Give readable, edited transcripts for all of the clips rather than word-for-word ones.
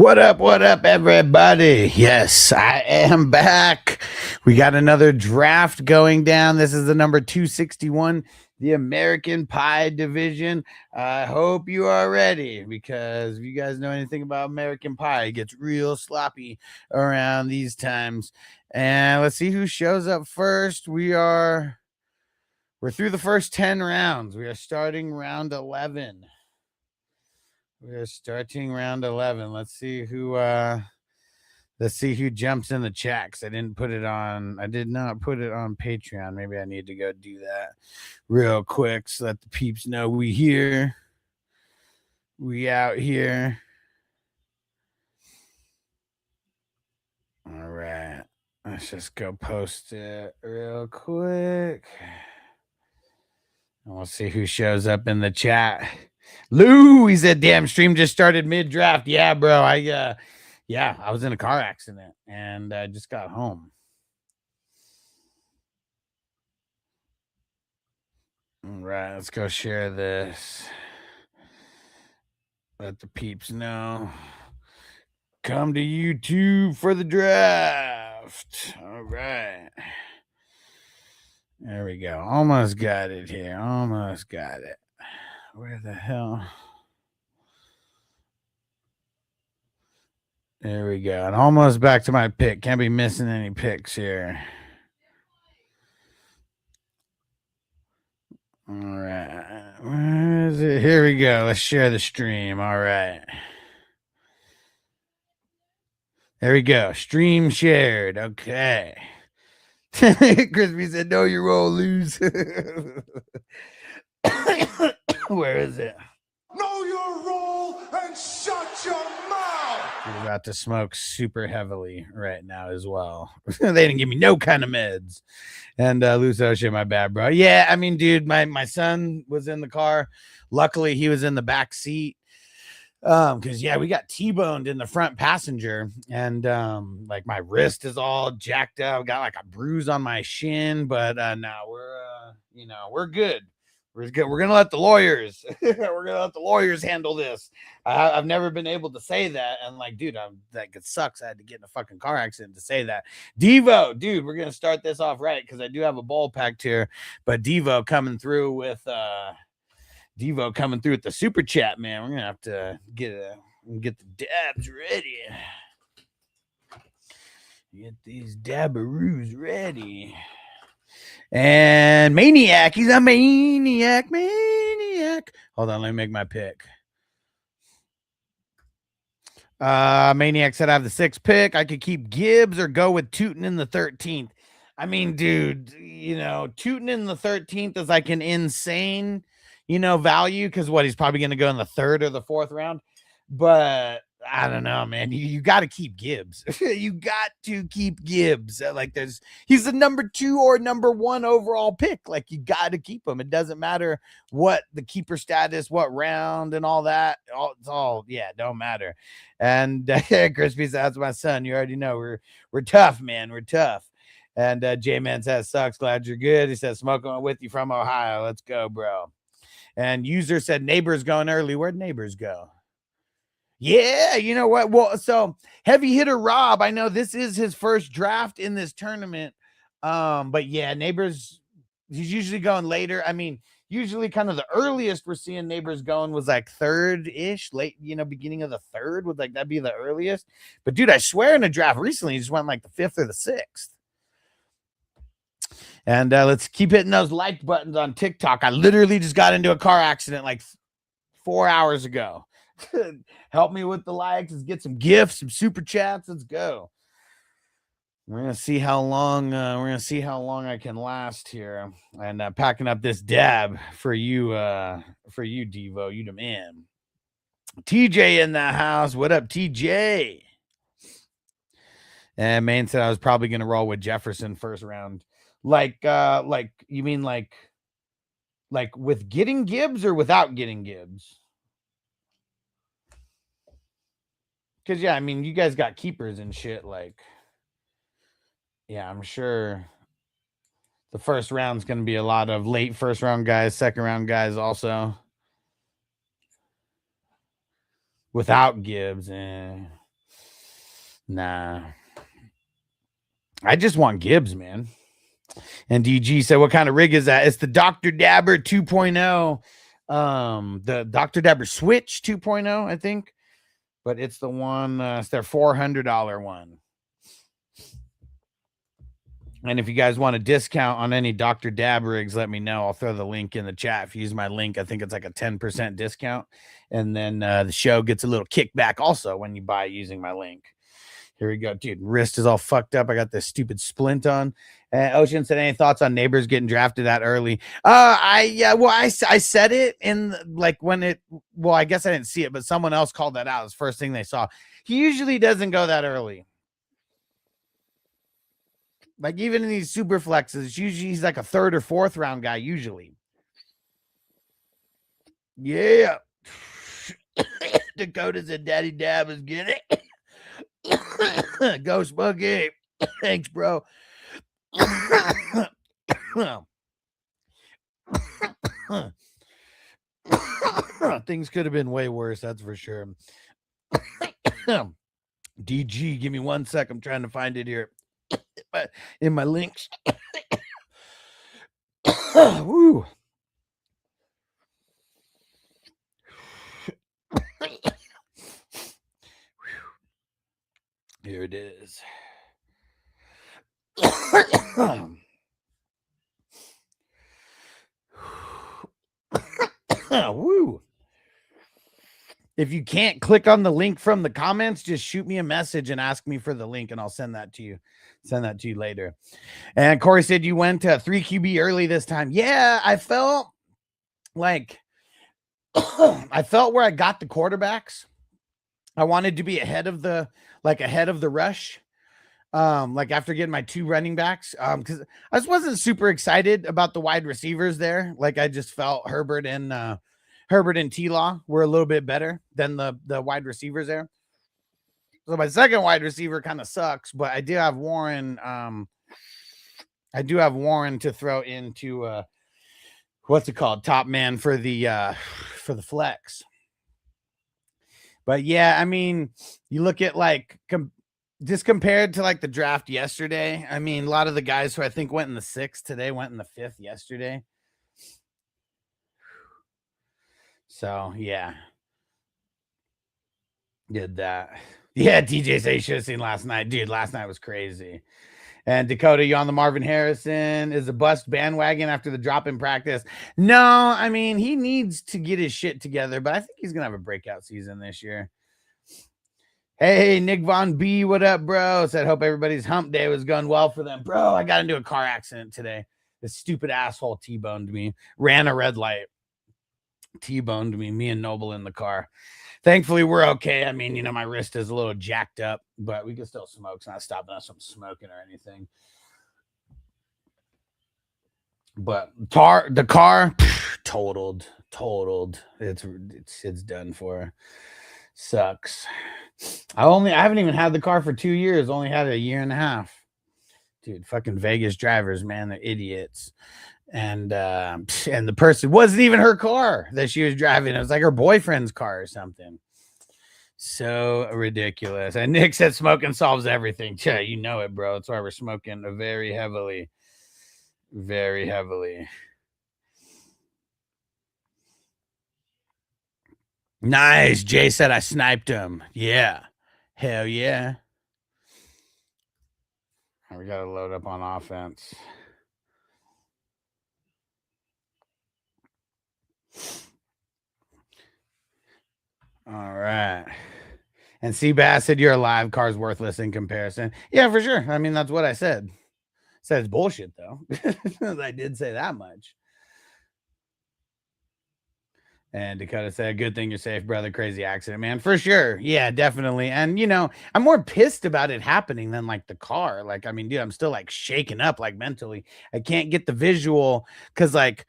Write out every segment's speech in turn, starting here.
What up, everybody? Yes, I am back. We got another draft going down. This is the number 261, the American Pie Division. I hope you are ready, because if you guys know anything about American Pie, it gets real sloppy around these times. And let's see who shows up first. We're through the first 10 rounds. We are starting round 11. We're starting round 11. Let's see who jumps in the chat. I did not put it on Patreon. Maybe I need to go do that real quick so that the peeps know we here. We out here. All right. Let's just go post it real quick. And we'll see who shows up in the chat. Lou, he said, damn, stream just started mid-draft. Yeah, bro. I was in a car accident and I just got home. All right, let's go share this. Let the peeps know. Come to YouTube for the draft. All right. There we go. Almost got it here. Almost got it. Where the hell? There we go. And almost back to my pick. Can't be missing any picks here. All right. Where is it? Here we go. Let's share the stream. All right. There we go. Stream shared. Okay. Crispy said, know your role, lose. Where is it? Know your role and shut your mouth. We're about to smoke super heavily right now as well. They didn't give me no kind of meds. And Luso, shit, my bad, bro. Yeah, I mean, dude, my son was in the car. Luckily, he was in the back seat. Because we got T-boned in the front passenger, and like my wrist is all jacked up. Got like a bruise on my shin, but no, we're good. We're good. We're gonna let the lawyers. We're gonna let the lawyers handle this. I've never been able to say that, and like, dude, it sucks. I had to get in a fucking car accident to say that. Devo, dude, we're gonna start this off right because I do have a ball packed here, but Devo coming through with the super chat, man. We're gonna have to get the dabs ready. Get these dabberoos ready. And Maniac, he's a maniac. Hold on, let me make my pick. Maniac said I have the 6th pick. I could keep Gibbs or go with Tootin in the 13th. I mean, dude, Tootin in the 13th is like an insane, value, because he's probably going to go in the 3rd or the 4th round. But I don't know, man. You got to keep Gibbs. You got to keep Gibbs. He's the number 2 or number 1 overall pick. Like, you got to keep him. It doesn't matter what the keeper status, what round, and all that. It don't matter. And Crispy says, that's my son. You already know we're tough, man. We're tough. And J-Man says, sucks. Glad you're good. He says, smoking with you from Ohio. Let's go, bro. And User said, neighbors going early. Where'd neighbors go? Yeah, you know what? Well, so heavy hitter Rob, I know this is his first draft in this tournament. But yeah, neighbors, he's usually going later. I mean, usually kind of the earliest we're seeing neighbors going was like 3rd-ish, late, beginning of the 3rd would that'd be the earliest. But dude, I swear in a draft recently, he just went like the 5th or the 6th. And let's keep hitting those like buttons on TikTok. I literally just got into a car accident like 4 hours ago. Help me with the likes. Let's get some gifts, some super chats. Let's go. We're gonna see how long. I can last here. And packing up this dab for you, Devo. You the man. TJ in the house. What up, TJ? And Maine said I was probably gonna roll with Jefferson first round. Like you mean like with getting Gibbs or without getting Gibbs? Because, I mean, you guys got keepers and shit. I'm sure the first round's going to be a lot of late first round guys, second round guys also. Without Gibbs. Nah. I just want Gibbs, man. And DG said, what kind of rig is that? It's the Dr. Dabber 2.0. The Dr. Dabber Switch 2.0, I think. But it's the one, it's their $400 one. And if you guys want a discount on any Dr. Dab rigs, let me know. I'll throw the link in the chat. If you use my link, I think it's like a 10% discount. And then the show gets a little kickback also when you buy using my link. Here we go. Dude, wrist is all fucked up. I got this stupid splint on. Ocean said, any thoughts on Neighbors getting drafted that early? I said it in like when it, well, I guess I didn't see it, but someone else called that out. It was the first thing they saw. He usually doesn't go that early. Like even in these super flexes, usually he's like a third or fourth round guy usually. Yeah. Dakota said Daddy Dab is getting it. Go Smokey. Thanks, bro. Things could have been way worse, that's for sure. DG, give me 1 sec. I'm trying to find it here in my links. Woo. Here it is. Woo. If you can't click on the link from the comments, just shoot me a message and ask me for the link and I'll send that to you. Send that to you later. And Corey said you went to 3 QB early this time. Yeah, I felt like I felt where I got the quarterbacks. I wanted to be ahead of the rush. Like after getting my 2 running backs. Because I just wasn't super excited about the wide receivers there. Like I just felt Herbert and T-Law were a little bit better than the wide receivers there. So my second wide receiver kind of sucks, but I do have Warren. I do have Warren to throw into what's it called? Top man for the flex. But yeah, I mean, you look at like just compared to like the draft yesterday. I mean, a lot of the guys who I think went in the 6th today went in the 5th yesterday. So yeah, did that. Yeah, DJ say you should have seen last night. Dude, last night was crazy. And Dakota, you on the Marvin Harrison is a bust bandwagon after the drop in practice. No, I mean, he needs to get his shit together, but I think he's going to have a breakout season this year. Hey, Nick Von B, what up, bro? Said, hope everybody's hump day was going well for them. Bro, I got into a car accident today. This stupid asshole T-boned me. Ran a red light. T-boned me and Noble in the car. Thankfully, we're okay. I mean, you know, my wrist is a little jacked up, but we can still smoke. It's not stopping us from smoking or anything. But the car totaled. It's done for. Sucks. I haven't even had the car for 2 years. Only had it a year and a half. Dude, fucking Vegas drivers, man, they're idiots. And the person wasn't even her car that she was driving. It was like her boyfriend's car or something. So ridiculous. And Nick said smoking solves everything. Yeah, you know it, bro. That's why we're smoking very heavily. Very heavily. Nice. Jay said I sniped him. Yeah. Hell yeah. We got to load up on offense. All right. And Seabass said your live car's worthless in comparison. Yeah, for sure. I mean, that's what I said. Said it's bullshit, though. I did say that much. And Dakota said, good thing you're safe, brother. Crazy accident, man. For sure. Yeah, definitely. And, you know, I'm more pissed about it happening than like the car. Like, I mean, dude, I'm still like shaken up like mentally. I can't get the visual because like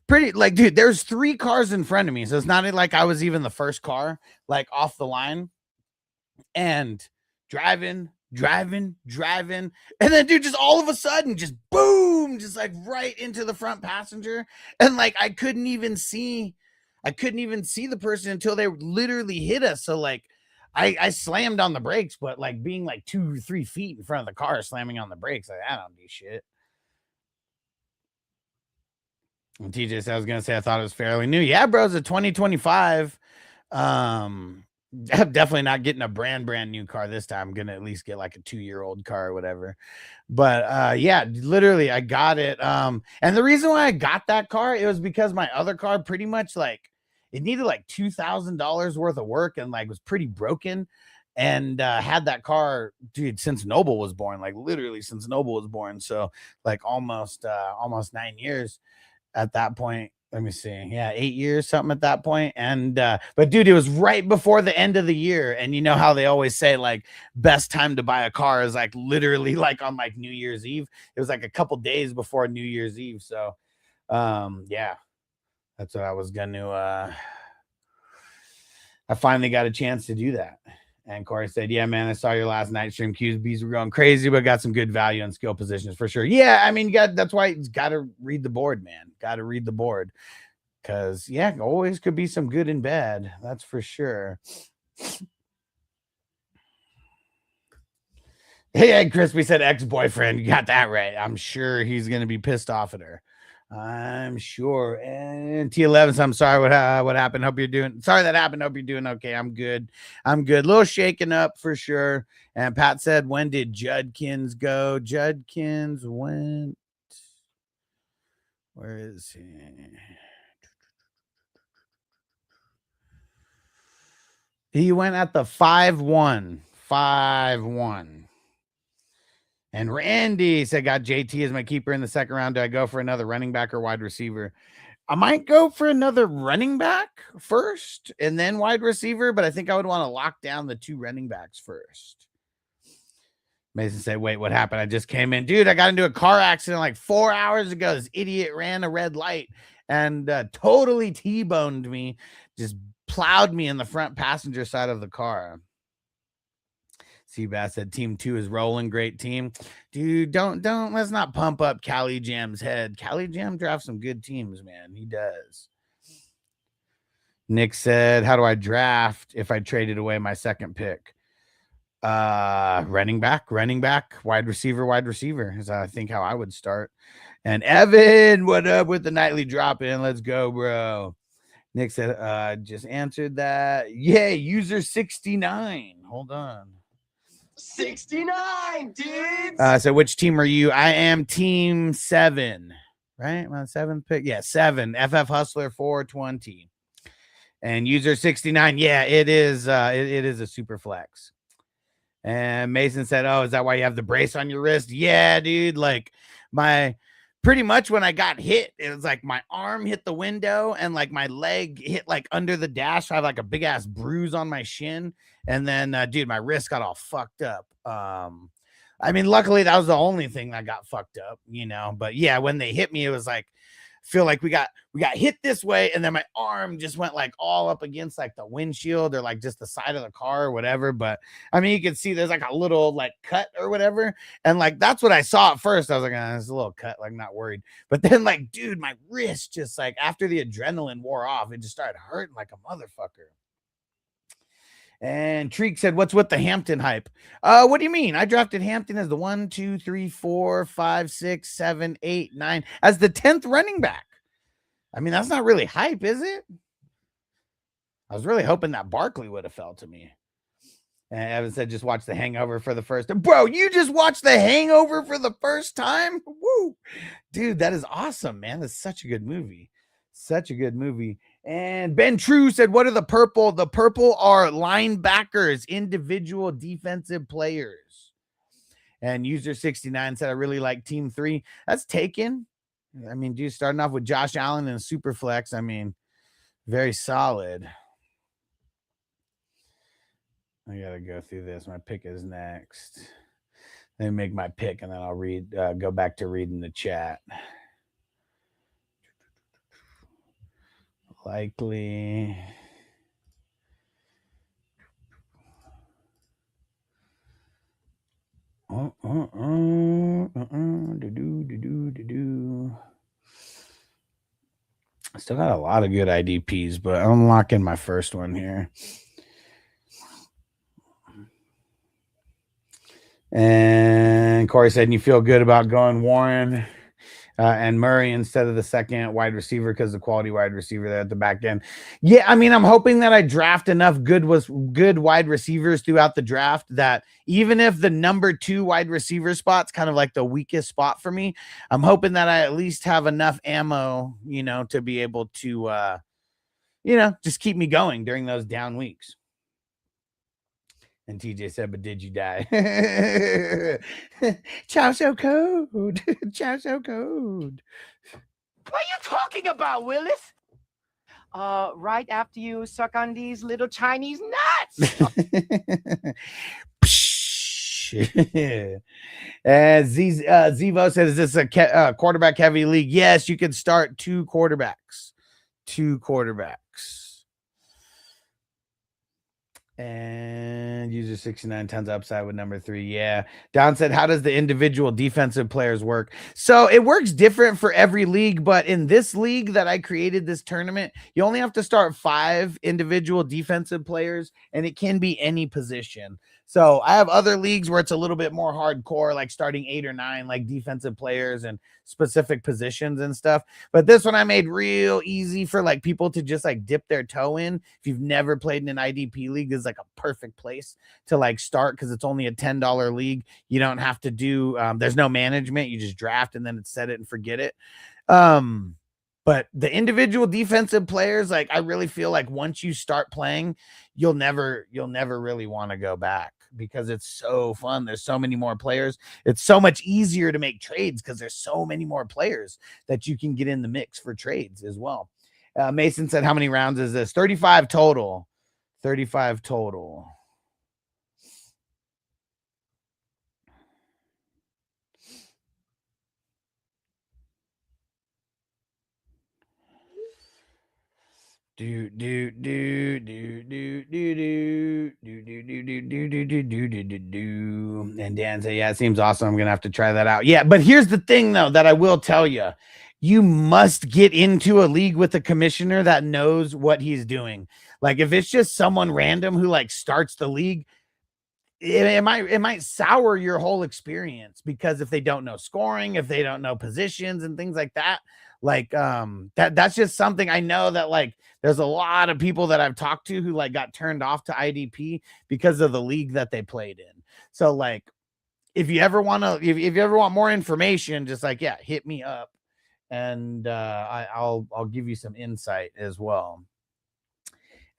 dude, there's 3 cars in front of me. So it's not like I was even the first car like off the line and driving. And then, dude, just all of a sudden, just boom, just like right into the front passenger. And like, I couldn't even see the person until they literally hit us. So like I slammed on the brakes, but like being like 2 or 3 feet in front of the car, slamming on the brakes, like, I don't do shit. And TJ said, I was gonna say I thought it was fairly new. Yeah, bro, it's a 2025. I'm definitely not getting a brand new car this time. I'm gonna at least get like a 2-year-old car or whatever. But yeah, literally I got it. And the reason why I got that car, it was because my other car pretty much like it needed like $2,000 worth of work and like was pretty broken. And had that car, dude, since Noble was born, like literally since Noble was born. So like almost 9 years at that point. Let me see. Yeah, 8 years, something at that point. And but dude, it was right before the end of the year. And you know how they always say like best time to buy a car is like literally like on like New Year's Eve. It was like a couple days before New Year's Eve. So yeah, that's what I was gonna I finally got a chance to do that. And Corey said, yeah, man, I saw your last night stream. QBs were going crazy, but got some good value on skill positions for sure. Yeah, I mean, that's why you got to read the board, man. Got to read the board. Because, yeah, always could be some good and bad. That's for sure. Hey, Crispy said ex-boyfriend. You got that right. I'm sure he's going to be pissed off at her. I'm sure. And T11, I'm sorry what happened. Hope you're doing. Sorry that happened. Hope you're doing okay. I'm good. I'm good. A little shaken up for sure. And Pat said, when did Judkins go? Judkins went. Where is he? He went at the 5-1. 5-1. And Randy said, got JT as my keeper in the second round. Do I go for another running back or wide receiver? I might go for another running back first and then wide receiver, but I think I would want to lock down the 2 running backs first. Mason said, wait, what happened? I just came in. Dude, I got into a car accident like 4 hours ago. This idiot ran a red light and totally T-boned me, just plowed me in the front passenger side of the car. Seabass said team 2 is rolling. Great team. Dude, don't let's not pump up Cali Jam's head. Cali Jam drafts some good teams, man. He does. Nick said, how do I draft if I traded away my second pick? Running back, wide receiver is I think how I would start. And Evan, what up with the nightly drop in? Let's go, bro. Nick said, just answered that. Yeah, user 69. Hold on. 69, dudes. So which team are you? I am team 7, right? My 7th pick. Yeah, 7. FF Hustler 420. And user 69. Yeah, it is. It is a super flex. And Mason said, oh, is that why you have the brace on your wrist? Yeah, dude. Like pretty much when I got hit, it was like my arm hit the window and like my leg hit like under the dash. I have like a big ass bruise on my shin. And then, dude, my wrist got all fucked up. I mean, luckily that was the only thing that got fucked up, you know. But yeah, when they hit me, it was like, feel like we got hit this way, and then my arm just went like all up against like the windshield or like just the side of the car or whatever. But I mean, you can see there's like a little like cut or whatever, and like that's what I saw at first. I was like, there's a little cut, like not worried. But then like, dude, my wrist just like after the adrenaline wore off, it just started hurting like a motherfucker. And Treek said, what's with the Hampton hype? What do you mean? I drafted Hampton as the 1, 2, 3, 4, 5, 6, 7, 8, 9 as the 10th running back. I mean, that's not really hype, is it? I was really hoping that Barkley would have fell to me. And Evan said, just watch The Hangover for the first time. Bro, you just watched The Hangover for the first time? Woo! Dude, that is awesome, man. That's such a good movie. Such a good movie. And Ben True said, what are the purple? The purple are linebackers, individual defensive players. And user 69 said, I really like team 3. That's taken. I mean, dude, starting off with Josh Allen and super flex. I mean, very solid. I got to go through this. My pick is next. Let me make my pick and then I'll go back to reading the chat. Likely. I still got a lot of good IDPs, but I'm locking my first one here. And Corey said, you feel good about going Warren and Murray instead of the second wide receiver because the quality wide receiver there at the back end. Yeah, I mean, I'm hoping that I draft enough good wide receivers throughout the draft that even if the number 2 wide receiver spot's kind of like the weakest spot for me, I'm hoping that I at least have enough ammo, to be able to, just keep me going during those down weeks. And TJ said, but did you die? Chow show code. Chow show code. What are you talking about, Willis? Right after you suck on these little Chinese nuts. Zivo says, is this a quarterback heavy league? Yes, you can start 2 quarterbacks. 2 quarterbacks. And user 69 tons upside with number 3. Yeah. Don said, how does the individual defensive players work? So it works different for every league, but in this league that I created, this tournament, you only have to start 5 individual defensive players, and it can be any position. So I have other leagues where it's a little bit more hardcore, like starting 8 or 9, like defensive players and specific positions and stuff. But this one I made real easy for like people to just like dip their toe in. If you've never played in an IDP league, this is like a perfect place to like start because it's only a $10 league. You don't have to do, there's no management. You just draft and then it's set it and forget it. But the individual defensive players, like I really feel like once you start playing, you'll never really want to go back because it's so fun. There's so many more players. It's so much easier to make trades because there's so many more players that you can get in the mix for trades as well. Mason said, how many rounds is this? 35 total. 35 total. And Dan said, yeah, it seems awesome. I'm gonna have to try that out. Yeah, but here's the thing though that I will tell you. You must get into a league with a commissioner that knows what he's doing. Like if it's just someone random who like starts the league, it might sour your whole experience because if they don't know scoring, if they don't know positions and things like that, like that's just something I know that like there's a lot of people that I've talked to who like got turned off to IDP because of the league that they played in. So like if you ever want to if you ever want more information, just like hit me up and I'll give you some insight as well.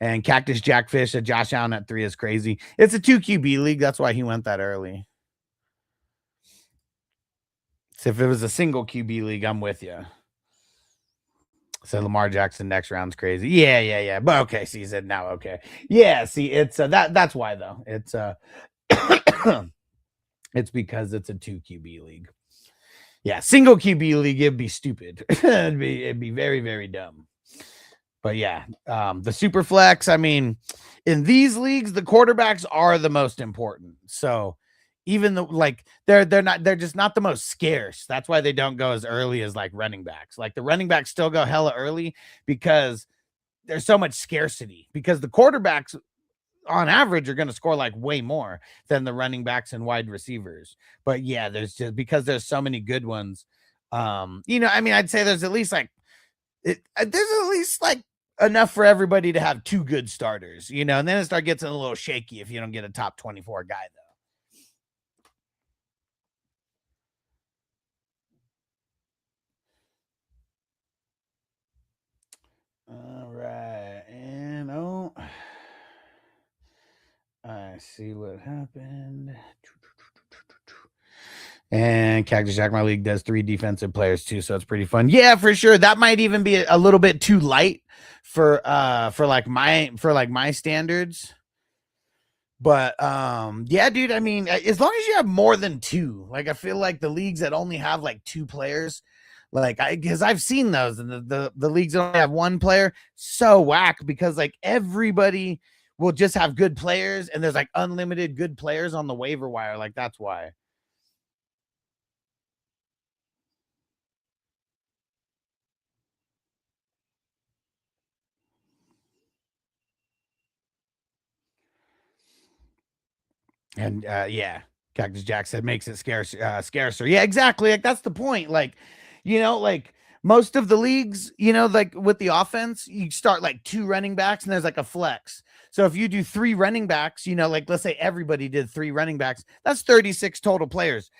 And Cactus Jackfish at Josh Allen at 3 is crazy. It's a 2 QB league. That's why he went that early. So if it was a single QB league, I'm with you. So Lamar Jackson next round's crazy. Yeah. But okay, see, he said now. Okay. Yeah, see, it's that's why though. It's it's because it's a 2 QB league. Yeah, single QB league, it'd be stupid. it'd be very, very dumb. But yeah, the super flex, I mean, in these leagues, the quarterbacks are the most important. So even though like they're just not the most scarce. That's why they don't go as early as like running backs. Like the running backs still go hella early because there's so much scarcity because the quarterbacks on average are going to score like way more than the running backs and wide receivers. But yeah, there's just because there's so many good ones. I mean, I'd say there's at least like there's at least like enough for everybody to have 2 good starters, and then it starts getting a little shaky if you don't get a top 24 guy though. All right. And I see what happened. And Cactus Jack, my league does 3 defensive players too, so it's pretty fun. Yeah, for sure. That might even be a little bit too light for my standards. But yeah, dude, I mean, as long as you have more than 2, like I feel like the leagues that only have like 2 players, like because I've seen those and the leagues that only have 1 player, so whack because like everybody will just have good players and there's like unlimited good players on the waiver wire. Like that's why. And yeah. Cactus Jack said makes it scarcer. Yeah, exactly. Like that's the point. Like, like most of the leagues, like with the offense, you start like 2 running backs and there's like a flex. So if you do 3 running backs, like let's say everybody did 3 running backs, that's 36 total players.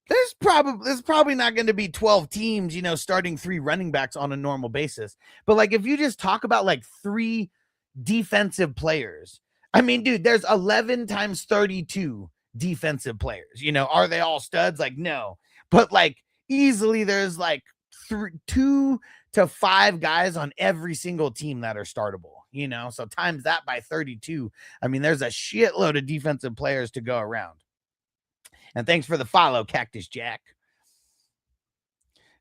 There's probably not going to be 12 teams, starting 3 running backs on a normal basis. But like if you just talk about like 3 defensive players, I mean, dude, there's 11 times 32 defensive players. Are they all studs? Like, no. But like easily there's like 2 to 5 guys on every single team that are startable, so times that by 32. I mean, there's a shitload of defensive players to go around. And thanks for the follow, Cactus Jack.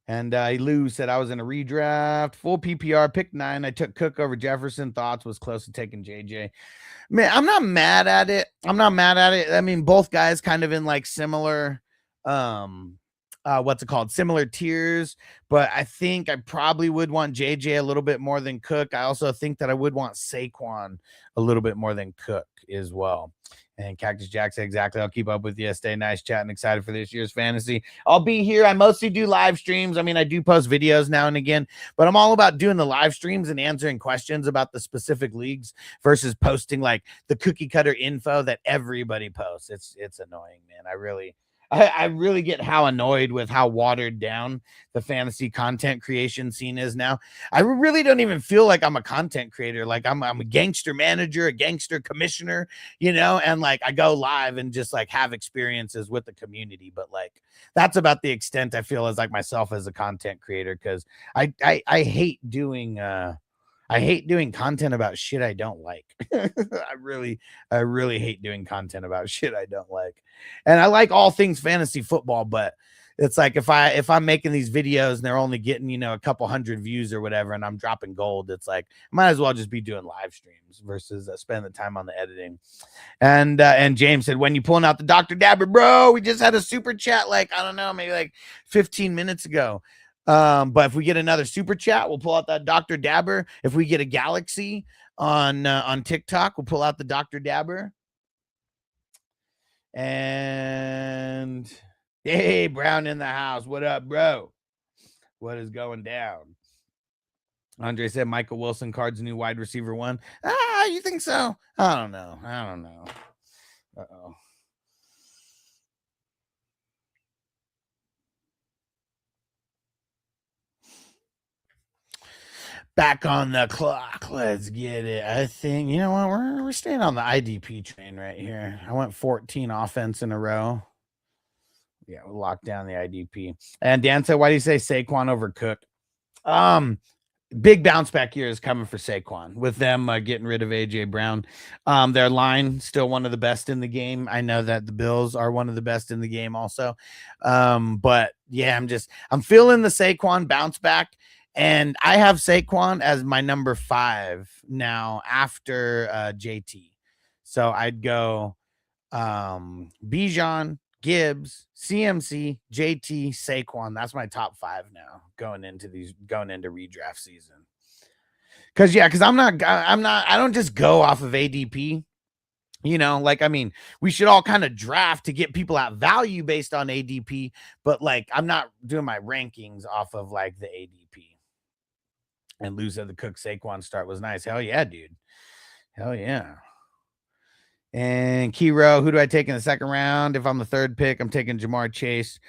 And Lou said, I was in a redraft, full PPR, pick 9. I took Cook over Jefferson. Thoughts, was close to taking JJ. Man, I'm not mad at it. I mean, both guys kind of in like similar, similar tiers. But I think I probably would want JJ a little bit more than Cook. I also think that I would want Saquon a little bit more than Cook as well. And Cactus Jack said, exactly. I'll keep up with you. Stay nice, chatting. Excited for this year's fantasy. I'll be here. I mostly do live streams. I mean, I do post videos now and again, but I'm all about doing the live streams and answering questions about the specific leagues versus posting like the cookie cutter info that everybody posts. It's annoying, man. I really get how annoyed with how watered down the fantasy content creation scene is now. I really don't even feel like I'm a content creator. Like I'm a gangster manager, a gangster commissioner, and like I go live and just like have experiences with the community. But like that's about the extent I feel as like myself as a content creator, because I hate doing content about shit I don't like. I really hate doing content about shit I don't like. And I like all things fantasy football, but it's like if I'm making these videos and they're only getting, a couple hundred views or whatever, and I'm dropping gold, it's like I might as well just be doing live streams versus spend the time on the editing. And James said, when you pulling out the Dr. Dabber, bro, we just had a super chat, like, I don't know, maybe like 15 minutes ago. But if we get another super chat, we'll pull out that Dr. Dabber. If we get a galaxy on TikTok, we'll pull out the Dr. Dabber. And hey, Brown in the house. What up, bro? What is going down? Andre said Michael Wilson card's new wide receiver 1. You think so? I don't know. Uh-oh. Back on the clock. Let's get it. I think, you know what? We're staying on the IDP train right here. I went 14 offense in a row. Yeah, we'll lock down the IDP. And Dan said, why do you say Saquon over Cook? Big bounce back year is coming for Saquon with them getting rid of AJ Brown. Their line still one of the best in the game. I know that the Bills are one of the best in the game also. But yeah, I'm feeling the Saquon bounce back. And I have Saquon as my number 5 now after JT. So I'd go Bijan, Gibbs, CMC, JT, Saquon. That's my top 5 now going into redraft season. Cause I don't just go off of ADP. I mean, we should all kind of draft to get people at value based on ADP, but like I'm not doing my rankings off of like the ADP. And Lou said the Cook Saquon start was nice. Hell yeah, dude. Hell yeah. And Kiro, who do I take in the second round? If I'm the 3rd pick, I'm taking Jamar Chase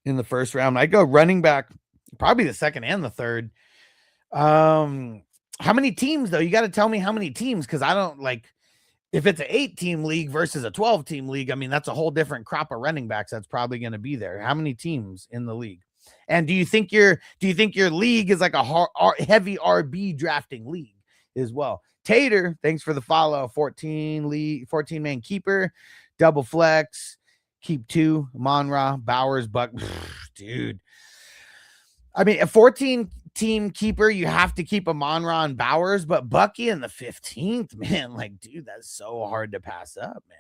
in the 1st round. I'd go running back, probably the 2nd and the 3rd. How many teams, though? You got to tell me how many teams, because I don't like if it's an 8-team league versus a 12-team league. I mean, that's a whole different crop of running backs that's probably going to be there. How many teams in the league? And do you think your league is like a heavy RB drafting league as well? Tater, thanks for the follow. 14 man keeper, double flex, keep 2, Monra, Bowers, Buck. Dude. I mean, a 14-team keeper, you have to keep a Monra and Bowers, but Bucky in the 15th, man, like, dude, that's so hard to pass up, man.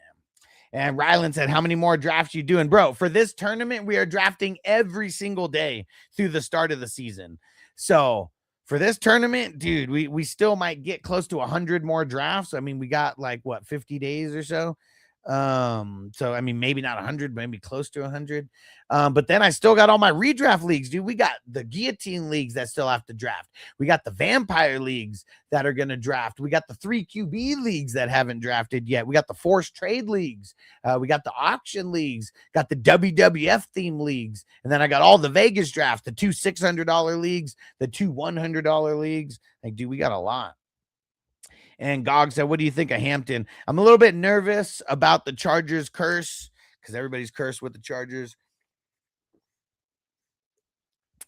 And Ryland said, how many more drafts you doing? Bro, for this tournament, we are drafting every single day through the start of the season. So for this tournament, dude, we still might get close to 100 more drafts. I mean, we got like, 50 days or so. So I mean, maybe not 100, maybe close to 100. But then I still got all my redraft leagues, dude. We got the guillotine leagues that still have to draft. We got the vampire leagues that are going to draft. We got the 3 QB leagues that haven't drafted yet. We got the forced trade leagues. We got the auction leagues, got the WWF theme leagues. And then I got all the Vegas draft, the 2 $600 leagues, the 2 $100 leagues. Like, dude, we got a lot. And Gog said, what do you think of Hampton? I'm a little bit nervous about the Chargers curse because everybody's cursed with the Chargers.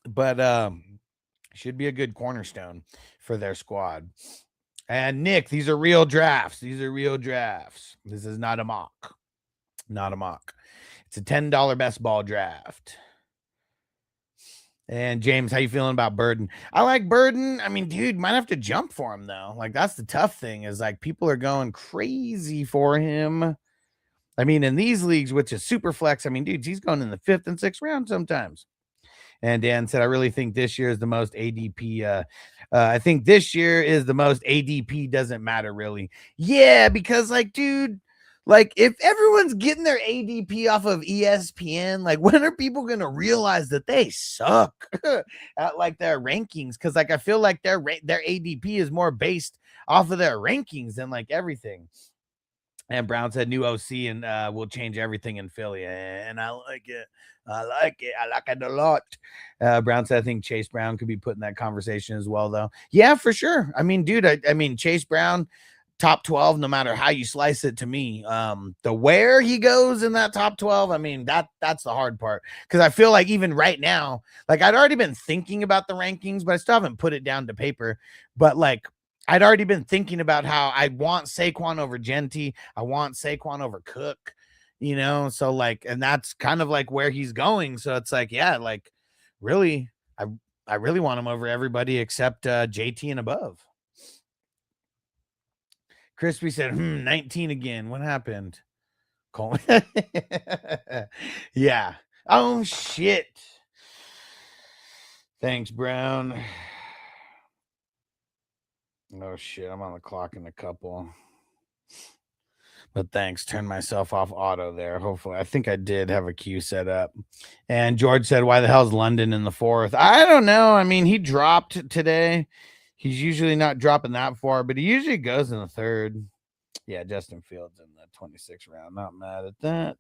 But should be a good cornerstone for their squad. And Nick, these are real drafts. These are real drafts. This is not a mock. Not a mock. It's a $10 best ball draft. And James, how you feeling about Burden? I like Burden. I mean, dude, might have to jump for him though. Like, that's the tough thing is like people are going crazy for him. I mean, in these leagues, which is super flex, I mean, dude, he's going in the 5th and 6th round sometimes. And Dan said, I really think this year is the most ADP. I think this year is the most ADP doesn't matter really. Yeah, because like, dude, like if everyone's getting their ADP off of ESPN, like when are people going to realize that they suck at like their rankings? Because like I feel like their ADP is more based off of their rankings than like everything. And Brown said new OC and will change everything in Philly. And I like it. I like it. I like it a lot. Brown said, I think Chase Brown could be put in that conversation as well, though. Yeah, for sure. I mean, dude, I mean, Chase Brown, top 12, no matter how you slice it to me. The where he goes in that top 12, I mean, that's the hard part. Because I feel like even right now, like I'd already been thinking about the rankings, but I still haven't put it down to paper. But like, I'd already been thinking about how I want Saquon over Genty. I want Saquon over Cook, you know? So like, and that's kind of like where he's going. So it's like, yeah, like really, I really want him over everybody except JT and above. Crispy said, 19 again. What happened? Colin. Yeah. Oh shit. Thanks, Brown. Oh shit, I'm on the clock in a couple. But thanks, turn myself off auto there. Hopefully, I think I did have a queue set up. And George said, why the hell's London in the 4th? I don't know. I mean, he dropped today. He's usually not dropping that far, but he usually goes in the 3rd. Yeah, Justin Fields in the 26th round. Not mad at that.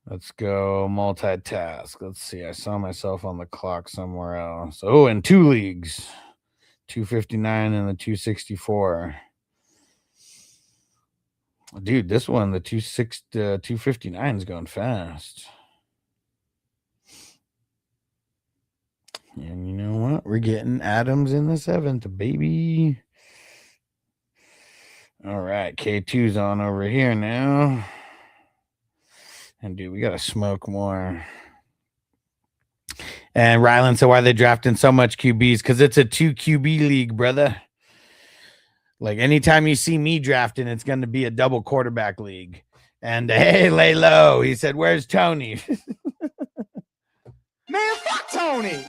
Let's go multitask. Let's see. I saw myself on the clock somewhere else. Oh, in 2 leagues. 259 and the 264. Dude, this one, the 259 is going fast. And you know what? We're getting Adams in the 7th, baby. All right, K2's on over here now. And dude, we got to smoke more. And Ryland said, why are they drafting so much QBs? Because it's a 2 QB league, brother. Like anytime you see me drafting, it's going to be a double quarterback league. And hey, lay low. He said, where's Tony? Man, fuck Tony.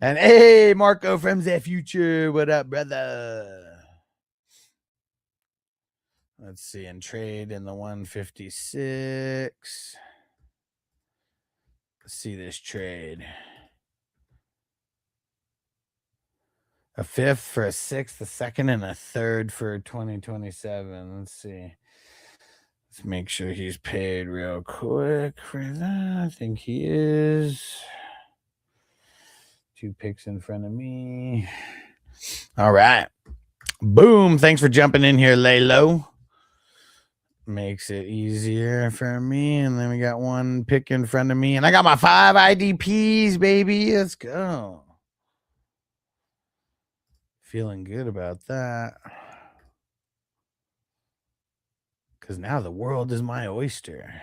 And hey, Marco from the future. What up, brother? Let's see. And trade in the 156. Let's see this trade. A 5th for a 6th, a 2nd, and a 3rd for 2027. Let's see. Let's make sure he's paid real quick for that. I think he is. 2 picks in front of me. All right. Boom. Thanks for jumping in here, Laylo. Makes it easier for me. And then we got 1 pick in front of me. And I got my 5 IDPs, baby. Let's go. Feeling good about that. Because now the world is my oyster.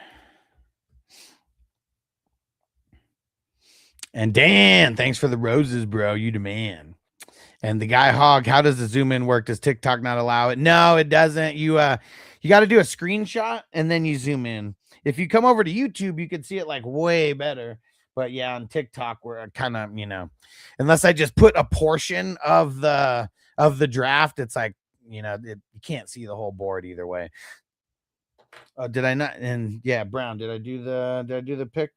And Dan, thanks for the roses, bro. You the man. And the guy Hog, how does the zoom in work? Does TikTok not allow it? No, it doesn't. You got to do a screenshot and then you zoom in. If you come over to YouTube, you can see it like way better. But yeah, on TikTok, we're kind of, you know, unless I just put a portion of the draft, it's like, you know, you can't see the whole board either way. Did I not? And yeah, Brown, did I do the pick?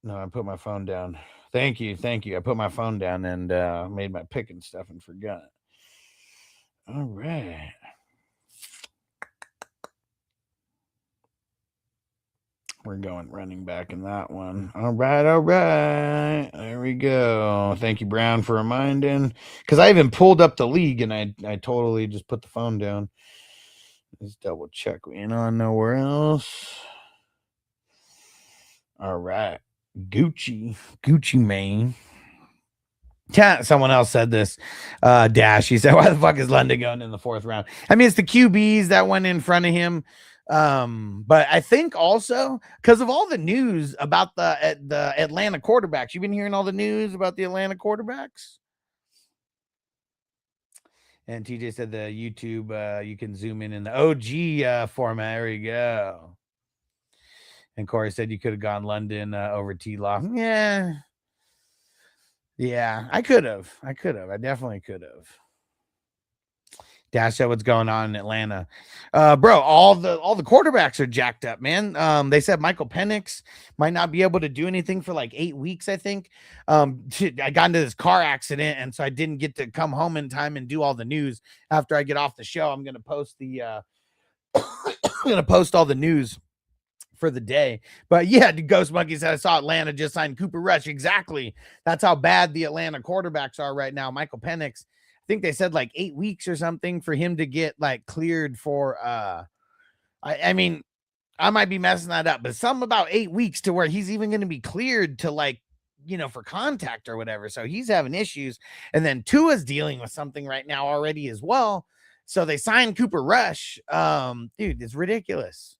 No, I put my phone down. Thank you. I put my phone down and made my pick and stuff and forgot. All right. We're going running back in that one. All right. There we go. Thank you, Brown, for reminding. Because I even pulled up the league and I totally just put the phone down. Let's double check. We ain't on nowhere else. All right. Gucci Mane. Yeah, someone else said this. Dash. He said, "Why the fuck is London going in the 4th round?" I mean, it's the QBs that went in front of him. But I think also because of all the news about the Atlanta quarterbacks. You've been hearing all the news about the Atlanta quarterbacks. And TJ said the YouTube you can zoom in the OG format. There you go. And Corey said you could have gone London over T-Law. Yeah, I could have. I definitely could have. Dash said what's going on in Atlanta. Bro, all the quarterbacks are jacked up, man. They said Michael Penix might not be able to do anything for like 8 weeks, I think. I got into this car accident, and so I didn't get to come home in time and do all the news. After I get off the show, I'm gonna post I'm gonna post all the news for the day. But yeah, the Ghost Monkey said I saw Atlanta just signed Cooper Rush. Exactly. That's how bad the Atlanta quarterbacks are right now. Michael Penix, I think they said like 8 weeks or something for him to get like cleared for I mean, I might be messing that up, but some about 8 weeks to where he's even going to be cleared to like, for contact or whatever. So he's having issues. And then Tua's dealing with something right now already as well. So they signed Cooper Rush. Dude, it's ridiculous.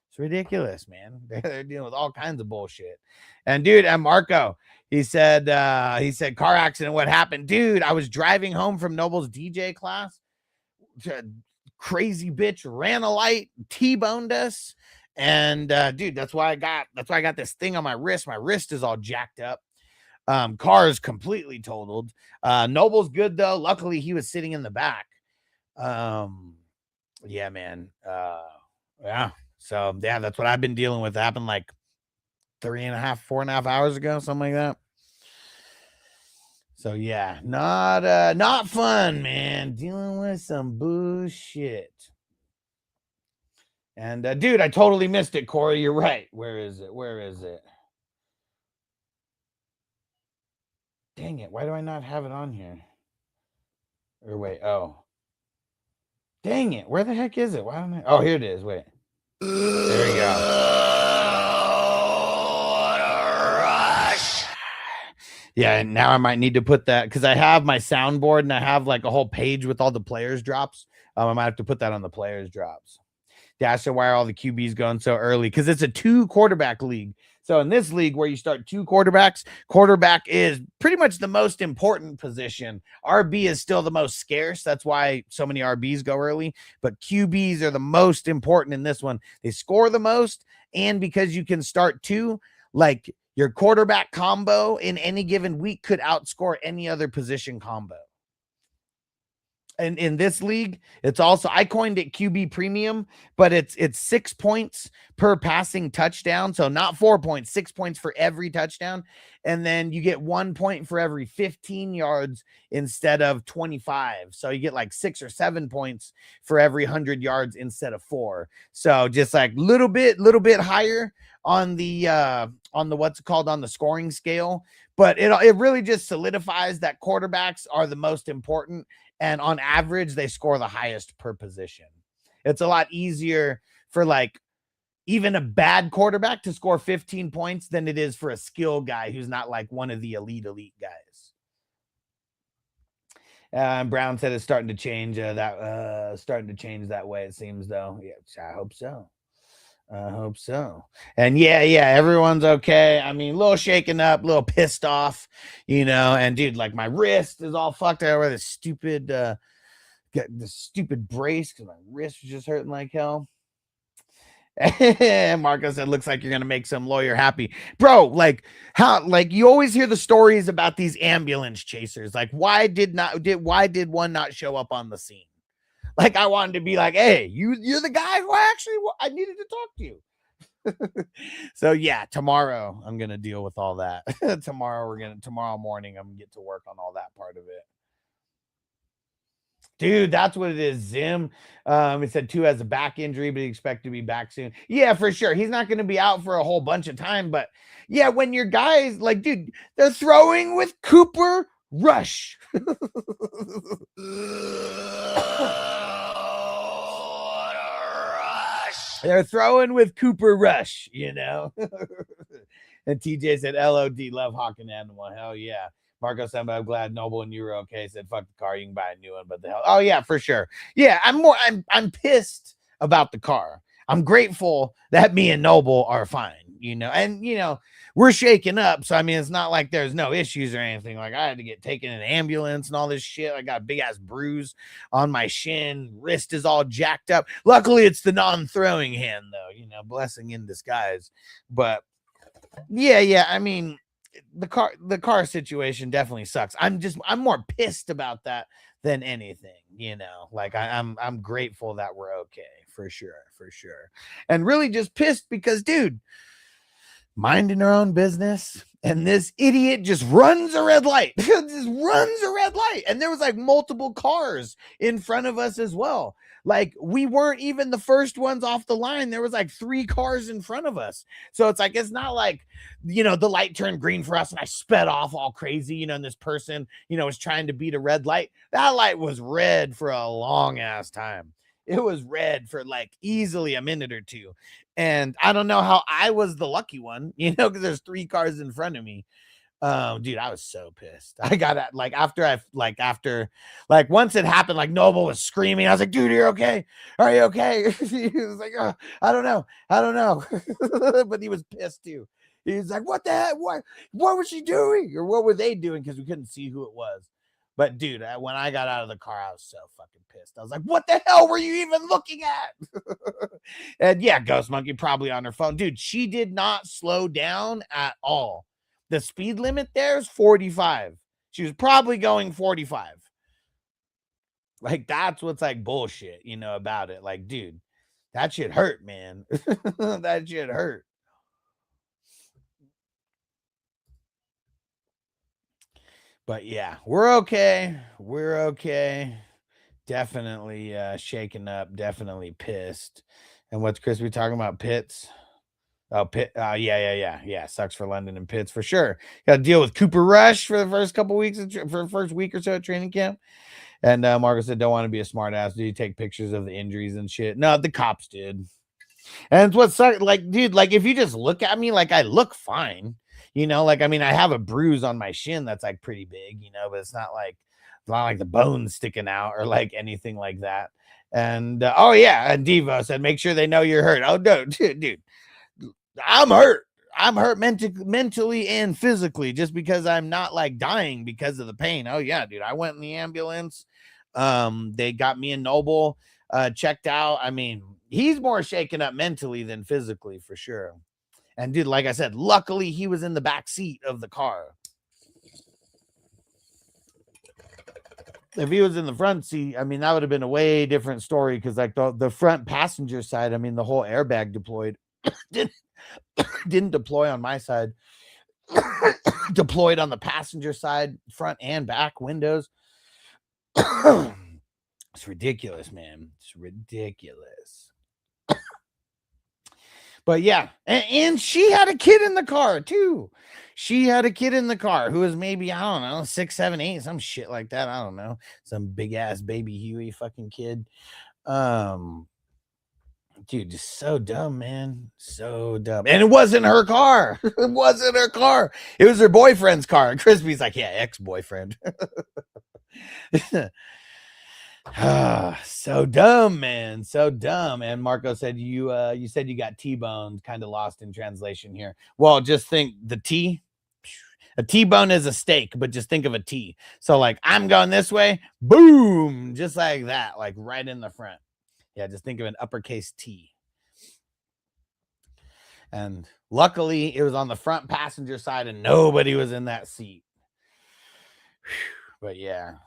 It's ridiculous, man. They're dealing with all kinds of bullshit. And dude, and Marco, he said car accident. What happened? Dude, I was driving home from Noble's DJ class. Crazy bitch ran a light, T-boned us. And dude, that's why I got this thing on my wrist. My wrist is all jacked up. Car is completely totaled. Noble's good though. Luckily, he was sitting in the back. Yeah, man. Yeah. So yeah, that's what I've been dealing with. It happened like 4.5 hours ago, something like that. So yeah, not fun, man. Dealing with some bullshit. And dude, I totally missed it, Corey. You're right. Where is it? Dang it. Why do I not have it on here? Or wait, oh. Dang it. Where the heck is it? Why don't I? Oh, here it is. Wait. There we go. Rush. Yeah, now I might need to put that because I have my soundboard and I have like a whole page with all the players drops. I might have to put that on the players drops. Dash, why are all the QBs going so early? Because it's a 2 quarterback league. So in this league where you start 2 quarterbacks, quarterback is pretty much the most important position. RB is still the most scarce. That's why so many RBs go early. But QBs are the most important in this one. They score the most. And because you can start 2, like your quarterback combo in any given week could outscore any other position combo. And in this league, it's also, I coined it QB premium, but it's 6 points per passing touchdown. So not 4 points, 6 points for every touchdown. And then you get 1 point for every 15 yards instead of 25. So you get like 6 or 7 points for every 100 yards instead of 4. So just like little bit higher on the what's it called on the scoring scale. But it really just solidifies that quarterbacks are the most important. And on average, they score the highest per position. It's a lot easier for like even a bad quarterback to score 15 points than it is for a skill guy who's not like one of the elite guys. Brown said it's starting to change that way. It seems though. Yeah, I hope so. And yeah, everyone's okay. I mean, a little shaken up, a little pissed off, and dude, like my wrist is all fucked. I wear this stupid brace because my wrist was just hurting like hell. And Marco said, looks like you're gonna make some lawyer happy. Bro, like you always hear the stories about these ambulance chasers. Like, why did one not show up on the scene? Like I wanted to be like, hey, you're the guy who I needed to talk to you. So yeah, tomorrow I'm gonna deal with all that. Tomorrow morning I'm gonna get to work on all that part of it. Dude, that's what it is. Zim. It said 2 has a back injury, but he expected to be back soon. Yeah, for sure. He's not going to be out for a whole bunch of time. But yeah, when your guys like, dude, they're throwing with Cooper Rush. They're throwing with Cooper Rush, you know. And TJ said, LOD, love Hawk and Animal. Hell yeah. Marco said, I'm glad Noble and you were okay. Said, fuck the car, you can buy a new one. But the hell, oh yeah, for sure. Yeah, I'm pissed about the car. I'm grateful that me and Noble are fine, you know, and you know, we're shaking up. So I mean, it's not like there's no issues or anything. Like I had to get taken in an ambulance and all this shit. I got a big ass bruise on my shin, wrist is all jacked up. Luckily, it's the non-throwing hand, though, you know, blessing in disguise. But yeah, I mean, the car situation definitely sucks. I'm more pissed about that than anything, you know. Like I'm grateful that we're okay, for sure. And really just pissed because, dude, minding their own business, and this idiot just runs a red light. And there was like multiple cars in front of us as well. Like we weren't even the first ones off the line. There was like 3 cars in front of us. So it's like, it's not like, you know, the light turned green for us and I sped off all crazy, you know, and this person, you know, was trying to beat a red light. That light was red for a long ass time. It was red for like easily a minute or two. And I don't know how I was the lucky one, you know, because there's 3 cars in front of me. Dude, I was so pissed. I got at after once it happened, like Noble was screaming. I was like, dude, you're okay. Are you okay? He was like, oh, I don't know. But he was pissed too. He was like, what the heck? What was she doing? Or what were they doing? Because we couldn't see who it was. But dude, when I got out of the car, I was so fucking pissed. I was like, what the hell were you even looking at? And yeah, Ghost Monkey probably on her phone. Dude, she did not slow down at all. The speed limit there is 45. She was probably going 45. Like, that's what's like bullshit, you know, about it. Like, dude, that shit hurt, man. That shit hurt. But yeah, we're okay. Definitely shaken up, definitely pissed. And what's Crispy talking about? Pitts? Oh, Pitt. Yeah. Sucks for London and Pitts for sure. Got to deal with Cooper Rush for the first couple weeks, for the first week or so at training camp. And Marco said, don't want to be a smart ass. Do you take pictures of the injuries and shit? No, the cops did. And it's what sucks. Like, dude, like if you just look at me, like I look fine, you know, like, I mean, I have a bruise on my shin that's like pretty big, you know, but it's not like the bones sticking out or like anything like that. And oh yeah, and Devo said, make sure they know you're hurt. Oh no, dude, I'm hurt. I'm hurt mentally and physically, just because I'm not like dying because of the pain. Oh yeah, dude, I went in the ambulance. They got me and Noble checked out. I mean, he's more shaken up mentally than physically for sure. And dude, like I said, luckily he was in the back seat of the car. If he was in the front seat, I mean, that would have been a way different story, because like the front passenger side, I mean, the whole airbag deployed. Didn't deploy on my side. Deployed on the passenger side, front and back windows. It's ridiculous, man. It's ridiculous. But yeah, and she had a kid in the car too. She had a kid in the car who was maybe, I don't know, 6, 7, 8, some shit like that. I don't know. Some big ass baby Huey fucking kid. Dude, just so dumb, man. So dumb. And it wasn't her car. It wasn't her car. It was her boyfriend's car. And Crispy's like, yeah, ex-boyfriend. So dumb, man. So dumb. And Marco said you said you got T-boned, kind of lost in translation here. Well, just think the T. A T-bone is a steak, but just think of a T. So like I'm going this way, boom, just like that, like right in the front. Yeah, just think of an uppercase T. And luckily, it was on the front passenger side and nobody was in that seat. But yeah,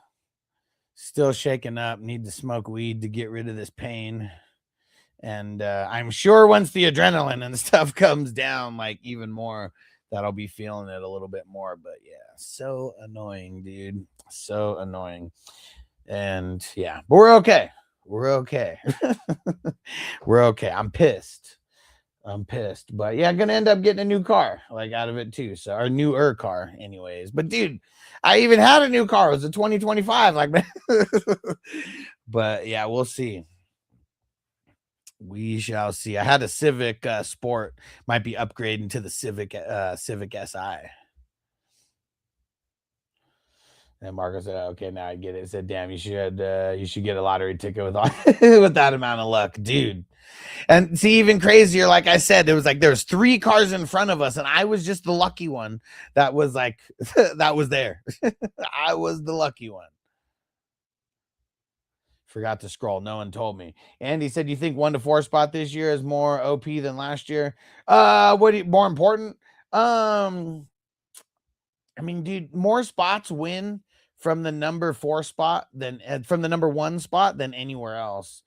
Still shaking up. Need to smoke weed to get rid of this pain. And I'm sure once the adrenaline and stuff comes down, like even more, that I'll be feeling it a little bit more. But yeah, so annoying, dude. So annoying. And yeah, but we're okay. We're okay. We're okay. I'm pissed. But yeah, I'm gonna end up getting a new car like out of it too. So our newer car, anyways. But dude, I even had a new car. It was a 2025. Like, but yeah, we'll see. We shall see. I had a Civic Sport. Might be upgrading to the Civic SI. And Marco said, "Okay, now I get it." He said, "Damn, you should get a lottery ticket with all, with that amount of luck, dude." And see, even crazier, like I said, there was 3 cars in front of us, and I was just the lucky one that was like that was there. I was the lucky one. Forgot to scroll. No one told me. Andy said, "You think 1 to 4 spot this year is more OP than last year? More important? I mean, dude, more spots win from the number 4 spot than from the number 1 spot than anywhere else.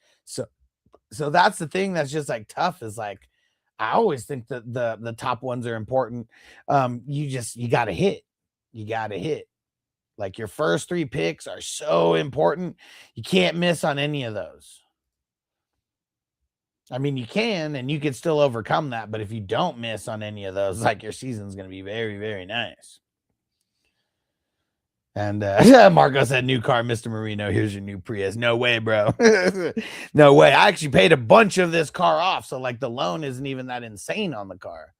So that's the thing that's just like tough is like I always think that the top ones are important. You gotta hit. You gotta hit. Like your first 3 picks are so important. You can't miss on any of those. I mean, you can, and you can still overcome that. But if you don't miss on any of those, like your season's going to be very, very nice. And Marco said, "New car, Mr. Marino. Here's your new Prius." No way, bro. No way. I actually paid a bunch of this car off. So like the loan isn't even that insane on the car.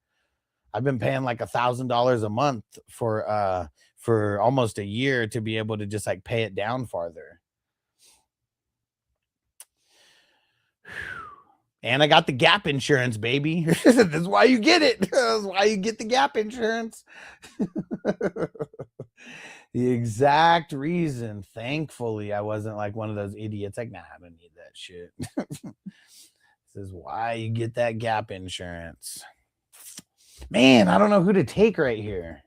I've been paying like $1,000 a month for almost a year to be able to just like pay it down farther. And I got the gap insurance, baby. That's why you get it. That's why you get the gap insurance. The exact reason. Thankfully, I wasn't like one of those idiots. Like, nah, I don't need that shit. This is why you get that gap insurance. Man, I don't know who to take right here.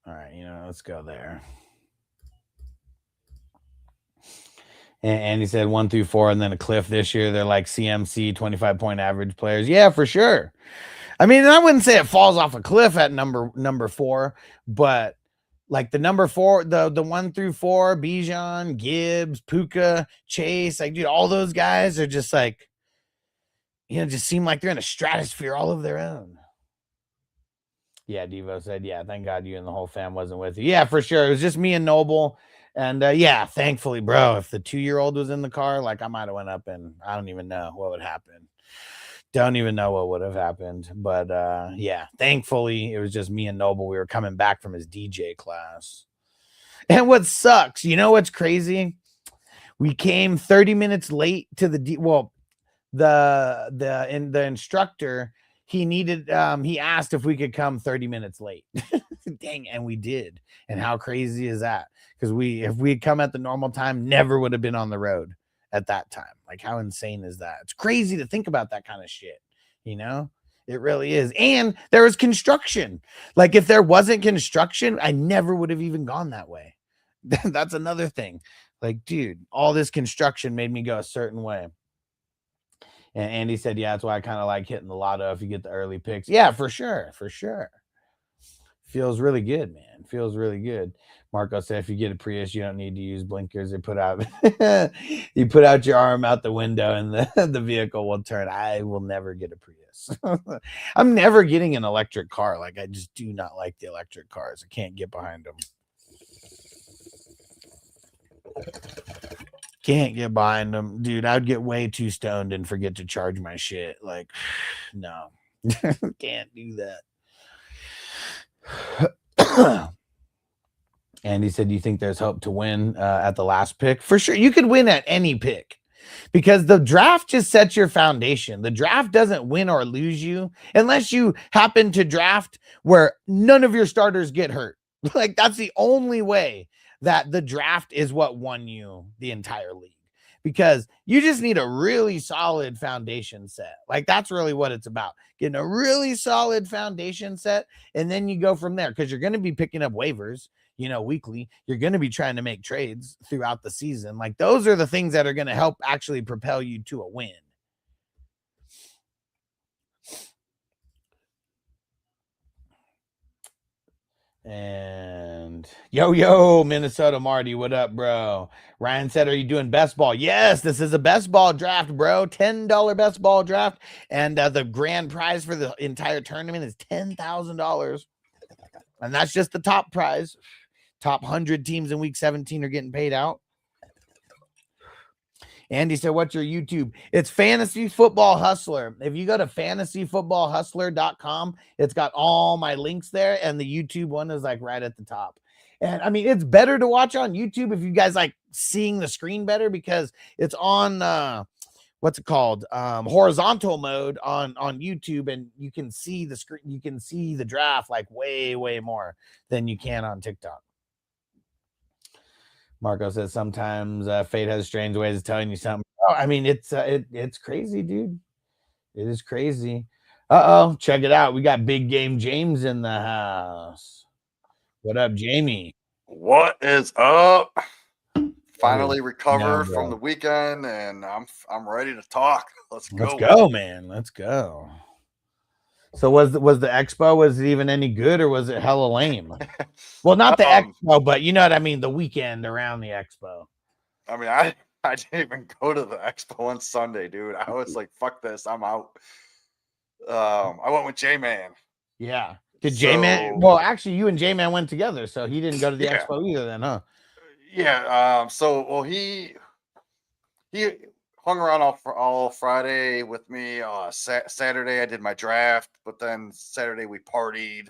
All right, let's go there. And he said 1 through 4 and then a cliff this year. They're like CMC 25-point average players. Yeah, for sure. I mean, I wouldn't say it falls off a cliff at number 4, but like the number 4, the 1 through 4, Bijan, Gibbs, Puka, Chase, like dude, all those guys are just like, just seem like they're in a stratosphere all of their own. Yeah, Devo said, yeah, thank God you and the whole fam wasn't with you. Yeah, for sure. It was just me and Noble. And yeah, thankfully, bro, if the 2-year-old was in the car, like I might have went up and I don't even know what would happen. Don't even know what would have happened. But yeah, thankfully, it was just me and Noble. We were coming back from his DJ class. And what sucks, what's crazy? We came 30 minutes late to the the instructor, he asked if we could come 30 minutes late. Dang, and we did. And how crazy is that? Because if we had come at the normal time, never would have been on the road at that time. Like, how insane is that? It's crazy to think about that kind of shit. It really is. And there was construction. Like, if there wasn't construction, I never would have even gone that way. That's another thing. Like, dude, all this construction made me go a certain way. And Andy said, yeah, that's why I kind of like hitting the lotto if you get the early picks. Yeah, for sure. For sure. Feels really good, man. Feels really good. Marco said, if you get a Prius, you don't need to use blinkers. They put out, you put out your arm out the window and the vehicle will turn. I will never get a Prius. I'm never getting an electric car. Like, I just do not like the electric cars. I can't get behind them. Can't get behind them, dude. I'd get way too stoned and forget to charge my shit. Like, no, can't do that. And he said, do you think there's hope to win at the last pick? For sure. You could win at any pick because the draft just sets your foundation. The draft doesn't win or lose you unless you happen to draft where none of your starters get hurt. Like, that's the only way that the draft is what won you the entire league, because you just need a really solid foundation set. Like, that's really what it's about, getting a really solid foundation set. And then you go from there, because you're going to be picking up waivers. weekly. You're going to be trying to make trades throughout the season. Like those are the things that are going to help actually propel you to a win. And yo, Minnesota Marty, what up, bro? Ryan said, are you doing best ball? Yes, this is a best ball draft, bro. $10 best ball draft. And the grand prize for the entire tournament is $10,000. And that's just the top prize. Top 100 teams in week 17 are getting paid out. Andy said, what's your YouTube? It's Fantasy Football Hustler. If you go to fantasyfootballhustler.com, it's got all my links there. And the YouTube one is like right at the top. And I mean, it's better to watch on YouTube if you guys like seeing the screen better because it's on, what's it called? Horizontal mode on YouTube. And you can see the screen. You can see the draft like way, way more than you can on TikTok. Marco says sometimes fate has strange ways of telling you something. Oh, I mean, it's crazy, dude. It is crazy. Check it out. We got Big Game James in the house. What up, Jamie? What is up? Finally recovered from the weekend, and I'm ready to talk. Let's go. Let's go, man. Let's go. So was the expo, was it even any good or was it hella lame? Well, not the expo, but you know what I mean, the weekend around the expo. I mean, I didn't even go to the expo on Sunday, dude. I was like, fuck this, I'm out. I went with J-Man. Yeah. Did J-Man? Well, actually, you and J-Man went together, so he didn't go to the expo either then, huh? Yeah. He hung around all Friday with me. Saturday I did my draft, but then Saturday we partied.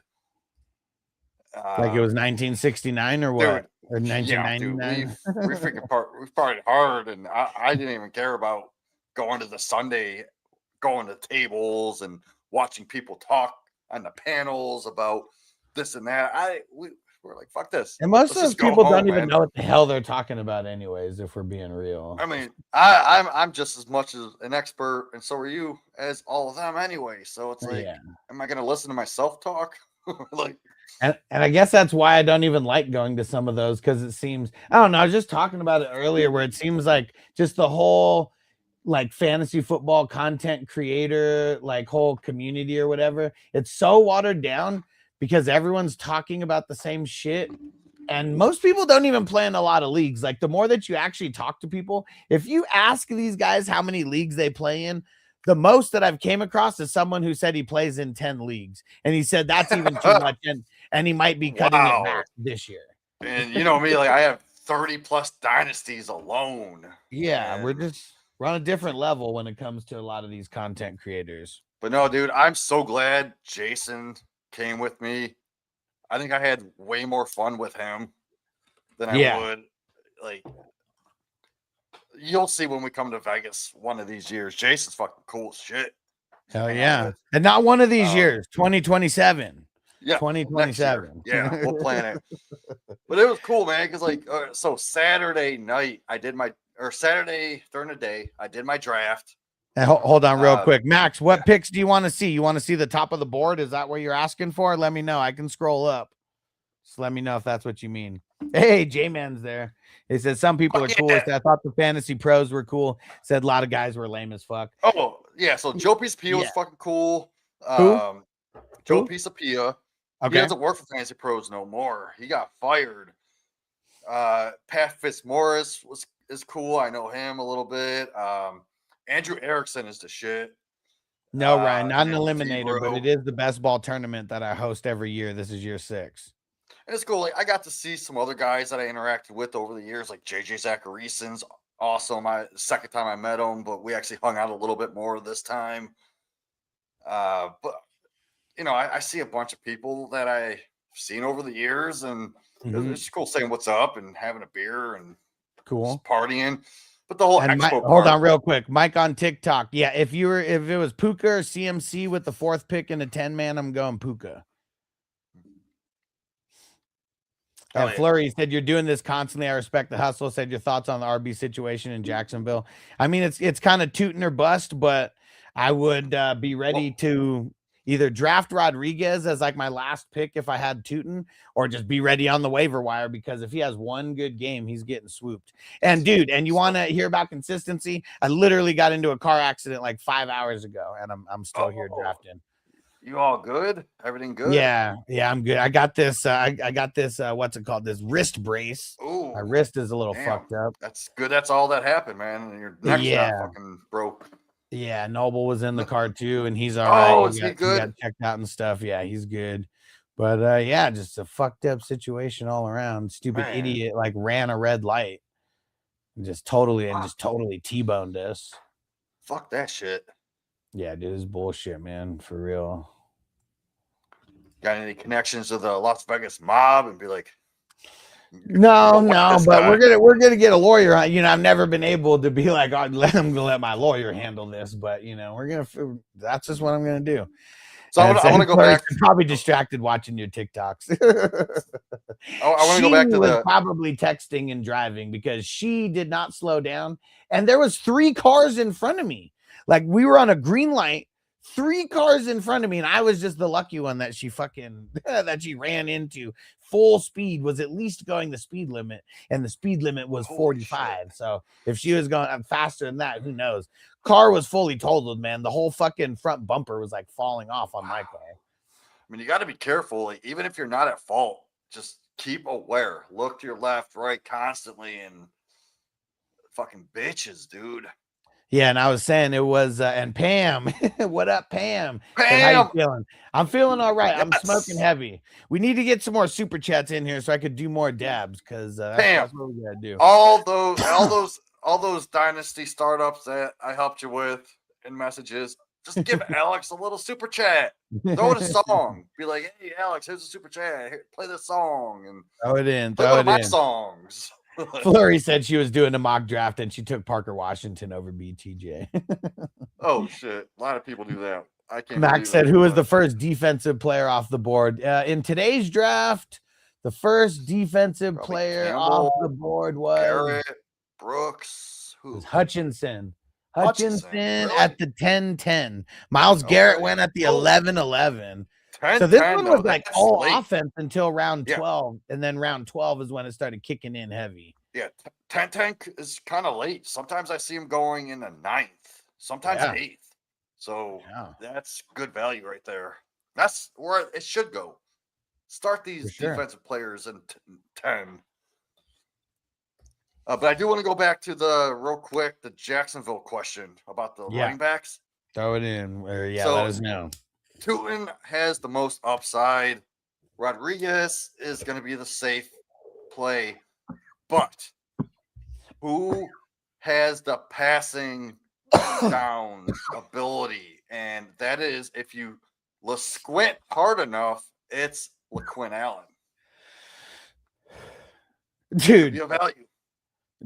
Like it was 1969 or what? Dude, or 1999? Yeah, we partied hard, and I didn't even care about going to the Sunday, going to tables and watching people talk on the panels about this and that. We're like, fuck this. And most of those people don't even know what the hell they're talking about anyways, if we're being real. I mean, I'm just as much as an expert, and so are you, as all of them anyway. So it's like, am I going to listen to myself talk? Like, and I guess that's why I don't even like going to some of those, because it seems, I don't know, I was just talking about it earlier, where it seems like just the whole like fantasy football content creator, like whole community or whatever, it's so watered down because everyone's talking about the same shit. And most people don't even play in a lot of leagues. Like the more that you actually talk to people, if you ask these guys how many leagues they play in, the most that I've came across is someone who said he plays in 10 leagues. And he said that's even too much. And he might be cutting it back this year. And you know me, like I have 30 plus dynasties alone. Yeah, and we're on a different level when it comes to a lot of these content creators. But no, dude, I'm so glad Jason came with me. I think I had way more fun with him than I would. Like, you'll see when we come to Vegas one of these years. Jason's fucking cool as shit. Hell yeah. And not one of these years, 2027. Yeah, 2027. Yeah, we'll plan it. But it was cool, man, because like, so Saturday night, Saturday during the day, I did my draft. And hold on real quick. Max, what picks do you want to see? You want to see the top of the board? Is that what you're asking for? Let me know. I can scroll up. Just let me know if that's what you mean. Hey, J-Man's there. He said some people are cool. I thought the fantasy pros were cool. Said a lot of guys were lame as fuck. Oh, yeah. So Joe Pisapia was fucking cool. Who? Joe Pisapia. Okay. He doesn't work for Fantasy Pros no more. He got fired. Pat Fitzmaurice is cool. I know him a little bit. Andrew Erickson is the shit. No, Ryan, not an eliminator, but it is the best ball tournament that I host every year. This is year 6. And it's cool. Like, I got to see some other guys that I interacted with over the years, like JJ Zacharison's awesome. The second time I met him, but we actually hung out a little bit more this time. But you know, I see a bunch of people that I've seen over the years, and it's just cool saying what's up and having a beer and partying. But the whole expo hold on real quick. Mike on TikTok. Yeah, if it was Puka or CMC with the 4th pick in a 10-man, I'm going Puka. And Flurry said, you're doing this constantly. I respect the hustle. Said your thoughts on the RB situation in Jacksonville. I mean, it's kind of tooting or bust, but I would be ready to, either draft Rodriguez as like my last pick if I had Tootin, or just be ready on the waiver wire, because if he has one good game, he's getting swooped. And dude, and you want to hear about consistency? I literally got into a car accident like 5 hours ago, and I'm still here drafting. You all good? Everything good? Yeah, I'm good. I got this. I got this. What's it called? This wrist brace. Ooh, My wrist is a little damn. fucked up. That's good. That's all that happened, man. And your neck's not fucking broke. Yeah, Noble was in the car too, and he's all right. Oh, is he good? He got checked out and stuff. Yeah, he's good. But yeah, just a fucked up situation all around. Stupid idiot like ran a red light and just totally T-boned us. Fuck that shit. Yeah, dude, it's bullshit, man, for real. Got any connections to the Las Vegas mob and be like, no, but we're gonna get a lawyer on. You know, I've never been able to be like, I'm gonna let my lawyer handle this, but you know, that's just what I'm gonna do. So I want to go back. Probably distracted watching your TikToks. I want to go back to probably texting and driving, because she did not slow down, and there was 3 cars in front of me. Like, we were on a green light, 3 cars in front of me, and I was just the lucky one that she that she ran into. Full speed, was at least going the speed limit, and the speed limit was 45. Shit. So if she was going faster than that, who knows? Car was fully totaled, man. The whole fucking front bumper was like falling off on my car. I mean, you got to be careful. Like, even if you're not at fault, just keep aware. Look to your left, right, constantly, and fucking bitches, dude. Yeah, and I was saying it was, and Pam, what up, Pam? Pam, how you feeling? I'm feeling all right. Yes. I'm smoking heavy. We need to get some more super chats in here so I could do more dabs, because that's what we gotta do. All those dynasty startups that I helped you with in messages, just give Alex a little super chat. Throw it a song. Be like, hey, Alex, here's a super chat. Here, play this song, and throw it in. Play one of my songs. Flurry said she was doing a mock draft and she took Parker Washington over BTJ. Oh shit! A lot of people do that. I can't. Max said, "Who was the first defensive player off the board in today's draft? The first defensive player Campbell, off the board was Garrett Brooks. Who? Was Hutchinson. Hutchinson really? At the 10-10. Miles Garrett went at the 11-11. So this one was like all offense until round 12, and then round 12 is when it started kicking in heavy. Yeah, 10-10 is kind of late. Sometimes I see him going in the 9th, sometimes 8th. So that's good value right there. That's where it should go. Start these defensive players in 10. But I do want to go back to real quick, the Jacksonville question about the running backs. Throw it in. So, let us know. Tootin has the most upside. Rodriguez is going to be the safe play. But who has the passing down ability? And that is, if you squint hard enough, it's LaQuinn Allen.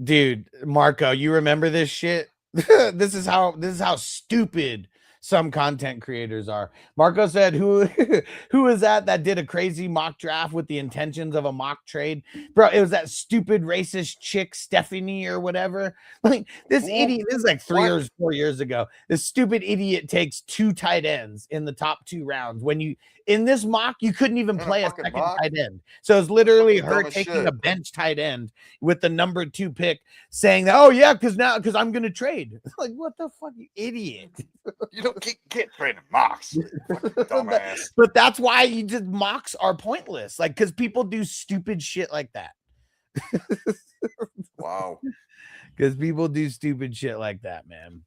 Dude, Marco, you remember this shit? This is how stupid some content creators are. Marco said, who is that did a crazy mock draft with the intentions of a mock trade? Bro, it was that stupid racist chick, Stephanie or whatever. Like, this idiot, this is like 3 or 4 years ago. This stupid idiot takes 2 tight ends in the top 2 rounds. When in this mock, you couldn't even play a second tight end. So it's literally her taking a bench tight end with the number 2 pick, saying that, because I'm gonna trade. Like, what the fuck, you idiot? You don't get trading mocks. Dumbass. But that's why mocks are pointless. Like, because people do stupid shit like that. Wow. Because people do stupid shit like that, man.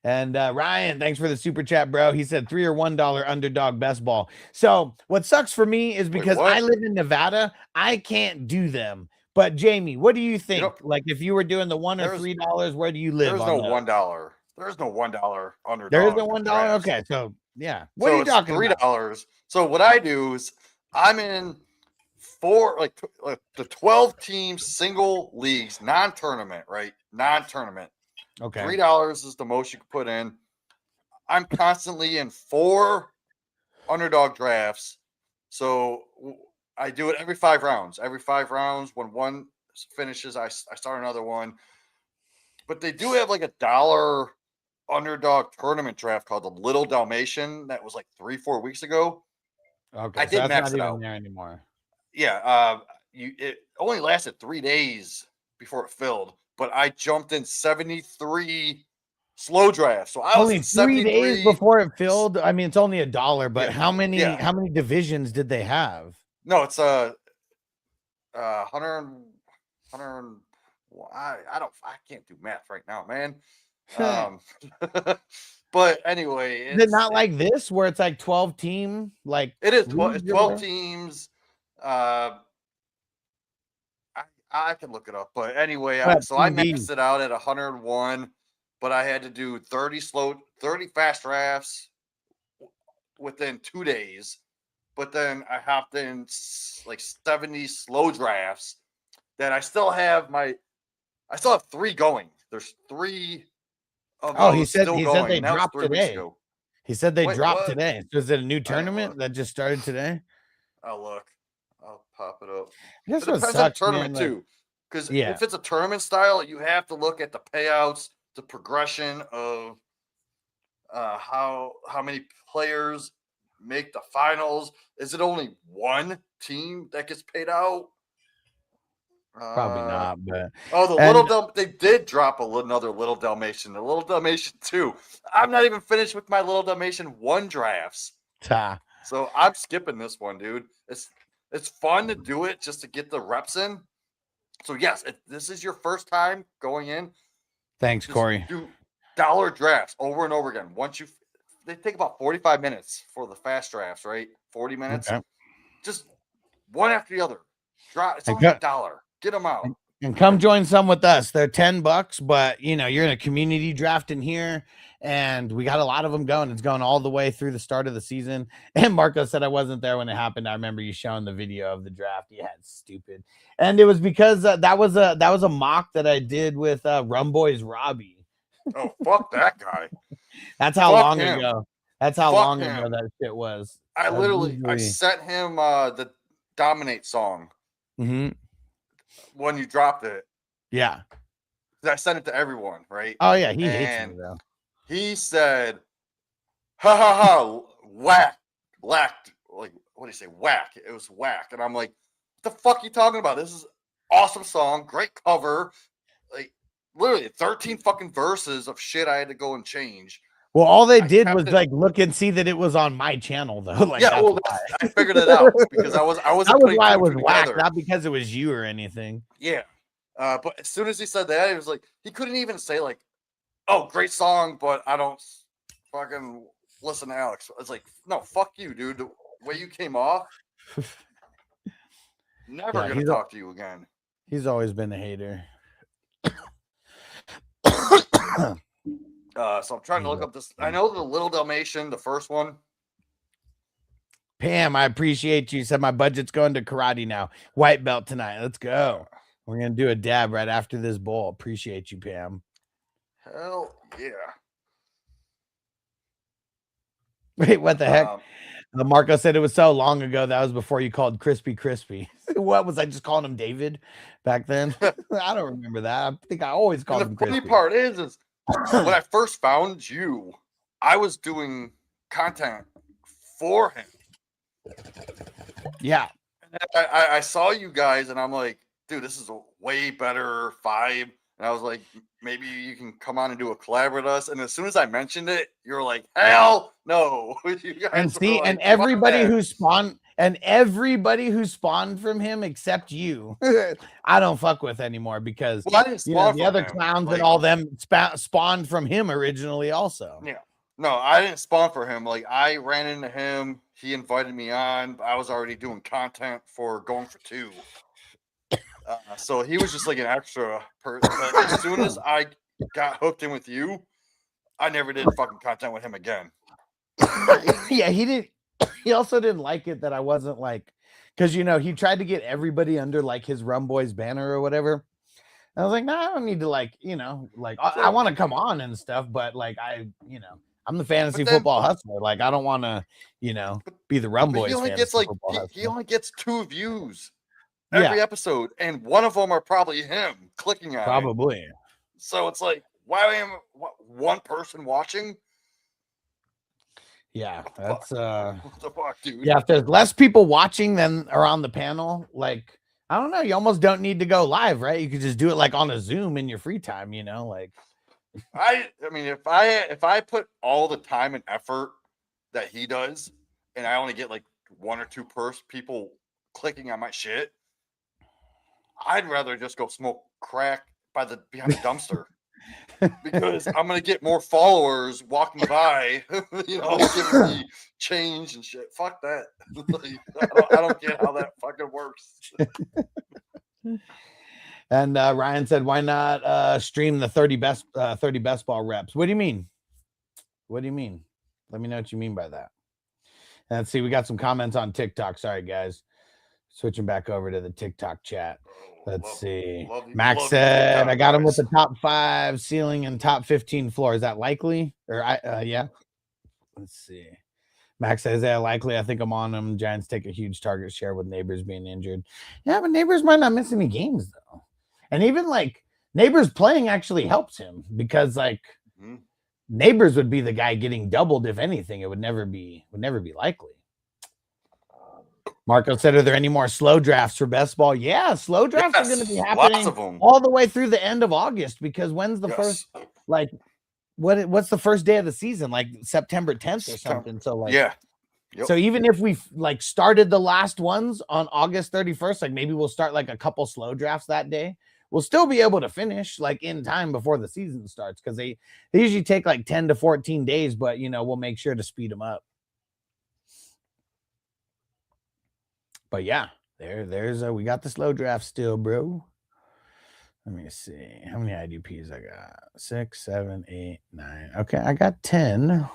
And Ryan, thanks for the super chat, bro. He said $3 or $1 underdog best ball. So what sucks for me is because I live in Nevada, I can't do them. But Jamie, what do you think? Like, if you were doing the $1 or $3, where do you live? There's no $1. There's no $1 underdog. There is no $1. Okay, so yeah. What are you talking about? $3. So what I do is I'm in the 12 team single leagues, non-tournament, right? Non-tournament. Okay. $3 is the most you can put in. I'm constantly in 4 underdog drafts. So I do it every 5 rounds. Every 5 rounds, when one finishes, I start another one. But they do have like $1 underdog tournament draft called the Little Dalmatian that was like 3-4 weeks ago. Okay, I so did that's max not it even out. there anymore. Yeah, it only lasted 3 days before it filled, but I jumped in 73 slow drafts. So I was Only in 3 days 73. before it filled. I mean, it's only $1, but Yeah, how many yeah. divisions did they have? No, it's 100, I can't do math right now, man. But anyway, Is it not like this where it's like 12 team like it is leagues or 12 whatever? teams. I can look it up, but anyway, What so I TD? maxed it out at 101, but I had to do 30 fast drafts within 2 days. But then I hopped in like 70 slow drafts that I still have 3 going. There's 3 of Oh, he those said still they going, and that was dropped 3 weeks today. ago. He said they Wait, dropped what? today. So is it a new I didn't tournament look. that just started today? I'll look. I'll pop it up. I guess It what depends on the sucks, tournament man. Like, too, because yeah, if it's a tournament style, you have to look at the payouts, the progression of how many players make the finals. Is it only one team that gets paid out? probably not, but They did drop another Little Dalmatian, the Little Dalmatian 2. I'm not even finished with my Little Dalmatian 1 drafts. So I'm skipping this one, dude. It's fun to do it just to get the reps in. So yes, if this is your first time going in, thanks, just Corey. do dollar drafts over and over again. They take about 45 minutes for the fast drafts, right? 40 minutes. Okay. Just one after the other. It's only $1. Get them out. And come join some with us. They're $10, but you're in a community draft in here, and we got a lot of them going. It's going all the way through the start of the season. And Marco said I wasn't there when it happened. I remember you showing the video of the draft. Yeah, it's stupid. And it was because that was a mock that I did with Rum Boys Robbie. Oh, fuck that guy. That's how Fuck long him. ago. That's how Fuck long him. ago that shit was. I sent him the Dominate song Mm-hmm. when you dropped it. Yeah. I sent it to everyone, right? Oh yeah, he hates me though. He said, "Ha ha ha, whack, like what do you say, whack?" It was whack, and I'm like, "What the fuck are you talking about? This is awesome song, great cover, like literally 13 fucking verses of shit I had to go and change." Well, all they did was like look and see that it was on my channel, though. Like, yeah, I figured it out because I wasn't. That was why I was whacked, not because it was you or anything. Yeah, but as soon as he said that, it was like he couldn't even say like, "Oh, great song," but I don't fucking listen to Alex. It's like, no, fuck you, dude. The way you came off, never gonna talk to you again. He's always been a hater. So I'm trying to look up this. I know the Little Dalmatian, the first one. Pam, I appreciate you. Said my budget's going to karate now. White belt tonight. Let's go. We're gonna do a dab right after this bowl. Appreciate you, Pam. Hell yeah. Wait, what the heck? Marco said it was so long ago. That was before you called Crispy. What was I just calling him David back then? I don't remember that. I think I always called him Crispy. The funny part is when I first found you, I was doing content for him. Yeah. And I saw you guys and I'm like, dude, this is a way better vibe. And I was like, maybe you can come on and do a collab with us. And as soon as I mentioned it, you're like, hell no. You guys and see, like, and everybody who spawned from him except you, I don't fuck with anymore because the other clowns and all them spawned from him originally also. Yeah. No, I didn't spawn for him. Like I ran into him. He invited me on. I was already doing content for Going for Two. So he was just like an extra person. But as soon as I got hooked in with you, I never did fucking content with him again. Yeah, he did. He also didn't like it that I wasn't like, because he tried to get everybody under like his Rum Boys banner or whatever. I was like, no, I don't need to I want to come on and stuff, but like I'm the fantasy football hustler. Like I don't want to, be the Rum Boys. He only gets he only gets 2 views every episode, and one of them are probably him clicking on probably. So it's like, Why am one person watching? Yeah, What the that's fuck? What the fuck, dude? yeah. If there's less people watching than are on the panel, like I don't know, you almost don't need to go live, right? You could just do it like on a Zoom in your free time, you know, like. I mean, if I put all the time and effort that he does, and I only get like one or two people clicking on my shit, I'd rather just go smoke crack behind the dumpster because I'm gonna get more followers walking by, giving me change and shit. Fuck that. I don't get how that fucking works. And Ryan said, "Why not stream the 30 best ball reps?" What do you mean? What do you mean? Let me know what you mean by that. And let's see. We got some comments on TikTok. Sorry, guys. Switching back over to the TikTok chat. Let's see. Max said, "I got him with the top 5 ceiling and top 15 floor. Is that likely?" Or yeah. Let's see. Max says, "Yeah, likely. I think I'm on them. Giants take a huge target share with Neighbors being injured." Yeah, but Neighbors might not miss any games though. And even like Neighbors playing actually helps him because like Neighbors would be the guy getting doubled if anything. It would never be likely. Marco said, "Are there any more slow drafts for best ball?" Yeah, slow drafts are going to be happening all the way through the end of August because when's the first like what's the first day of the season? Like September 10th or something. So like yeah. Yep. So even if we like started the last ones on August 31st, like maybe we'll start like a couple slow drafts that day. We'll still be able to finish like in time before the season starts because they usually take like 10 to 14 days, but we'll make sure to speed them up. But yeah, there's we got the slow draft still, bro. Let me see how many IDPs I got. 6, 7, 8, 9. Okay, I got 10.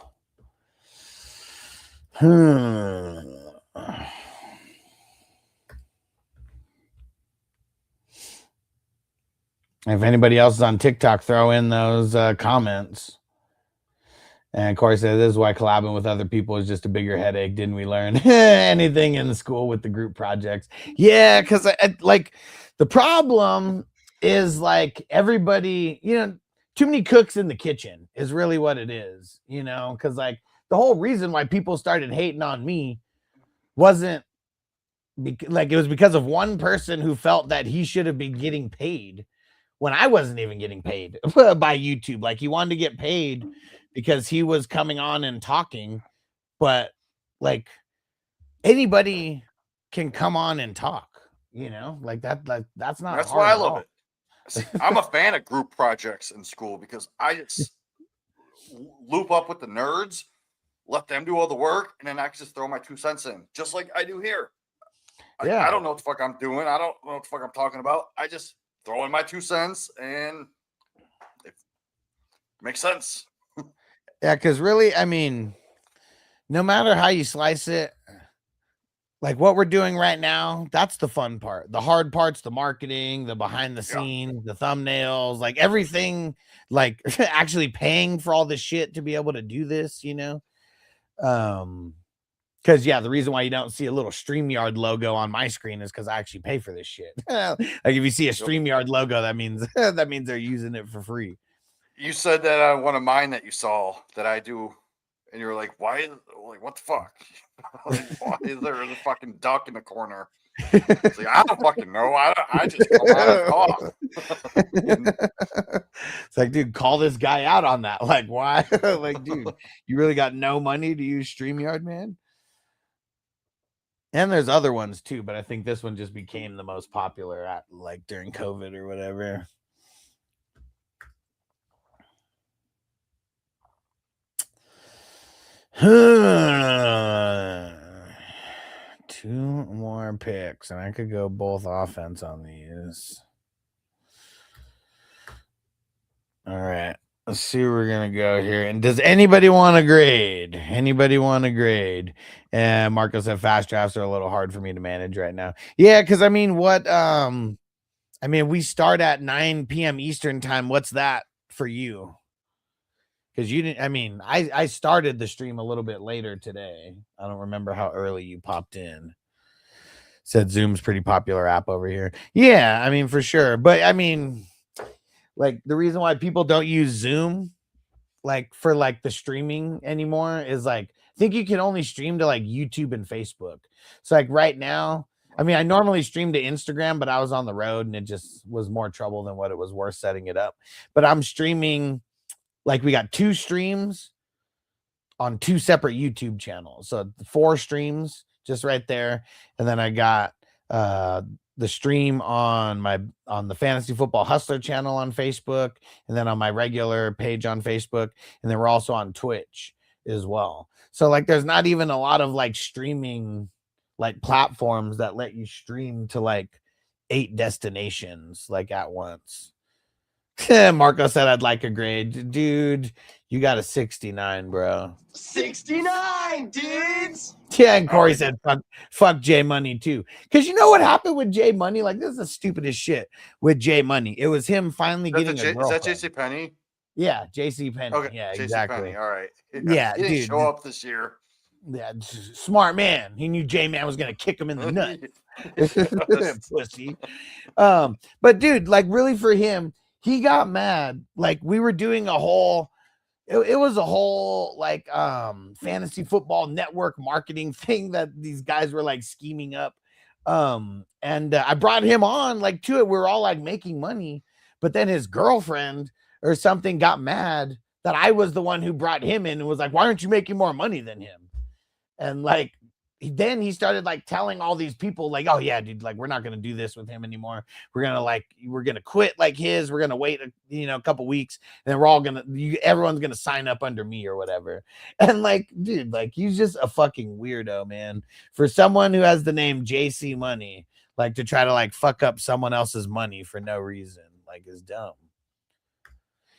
If anybody else is on TikTok, throw in those comments. And of course, this is why collabing with other people is just a bigger headache. Didn't we learn anything in the school with the group projects? Yeah, because like the problem is like everybody, too many cooks in the kitchen is really what it is, because like the whole reason why people started hating on me wasn't like it was because of one person who felt that he should have been getting paid when I wasn't even getting paid by YouTube. Like he wanted to get paid because he was coming on and talking, but like anybody can come on and talk, like that. Like that's not. That's why I love it. See, I'm a fan of group projects in school because I just loop up with the nerds, let them do all the work, and then I can just throw my 2 cents in, just like I do here. I don't know what the fuck I'm doing. I don't know what the fuck I'm talking about. I just throw in my 2 cents, and it makes sense. Yeah, because really, I mean, no matter how you slice it, like what we're doing right now, that's the fun part. The hard part's the marketing, the behind the scenes, the thumbnails, like everything, like actually paying for all this shit to be able to do this, because the reason why you don't see a little StreamYard logo on my screen is because I actually pay for this shit. Like if you see a StreamYard logo, that means they're using it for free. You said that one of mine that you saw that I do, and you were like, "Why? Like, what the fuck? Like, why is there a fucking duck in the corner?" It's like, I don't fucking know. I just come on and talk. It's like, dude, call this guy out on that. Like, why? Like, dude, you really got no money to use StreamYard, man? And there's other ones too, but I think this one just became the most popular at like during COVID or whatever. Two more picks, and I could go both offense on these. All right. Let's see where we're going to go here. And does anybody want to grade? Anybody want to grade? And Marco said fast drafts are a little hard for me to manage right now. Yeah, because I mean, we start at 9 p.m. Eastern time. What's that for you? Because you didn't, I started the stream a little bit later today. I don't remember how early you popped in. Said Zoom's pretty popular app over here. Yeah, for sure. But like the reason why people don't use Zoom like for like the streaming anymore is like I think you can only stream to like YouTube and Facebook. So like right now, I mean, I normally stream to Instagram, but I was on the road and it just was more trouble than what it was worth setting it up. But I'm streaming like we got 2 streams on 2 separate YouTube channels. So 4 streams just right there. And then I got the stream on the Fantasy Football Hustler channel on Facebook, and then on my regular page on Facebook, and then we're also on Twitch as well. So like there's not even a lot of like streaming like platforms that let you stream to like 8 destinations like at once. Marco said I'd like a grade. Dude, you got a 69, bro. 69, dudes. Yeah, and Corey said fuck J Money too. Because you know what happened with J Money? Like, this is the stupidest shit with J Money. It was him finally getting a girlfriend. Is that JC Penny? Yeah, JC Penny. Okay, yeah, JC exactly. Penny. All right. Yeah, he didn't dude. show up this year. Yeah, smart man. He knew J Man was gonna kick him in the nut. Pussy. But dude, like really for him, he got mad. Like we were doing a whole it was a whole like fantasy football network marketing thing that these guys were like scheming up. And I brought him on like to it. We were all like making money, but then his girlfriend or something got mad that I was the one who brought him in and was like, why aren't you making more money than him? And like then he started like telling all these people like, oh yeah, dude, like we're not gonna do this with him anymore. We're gonna quit like his. We're gonna wait a couple weeks, and then we're all everyone's gonna sign up under me or whatever. And like, dude, like he's just a fucking weirdo, man. For someone who has the name JC Money, like to try to like fuck up someone else's money for no reason, like is dumb.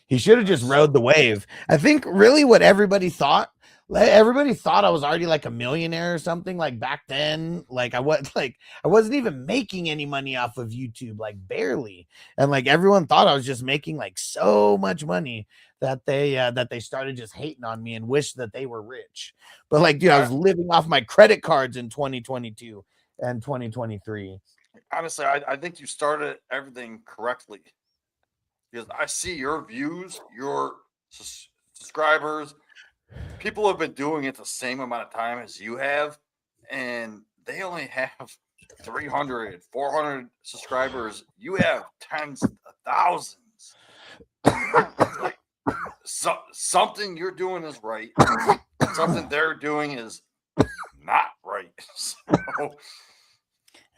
He should have just rode the wave. I think really what everybody thought I was already like a millionaire or something like back then. Like I wasn't even making any money off of YouTube, like barely. And like everyone thought I was just making like so much money that they started just hating on me and wished that they were rich. But like, dude, I was living off my credit cards in 2022 and 2023. Honestly, I think you started everything correctly. Because I see your views, your subscribers, people have been doing it the same amount of time as you have, and they only have 300, 400 subscribers. You have tens of thousands. Like, something you're doing is right. Something they're doing is not right. So.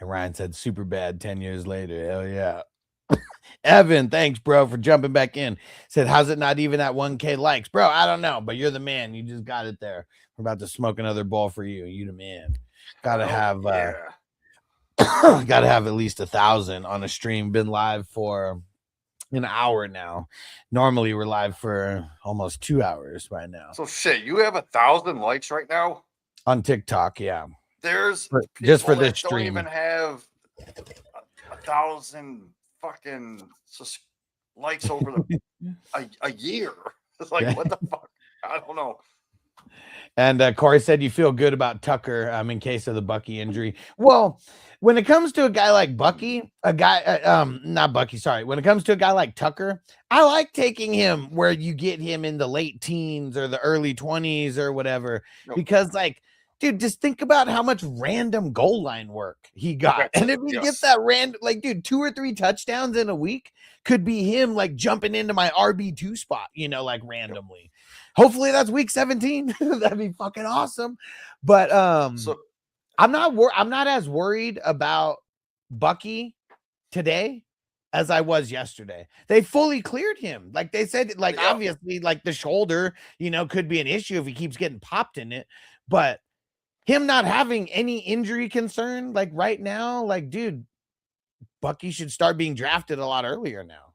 And Ryan said super bad 10 years later. Hell yeah. Evan, thanks, bro, for jumping back in. Said, how's it not even at 1K likes? Bro, I don't know, but you're the man. You just got it there. We're about to smoke another ball for you. You the man. Gotta have gotta have at least 1,000 on a stream. Been live for an hour now. Normally we're live for almost 2 hours right now. So shit, you have 1,000 likes right now? On TikTok, yeah. There's just for this stream. Don't even have 1,000 fucking likes over a year. It's like, what the fuck? I don't know. And Corey said you feel good about Tucker in case of the Bucky injury. Well, when it comes to a guy like Bucky, not Bucky, sorry. When it comes to a guy like Tucker, I like taking him where you get him in the late teens or the early 20s or whatever, because like, dude, just think about how much random goal line work he got. And if he gets that random, like, dude, 2 or 3 touchdowns in a week could be him like jumping into my RB2 spot, like randomly. Hopefully that's week 17. That'd be fucking awesome. But I'm not as worried about Bucky today as I was yesterday. They fully cleared him. Like they said, like obviously, like the shoulder, could be an issue if he keeps getting popped in it. But him not having any injury concern, like right now, like, dude, Bucky should start being drafted a lot earlier now.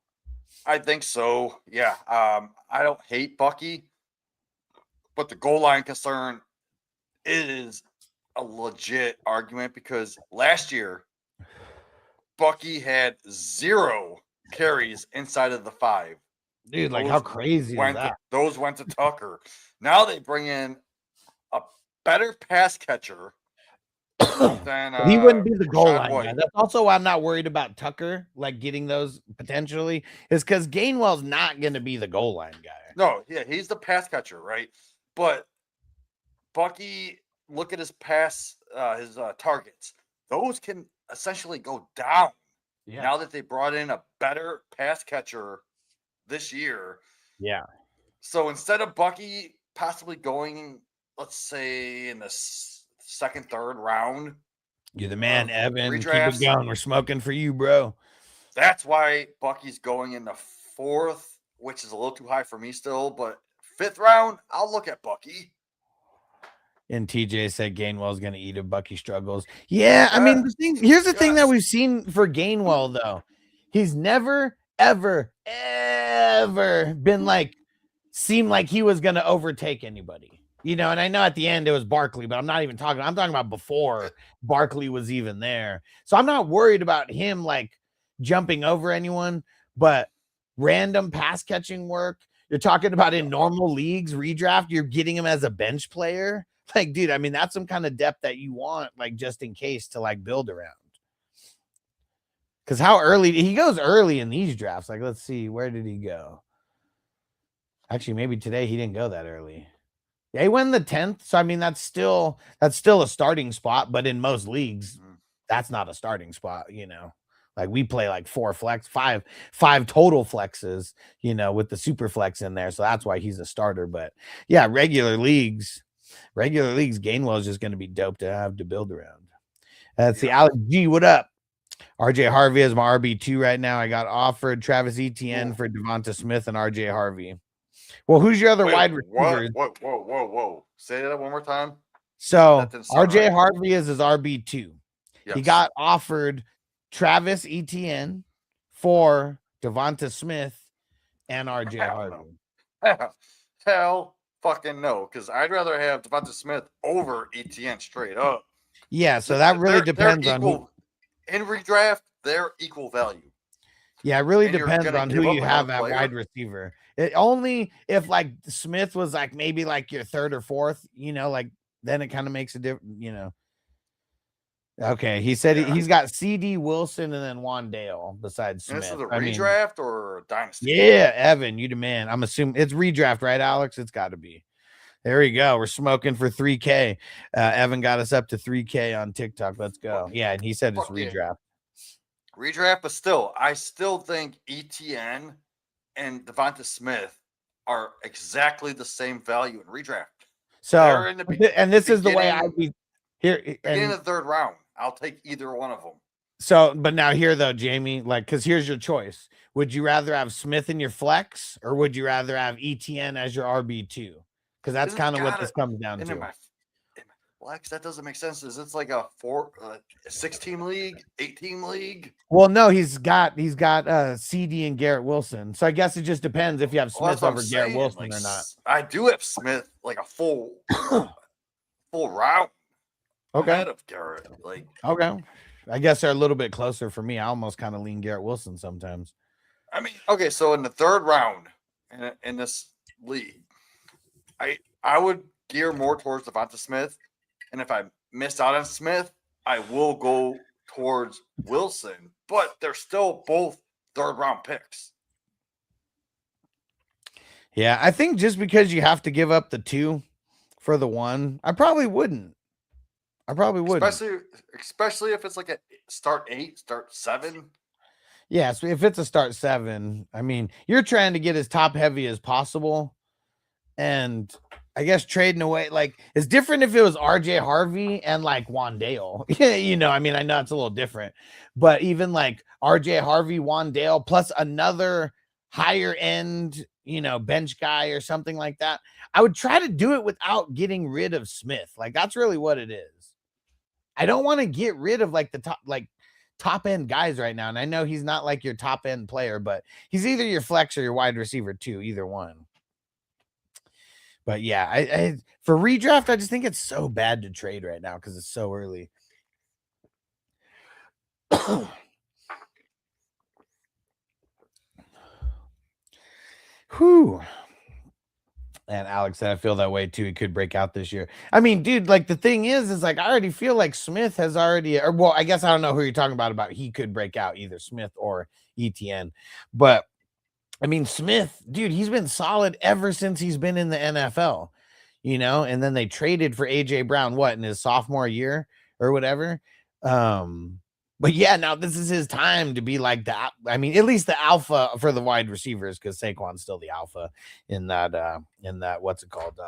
I think so. Yeah. I don't hate Bucky, but the goal line concern is a legit argument because last year, Bucky had 0 carries inside of the 5. Dude, like how crazy is that? Those went to Tucker. Now they bring in a better pass catcher then He wouldn't be the goal Rachaad line guy. White. That's also why I'm not worried about Tucker, like getting those potentially, is because Gainwell's not going to be the goal line guy. No, yeah, he's the pass catcher, right? But Bucky, look at his pass, his targets. Those can essentially go down now that they brought in a better pass catcher this year. Yeah. So instead of Bucky possibly going, let's say, in the second, third round, You're the man, Evan. Keep redrafts. it going. We're smoking for you, bro. That's why Bucky's going in the fourth, which is a little too high for me still. But fifth round, I'll look at Bucky. And TJ said Gainwell's going to eat if Bucky struggles. Yeah, I mean, here's the thing that we've seen for Gainwell, though. He's never, ever, ever been like, seemed like he was going to overtake anybody. You know, and I know at the end it was Barkley, but I'm talking about before Barkley was even there. So I'm not worried about him like jumping over anyone, but random pass catching work. You're talking about in normal leagues, redraft, you're getting him as a bench player. Like, dude, I mean, that's some kind of depth that you want, like, just in case to like build around. Because how early he goes early in these drafts? Like, let's see, where did he go? Actually, maybe today he didn't go that early. Yeah, he went in the 10th. So I mean, that's still a starting spot, but in most leagues, that's not a starting spot, you know. Like we play like five total flexes, you know, with the super flex in there. So that's why he's a starter. But yeah, regular leagues, Gainwell is just going to be dope to have to build around. Let's see, Alex G, what up? RJ Harvey is my RB2 right now. I got offered Travis Etienne for Devonta Smith and RJ Harvey. Well, who's your other wide receiver? Whoa. Say that one more time. So RJ Harvey is his RB2. Yes. He got offered Travis Etienne for Devonta Smith and RJ Harvey. Hell fucking no, because I'd rather have Devonta Smith over Etienne straight up. Yeah, so that really depends on who. In redraft, they're equal value. Yeah, it really depends on who you have at wide receiver. It only if like Smith was like maybe like your third or fourth, you know, like then it kind of makes a difference, you know. Okay, he said he's got CD Wilson and then Wandale besides Smith. And this is a redraft or a dynasty? Yeah, Evan, you the man. I'm assuming it's redraft, right, Alex? It's got to be. There we go. We're smoking for 3K. Evan got us up to 3K on TikTok. Let's go. Yeah, and he said it's redraft. Redraft, but still, I still think ETN and Devonta Smith are exactly the same value in redraft. So, and this is the way I'd be here. In the third round, I'll take either one of them. So, but now here though, Jamie, like, because here's your choice. Would you rather have Smith in your flex or would you rather have ETN as your RB2? Because that's kind of what this comes down to. In my flex, that doesn't make sense. Is it's like a 6-team league, 8-team league? Well, no, he's got CD and Garrett Wilson. So I guess it just depends if you have Smith over Garrett Wilson or not. I do have Smith like a full round. Okay. Ahead of Garrett. Like, okay. I guess they're a little bit closer for me. I almost kind of lean Garrett Wilson sometimes. I mean, okay, so in the third round in this league, I would gear more towards Devonta Smith. And if I miss out on Smith, I will go towards Wilson. But they're still both third-round picks. Yeah, I think just because you have to give up the 2 for the 1, I probably wouldn't. Especially if it's like a start 8, start 7. Yeah, so if it's a start 7, I mean, you're trying to get as top heavy as possible. And I guess trading away, like, it's different if it was RJ Harvey and like Wandale. You know, I mean, I know it's a little different, but even like RJ Harvey, Wandale, plus another higher end, you know, bench guy or something like that, I would try to do it without getting rid of Smith. Like, that's really what it is. I don't want to get rid of like the top end guys right now. And I know he's not like your top end player, but he's either your flex or your wide receiver too, either one. But yeah, I for redraft, I just think it's so bad to trade right now because it's so early. Whew. And Alex said, I feel that way too. He could break out this year. I mean, dude, like the thing is like I already feel like Smith has already, or well, I guess I don't know who you're talking about he could break out, either Smith or ETN. But I mean, Smith, dude, he's been solid ever since he's been in the NFL, and then they traded for AJ Brown, in his sophomore year or whatever. But yeah, now this is his time to be like that. I mean, at least the alpha for the wide receivers, because Saquon's still the alpha in that, what's it called?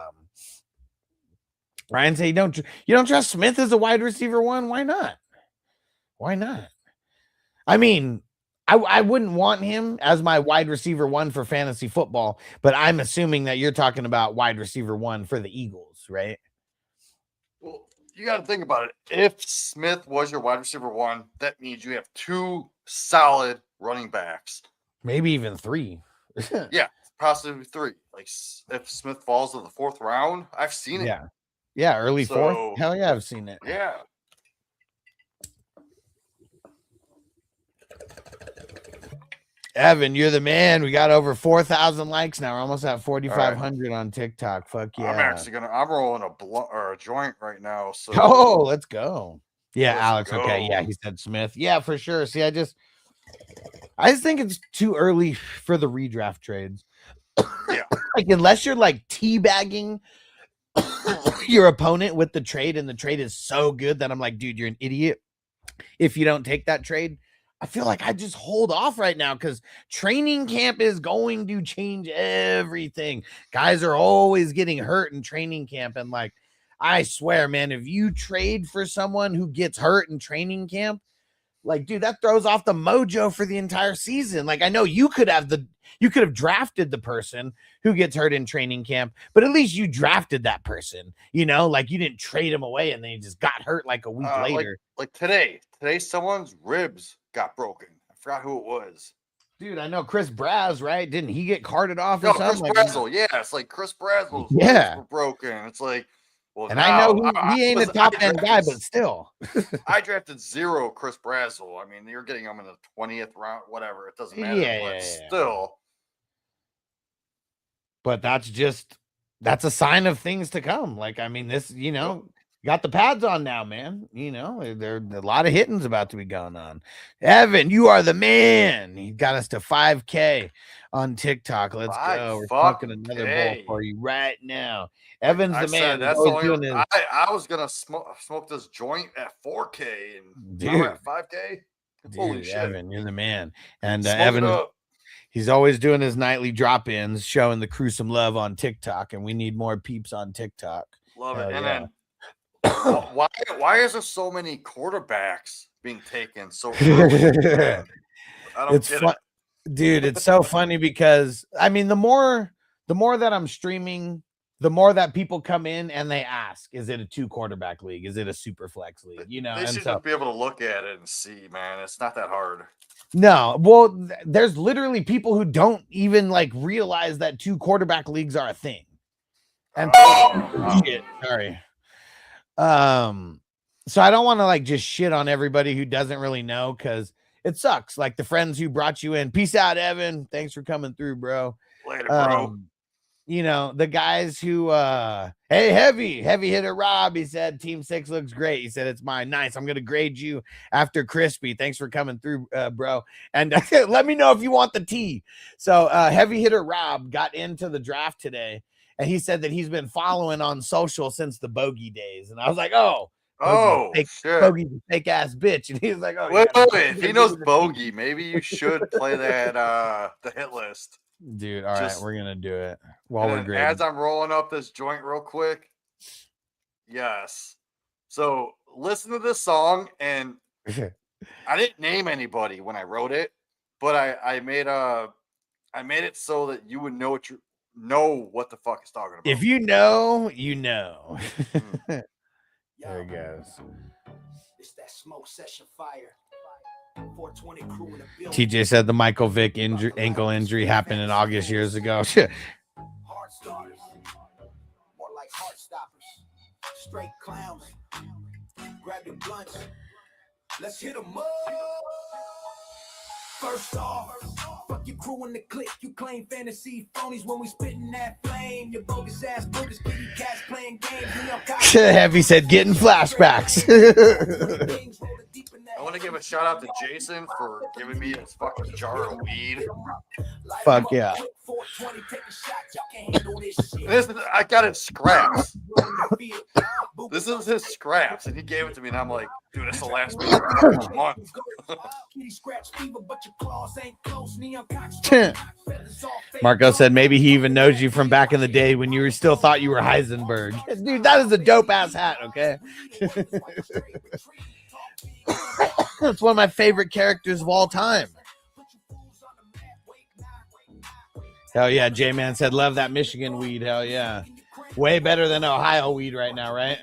Ryan say you don't trust Smith as a wide receiver one. Why not? Why not? I mean, I wouldn't want him as my wide receiver one for fantasy football, but I'm assuming that you're talking about wide receiver one for the Eagles, right? Well, you got to think about it. If Smith was your wide receiver one, that means you have 2 solid running backs. Maybe even 3. Yeah, possibly 3. Like if Smith falls to the 4th round, I've seen it. Yeah, early 4th. Hell yeah, I've seen it. Yeah. Evan, you're the man. We got over 4,000 likes now. We're almost at 4,500 on TikTok. Fuck yeah. I'm rolling a blunt or a joint right now. So let's go. Yeah, Alex. Go. Okay. Yeah, he said Smith. Yeah, for sure. See, I just think it's too early for the redraft trades. Yeah. Like, unless you're like teabagging your opponent with the trade and the trade is so good that I'm like, dude, you're an idiot if you don't take that trade. I feel like I just hold off right now because training camp is going to change everything. Guys are always getting hurt in training camp. And like, I swear, man, if you trade for someone who gets hurt in training camp, like, dude, that throws off the mojo for the entire season. Like, I know you could have drafted the person who gets hurt in training camp, but at least you drafted that person, like you didn't trade him away and then he just got hurt like a week later. Like today someone's ribs got broken. I forgot who it was. Dude, I know Chris Braz, right? Didn't he get carted off or no, something? Chris Brazzle, yeah. It's like Chris Brazzle's ribs were broken. It's like, well, and I know he ain't a top end guy, but still. I drafted 0 Chris Brazzle. I mean, you're getting him in the 20th round, whatever. It doesn't matter. Still. But that's a sign of things to come. Like, I mean, this, got the pads on now, man. There a lot of hittings about to be going on. Evan, you are the man. He got us to 5K on TikTok. Let's go. We're fucking another bowl for you right now. Evan's the man. That's I was gonna smoke this joint at 4K and dude, we're at 5K. Holy shit, Evan, you're the man. And Evan, he's always doing his nightly drop-ins, showing the crew some love on TikTok, and we need more peeps on TikTok. Love it. And then why is there so many quarterbacks being taken so early? I don't get it. Dude, it's so funny because I mean the more that I'm streaming, the more that people come in and they ask, is it a 2 quarterback league? Is it a super flex league? They should be able to look at it and see, man. It's not that hard. No, well, there's literally people who don't even like realize that 2 quarterback leagues are a thing. And shit, sorry. So I don't want to like just shit on everybody who doesn't really know, because it sucks. Like the friends who brought you in. Peace out, Evan. Thanks for coming through, bro. Later, bro. The guys who hey, heavy hitter Rob, he said Team 6 looks great. He said it's mine. Nice. I'm gonna grade you after Crispy. Thanks for coming through, bro. And let me know if you want the tea. So heavy hitter Rob got into the draft today, and he said that he's been following on social since the Bogey days. And I was like, Bogey's a fake ass bitch. And he's like, wait. If he knows Bogey, maybe you should play that the hit list. Dude, all right, we're gonna do it while we're grading. As I'm rolling up this joint real quick. Yes. So listen to this song, and I didn't name anybody when I wrote it, but I made it so that you would know what the fuck it's talking about. If you know, you know. There it goes. It's that smoke session fire. 420 crew in the building. TJ said the Michael Vick ankle injury happened in August years ago. Heart starters, more like heart stoppers. Straight clowns. Grab your blunts. Let's hit 'em up. First off, fuck your crew in the clique. You claim fantasy phonies when we spitting that flame. Your bogus ass bogus kitty cats playing games. Heavy said getting flashbacks. I want to give a shout out to Jason for giving me his fucking jar of weed. Fuck yeah. I got his scraps. This is his scraps, and he gave it to me, and I'm like, dude, this will last me for a fucking month. Marco said maybe he even knows you from back in the day when you still thought you were Heisenberg. Dude, that is a dope ass hat, okay? That's one of my favorite characters of all time. Hell yeah, J-Man said love that Michigan weed. Hell yeah. Way better than Ohio weed right now, right?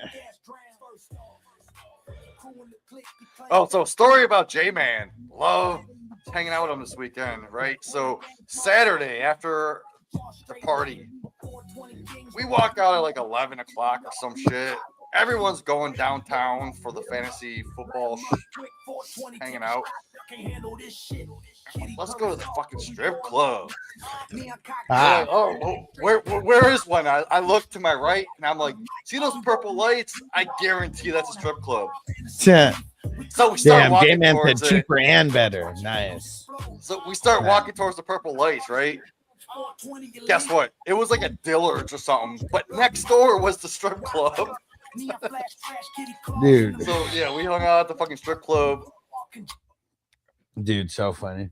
Oh, so story about J-Man. Love hanging out with him this weekend, right? So Saturday after the party, we walk out at like 11 o'clock or some shit. Everyone's going downtown for the fantasy football hanging out. Let's go to the fucking strip club. Like, oh, where is one? I look to my right and I'm like, see those purple lights? I guarantee that's a strip club. So we start walking J-Man towards said cheaper and better. Nice. So we start walking towards the purple lights, right? Guess what? It was like a Dillard's or something, but next door was the strip club. Dude. So yeah, we hung out at the fucking strip club. Dude, so funny.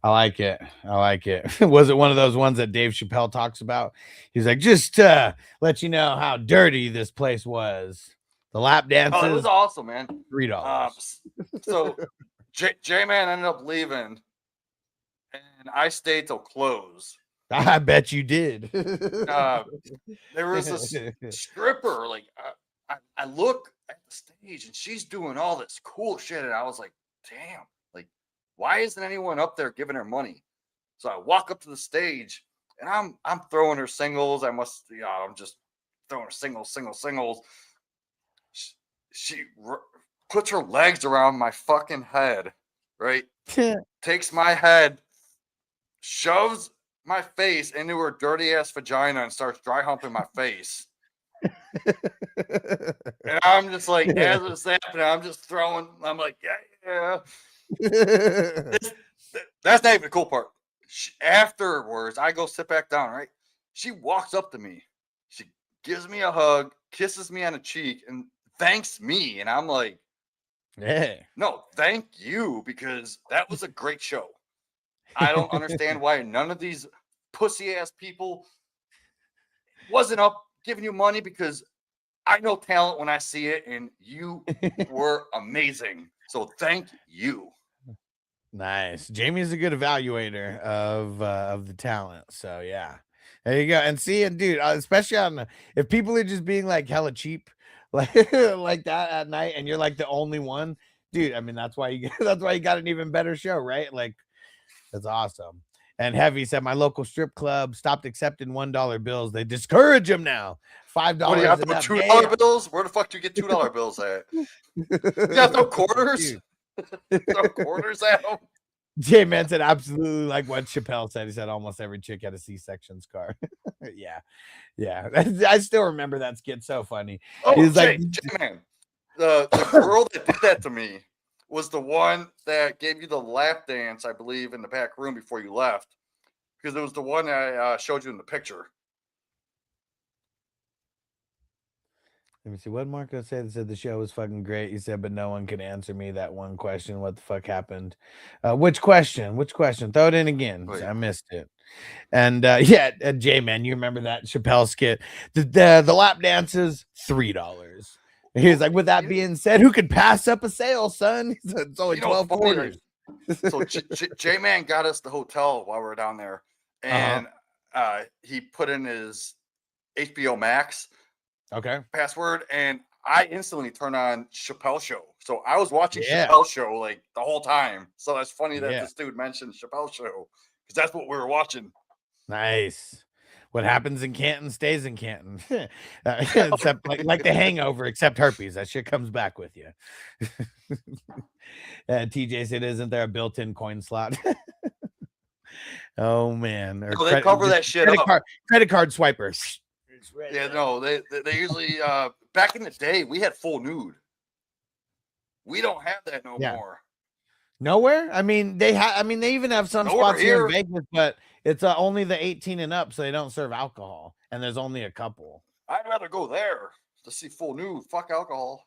I like it. I like it. Was it one of those ones that Dave Chappelle talks about? He's like, just let you know how dirty this place was. The lap dances. Oh, it was awesome, man. $3. So J-Man ended up leaving, and I stayed till close. I bet you did. There was this stripper. Like, I look at the stage, and she's doing all this cool shit, and I was like, damn. Like, why isn't anyone up there giving her money? So I walk up to the stage, and I'm throwing her singles. I'm just throwing her singles. She puts her legs around my fucking head, right? Takes my head, shoves my face into her dirty ass vagina and starts dry humping my face. And I'm just like, as it's happening, I'm just throwing. I'm like, yeah. That's not even the cool part. Afterwards, I go sit back down, right? She walks up to me. She gives me a hug, kisses me on the cheek, and thanks me. And I'm like, hey, no, thank you, because that was a great show. I don't understand why none of these pussy ass people wasn't up giving you money, because I know talent when I see it, and you were amazing. So thank you. Nice. Jamie's a good evaluator of the talent. So yeah, there you go. And see, and dude, especially on if people are just being like hella cheap, like like that at night, and you're like the only one, dude. I mean, that's why you got an even better show, right? Like, that's awesome. And Heavy said my local strip club stopped accepting $1 bills. They discourage them now. $5. What do you have to put $2 bills? Where the fuck do you get $2 bills at? You got no quarters? Throw quarters at them. J-Man said absolutely like what Chappelle said. He said almost every chick had a C-section scar. yeah. I still remember that skit. So funny. Oh, he's like, J-Man. The girl that did that to me was the one that gave you the lap dance, I believe, in the back room before you left, because it was the one I showed you in the picture. Let me see what Marco said. He said the show was fucking great. He said, but no one can answer me that one question. What the fuck happened? Which question? Throw it in again. Wait. I missed it. And J-Man, you remember that Chappelle skit? The lap dances, $3. He's like, with that being said, who could pass up a sale, son? It's only 12 quarters. So J-Man got us the hotel while we were down there, and he put in his HBO Max password, and I instantly turned on Chappelle Show. So I was watching Chappelle Show like the whole time. So that's funny that this dude mentioned Chappelle Show, because that's what we were watching. Nice. What happens in Canton stays in Canton. Except like the hangover, except herpes. That shit comes back with you. TJ said, isn't there a built-in coin slot? Oh man, or No, they cover just that shit up. credit card swipers. Yeah, no, they usually back in the day we had full nude. We don't have that no Yeah. more. Nowhere. I mean, they have. I mean, they even have some Nowhere spots here in here. Vegas, but it's only the 18 and up, so they don't serve alcohol, and there's only a couple. I'd rather go there to see full nude. Fuck alcohol.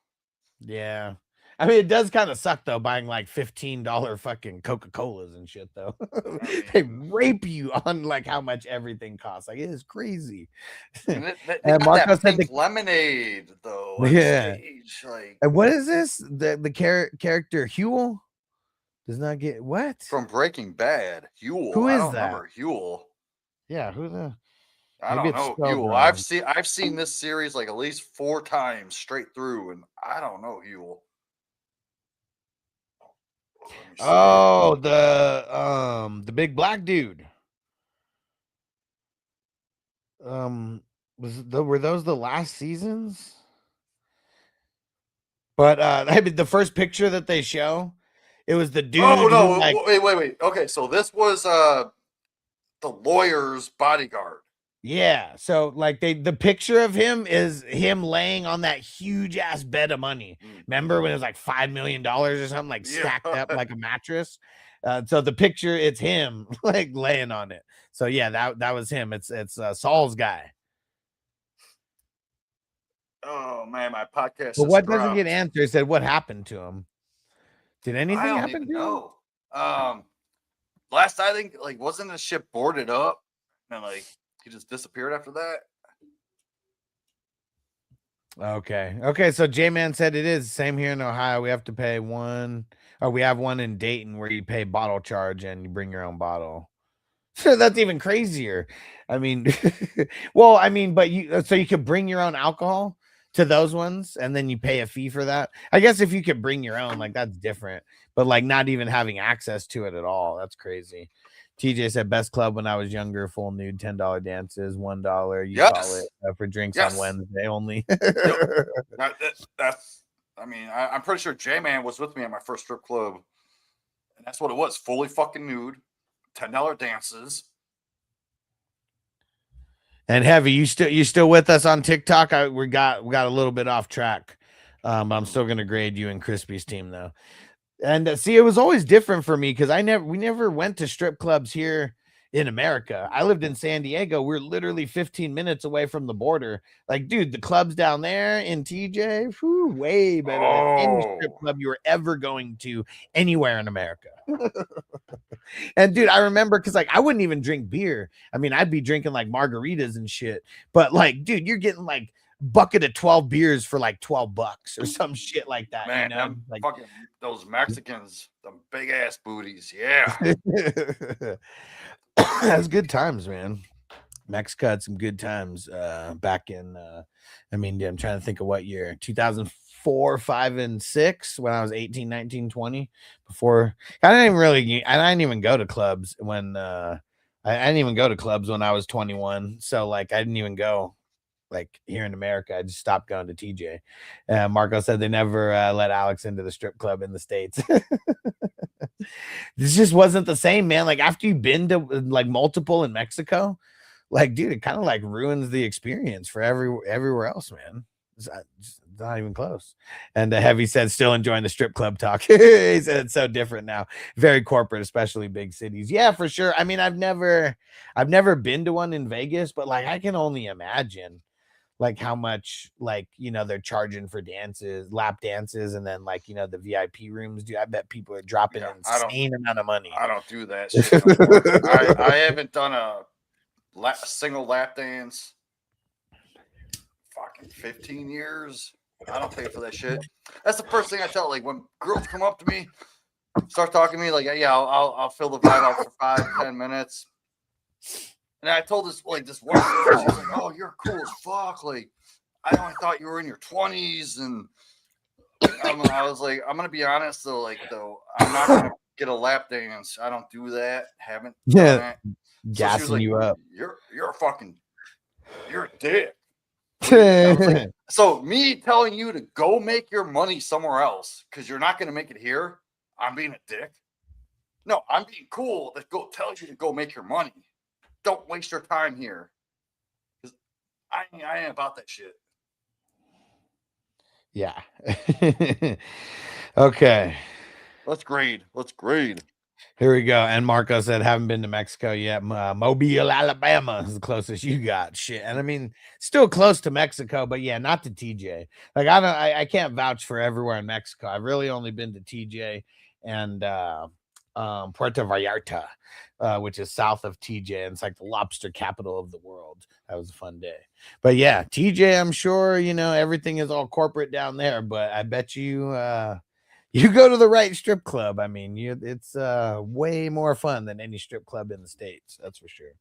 Yeah. I mean, it does kind of suck though, buying like $15 fucking Coca-Colas and shit though. They rape you on like how much everything costs. Like it is crazy. And they And got Marco that said pink lemonade though. On Yeah. stage. Like, And what is this? The character Huel does not get what? from Breaking Bad, Huel. Who I is don't that? remember Huel. Yeah, who the I Maybe don't it's know spelled Huel. wrong. I've seen this series like at least 4 times straight through, and I don't know Huel. Let me see. Oh, the big black dude. Were those the last seasons? But I mean, the first picture that they show, it was the dude. Oh who, no! like, Wait. Okay, so this was the lawyer's bodyguard. yeah. So like the picture of him is him laying on that huge ass bed of money. Remember when it was like $5 million or something, like stacked up like a mattress? So the picture, it's him like laying on it. So yeah, that was him. It's Saul's guy. Oh man, my podcast. But what doesn't get answered? It said what happened to him. Did anything I don't happen even to him? know. Last I think, like, wasn't the ship boarded up and like he just disappeared after that? Okay. So J-Man said it is same here in Ohio. We have to pay one, or we have one in Dayton where you pay bottle charge and you bring your own bottle. So that's even crazier. I mean, well, I mean, but so you could bring your own alcohol to those ones and then you pay a fee for that. I guess if you could bring your own, like that's different, but like not even having access to it at all. That's crazy. TJ said best club when I was younger, full nude, $10 dances, $1. You call it for drinks on Wednesday only. That's. I mean, I'm pretty sure J-Man was with me at my first strip club, and that's what it was: fully fucking nude, $10 dances. And Heavy, you still with us on TikTok? We got a little bit off track. I'm still gonna grade you and Crispy's team though. And see, it was always different for me because we never went to strip clubs here in America. I lived in San Diego. We're literally 15 minutes away from the border. Like, dude, the clubs down there in TJ, whew, way better than any strip club you were ever going to anywhere in America. And dude, I remember because like I wouldn't even drink beer. I mean, I'd be drinking like margaritas and shit. But like, dude, you're getting like bucket of 12 beers for like $12 or some shit like that. Man, you know, them like fucking those Mexicans, them big ass booties. Yeah. That's good times, man. Mexico had some good times back in I mean, I'm trying to think of what year, 2004, 5, and 6, when I was 18, 19, 20. Before I didn't even go to clubs when I didn't even go to clubs when I was 21. So like I didn't even go like here in America. I just stopped going to TJ. Marco said they never let Alex into the strip club in the States. This just wasn't the same, man. Like after you've been to like multiple in Mexico, like dude, it kind of like ruins the experience for everywhere else, man. It's not even close. And Heavy said still enjoying the strip club talk. He said it's so different now, very corporate, especially big cities. Yeah, for sure. I mean, I've never been to one in Vegas, but like I can only imagine like how much like they're charging for dances, lap dances, and then like the VIP rooms. Dude, I bet people are dropping an insane amount of money. I don't do that shit no more. I haven't done a single lap dance fucking 15 years. I don't pay for that shit. That's the first thing I tell. Like when girls come up to me, start talking to me, like, yeah, I'll fill the vibe out for 5-10 minutes. And I told this one girl, she's like, "Oh, you're cool as fuck. Like, I only thought you were in your 20s." And I was like, I'm gonna be honest though, I'm not gonna get a lap dance. I don't do that. Haven't done that. Gassing like, you up. You're a dick. Like, so me telling you to go make your money somewhere else because you're not gonna make it here, I'm being a dick. No, I'm being cool that tells you to go make your money. Don't waste your time here. Because I ain't about that shit. Yeah. Okay. Let's grade. Here we go. And Marco said, haven't been to Mexico yet. Mobile, Alabama is the closest you got. Shit. And I mean, still close to Mexico, but yeah, not to TJ. Like, I can't vouch for everywhere in Mexico. I've really only been to TJ and Puerto Vallarta, which is south of TJ. And it's like the lobster capital of the world. That was a fun day. But yeah, TJ, I'm sure, everything is all corporate down there, but I bet you, you go to the right strip club. I mean, it's way more fun than any strip club in the States. That's for sure.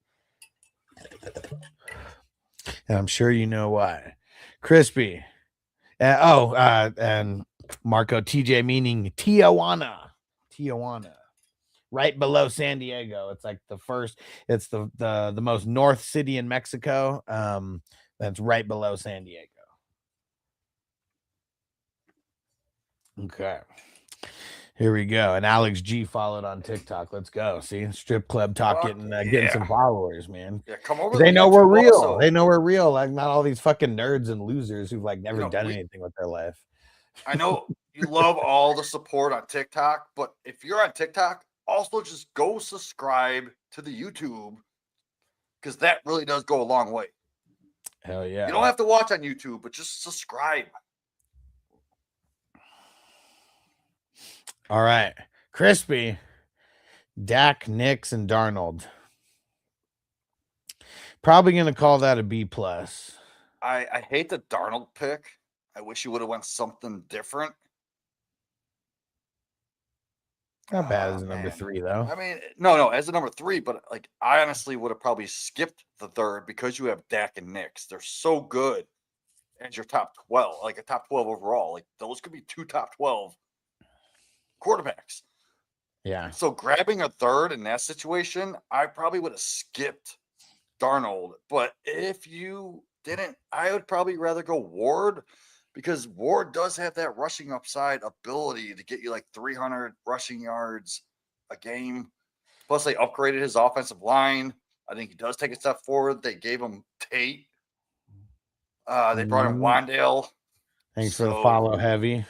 And I'm sure you know why. Crispy. And Marco, TJ meaning Tijuana. Right below San Diego. It's like it's the most north city in Mexico. That's right below San Diego. Okay. Here we go. And Alex G followed on TikTok. Let's go. See, strip club talk getting some followers, man. Yeah, come over. They know we're real. Also. They know we're real. Like not all these fucking nerds and losers who've like never done anything with their life. I know you love all the support on TikTok, but if you're on TikTok, also just go subscribe to the YouTube because that really does go a long way. Hell yeah. You don't have to watch on YouTube, but just subscribe. All right. Crispy, Dak, Nix, and Darnold. Probably going to call that a B+. I hate the Darnold pick. I wish you would have went something different. Not bad as a number 3, though. I mean, no, as a number 3, but like I honestly would have probably skipped the third because you have Dak and Nix. They're so good as your top 12, like a top 12 overall. Like those could be 2 top 12 quarterbacks. Yeah. So grabbing a third in that situation, I probably would have skipped Darnold. But if you didn't, I would probably rather go Ward because Ward does have that rushing upside ability to get you like 300 rushing yards a game. Plus, they upgraded his offensive line. I think he does take a step forward. They gave him Tate. They brought in Wandale. Thanks for the follow, Heavy.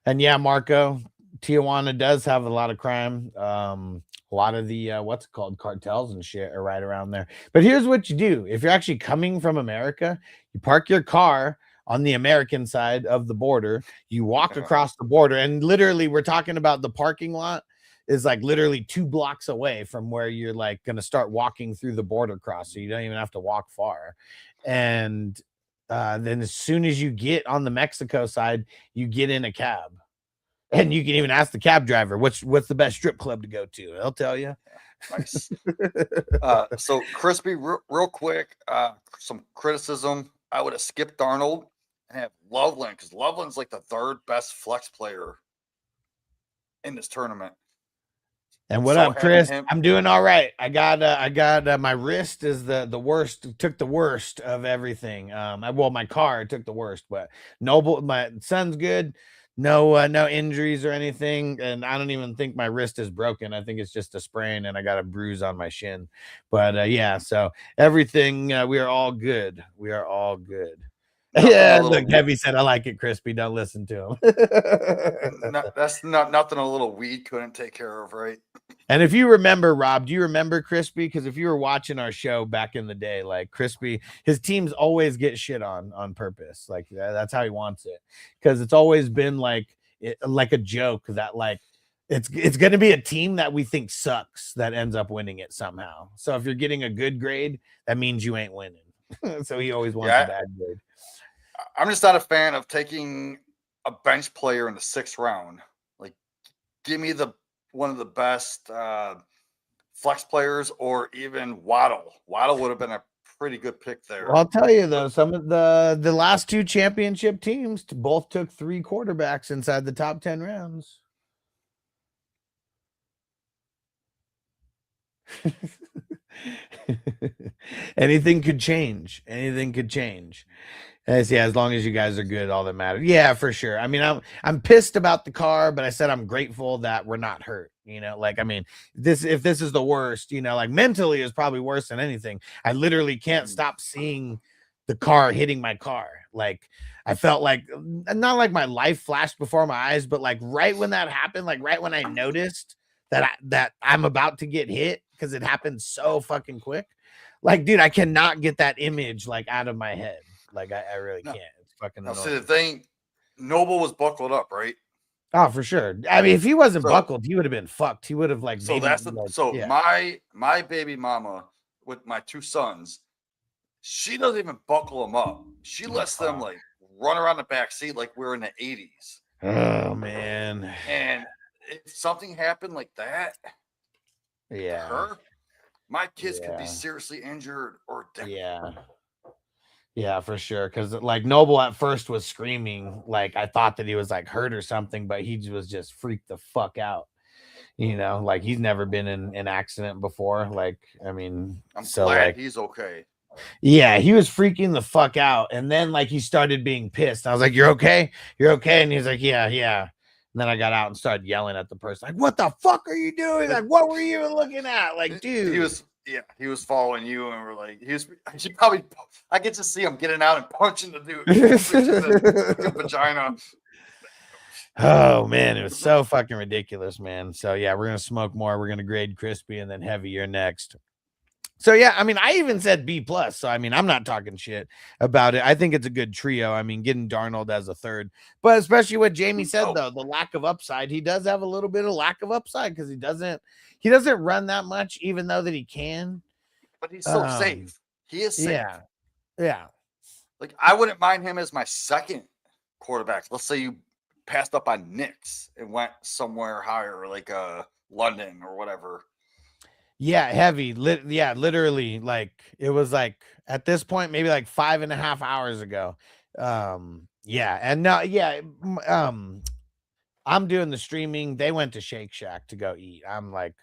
And yeah, Marco, Tijuana does have a lot of crime. A lot of the what's it called, cartels and shit are right around there. But here's what you do: if you're actually coming from America, you park your car on the American side of the border. You walk across the border, and literally, we're talking about the parking lot is like literally 2 blocks away from where you're like going to start walking through the border cross, so you don't even have to walk far. And then as soon as you get on the Mexico side, you get in a cab. And you can even ask the cab driver, what's the best strip club to go to? They'll tell you. Nice. So Crispy, real quick, some criticism. I would have skipped Darnold and have Loveland because Loveland's like the 3rd best flex player in this tournament. And what up, Chris? I'm doing all right. I got my wrist is the worst. Took the worst of everything. My car took the worst, but Noble, my son's good. No injuries or anything, and I don't even think my wrist is broken. I think it's just a sprain, and I got a bruise on my shin. But yeah, so everything we are all good. We are all good. Yeah, look, Heavy said I like it, Crispy. Don't listen to him. That's not nothing a little weed couldn't take care of, right? And if you remember, Rob, do you remember Crispy? Because if you were watching our show back in the day, like Crispy, his teams always get shit on purpose. Like that's how he wants it. Because it's always been like a joke that like it's going to be a team that we think sucks that ends up winning it somehow. So if you're getting a good grade, that means you ain't winning. So he always wants a bad grade. I'm just not a fan of taking a bench player in the 6th round. Like, give me one of the best flex players, or even Waddle. Waddle would have been a pretty good pick there. Well, I'll tell you though, some of the last 2 championship teams both took 3 quarterbacks inside the top 10 rounds. Anything could change. Yeah, as long as you guys are good, all that matters. Yeah, for sure. I mean, I'm pissed about the car, but I said I'm grateful that we're not hurt. Like I mean, if this is the worst, like mentally is probably worse than anything. I literally can't stop seeing the car hitting my car. Like I felt like not like my life flashed before my eyes, but like right when that happened, like right when I noticed that I'm about to get hit because it happened so fucking quick. Like, dude, I cannot get that image like out of my head. Like I really can't. It's fucking Now, annoying. see, the thing, Noble was buckled up, right? Oh, for sure. I mean, if he wasn't buckled, he would have been fucked. He would have like. So maybe, that's the like, yeah. my baby mama with my 2 sons, she doesn't even buckle them up. She lets them like run around the back seat like we're in the 80s. Oh man. And if something happened like that, to her, my kids could be seriously injured or dead. Yeah, for sure. Because like Noble at first was screaming, like I thought that he was like hurt or something, but he was just freaked the fuck out. Like he's never been in an accident before. Like, I mean, I'm so glad like he's okay. yeah, he was freaking the fuck out. And then like he started being pissed. I was like, You're okay? You're okay? And he's like, Yeah. And then I got out and started yelling at the person, like, what the fuck are you doing? Like, what were you even looking at? Like, dude. He was following you, and we're like, I get to see him getting out and punching the dude in the vagina. Oh man, it was so fucking ridiculous, man. So yeah, we're gonna smoke more. We're gonna grade crispy and then heavier next. So yeah, I mean, I even said B plus. So I mean, I'm not talking shit about it. I think it's a good trio. I mean, getting Darnold as a third, but especially what Jamie said though, the lack of upside. He does have a little bit of lack of upside because he doesn't run that much, even though that he can. But he's so safe. He is safe. Yeah. Like I wouldn't mind him as my second quarterback. Let's say you passed up on Knicks and went somewhere higher, like London or whatever. Yeah, heavy. Literally, like it was like at this point, maybe like 5.5 hours ago. I'm doing the streaming. They went to Shake Shack to go eat. I'm like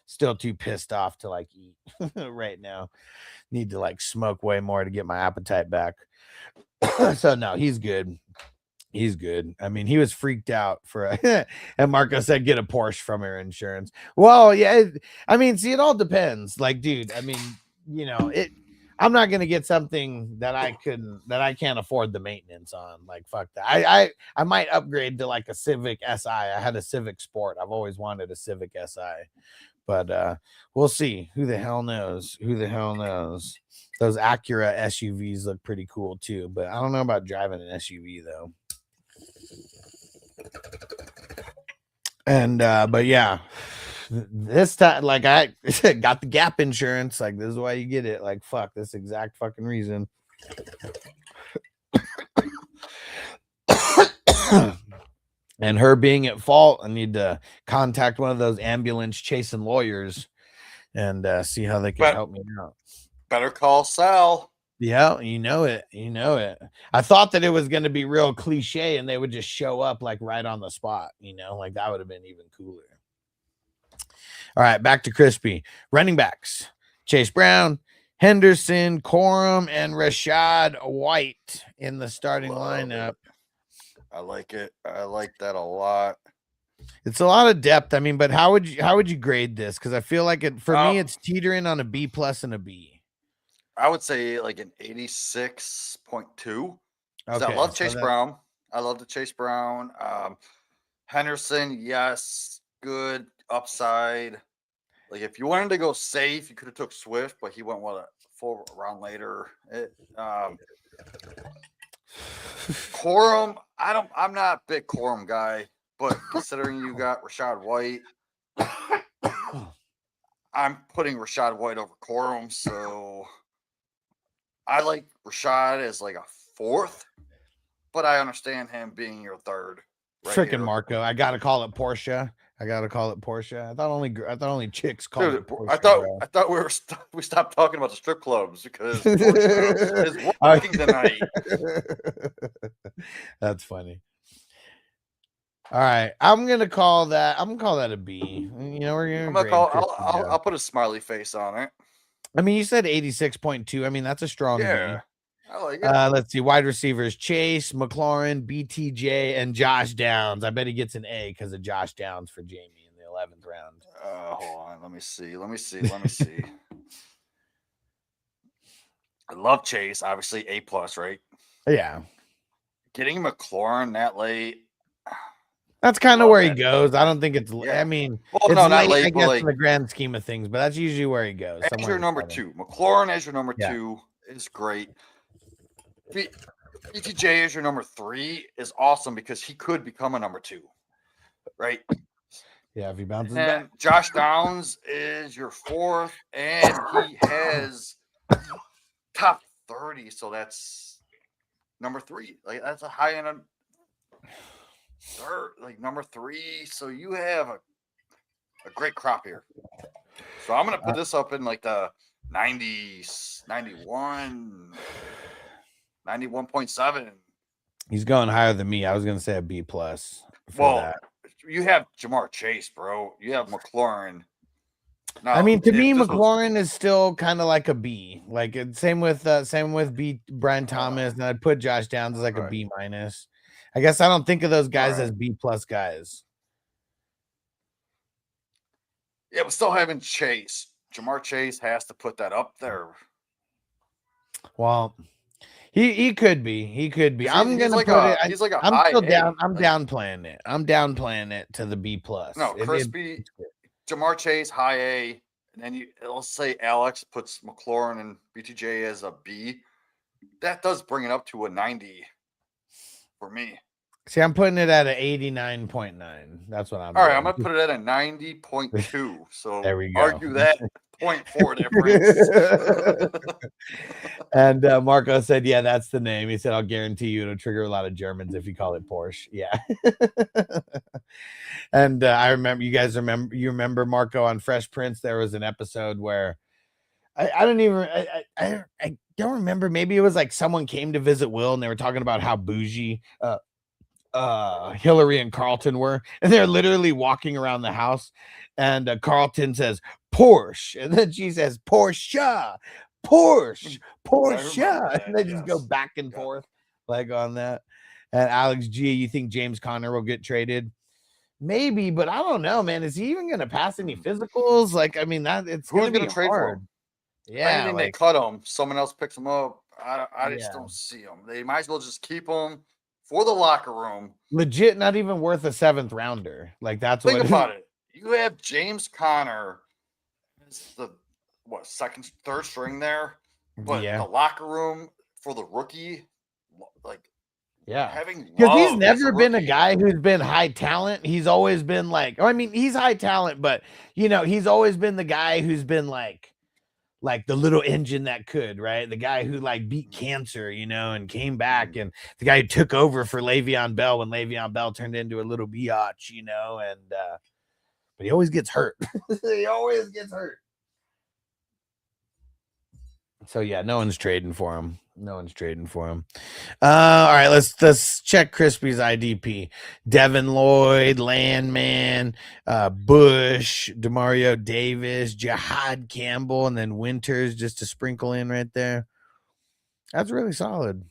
still too pissed off to like eat right now. Need to like smoke way more to get my appetite back. So no, he's good. He's good. I mean, he was freaked out for and Marco said get a Porsche from her insurance. Well, yeah, I mean, see, it all depends. Like, dude, I mean, I'm not gonna get something that I can't afford the maintenance on. Like, fuck that. I might upgrade to like a Civic Si. I had a Civic Sport. I've always wanted a Civic Si, but we'll see. Who the hell knows? Those Acura SUVs look pretty cool too, but I don't know about driving an SUV though. And but yeah, this time like I got the Gap insurance. Like this is why you get it. Like fuck this exact fucking reason. And her being at fault, I need to contact one of those ambulance chasing lawyers and see how they can help me out. Better call Sal. Yeah, you know it. I thought that it was going to be real cliche and they would just show up like right on the spot, like that would have been even cooler. All right, back to Crispy. Running backs: Chase Brown, Henderson, Corum, and Rashad White in the starting lineup. I like it. I like that a lot. It's a lot of depth. I mean, but how would you grade this? Because I feel like me, it's teetering on a B plus and a B. I would say like an 86.2. Okay, I love Chase Brown. I love the Chase Brown. Henderson, yes, good upside. Like if you wanted to go safe, you could have took Swift, but he went a full round later. Corum, I'm not a big Corum guy, but considering you got Rashad White, I'm putting Rashad White over Corum, so I like Rashad as like a fourth, but I understand him being your third. Freaking Marco, I gotta call it Porsche. I thought only chicks call it Porsche. I thought we stopped talking about the strip clubs because Porsche is working tonight. That's funny. All right, I'm gonna call that a B. I'll put a smiley face on it. I mean, you said 86.2. I mean, that's a strong B. I like it. Let's see. Wide receivers: Chase, McLaurin, BTJ, and Josh Downs. I bet he gets an A because of Josh Downs for Jamie in the 11th round. Hold on. Let me see. I love Chase. Obviously, A+, right? Yeah. Getting McLaurin that late. That's kind of Love where he that. goes. I don't think it's. Yeah. I mean, Well, it's no, not late, late, I but guess, like in the grand scheme of things. But that's usually where he goes. as Somewhere your in number seven. 2. McLaurin as your number Yeah. 2 is great. BTJ as your number 3 is awesome because he could become a number 2, right? Yeah, if he bounces And back. Josh Downs is your 4th, and he has top 30, so that's number 3. Like that's a high end of third, like number 3. So you have a great crop here. So I'm gonna put this up in like the 90s, 91, 91.7. He's going higher than me. I was gonna say a B+ for Well, that. you have Jamar Chase, bro. You have McLaurin. Now, I mean, to if me, this was- McLaurin is still kind of like a B. Like same with Brian Thomas, and I'd put Josh Downs as like a Right. B-. I guess I don't think of those guys Alright. as B+ guys. Yeah, but still having Chase. Jamar Chase has to put that up there. Well, he could be. He could be. 'Cause I'm he's gonna like put it. he's like a I'm high still A. down. I'm Like, downplaying it. I'm downplaying it to the B+. No, It- Crispy, Jamar Chase, high A, and then let's say Alex puts McLaurin and BTJ as a B. That does bring it up to a 90 for me. See, I'm putting it at an 89.9. That's what I'm All right, doing. I'm gonna put it at a 90.2. So There we go. argue that 0.4 difference. And Marco said, yeah, that's the name. He said, I'll guarantee you it'll trigger a lot of Germans if you call it Porsche. Yeah. And I remember, you remember Marco on Fresh Prince, there was an episode where I don't remember. Maybe it was like someone came to visit Will and they were talking about how bougie Hillary and Carlton were, and they're literally walking around the house, and Carlton says Porsche, and then she says Porsche, and they just go back and forth like on that. And Alex G, you think James Conner will get traded? Maybe, but I don't know, man. Is he even going to pass any physicals? Like, I mean, it's Who's going to gonna be trade for hard. him? Yeah, Anything they cut him, someone else picks him up. I just Yeah. don't see him. They might as well just keep him for the locker room. legit, not even worth a 7th rounder. Like that's Think what about it. You have James Conner as the second, third string there, but Yeah. the locker room for the rookie, like Yeah. having Because he's Love as never been a rookie. guy who's been high talent. He's always been like, I mean, he's high talent, but he's always been the guy who's been like the little engine that could, right? The guy who like beat cancer, and came back, and the guy who took over for Le'Veon Bell when Le'Veon Bell turned into a little biatch, and but he always gets hurt. He always gets hurt. So yeah, no one's trading for him. All right, let's check Crispy's IDP. Devin Lloyd, Landman, Bush, Demario Davis, Jihad Campbell, and then Winters just to sprinkle in right there. That's really solid.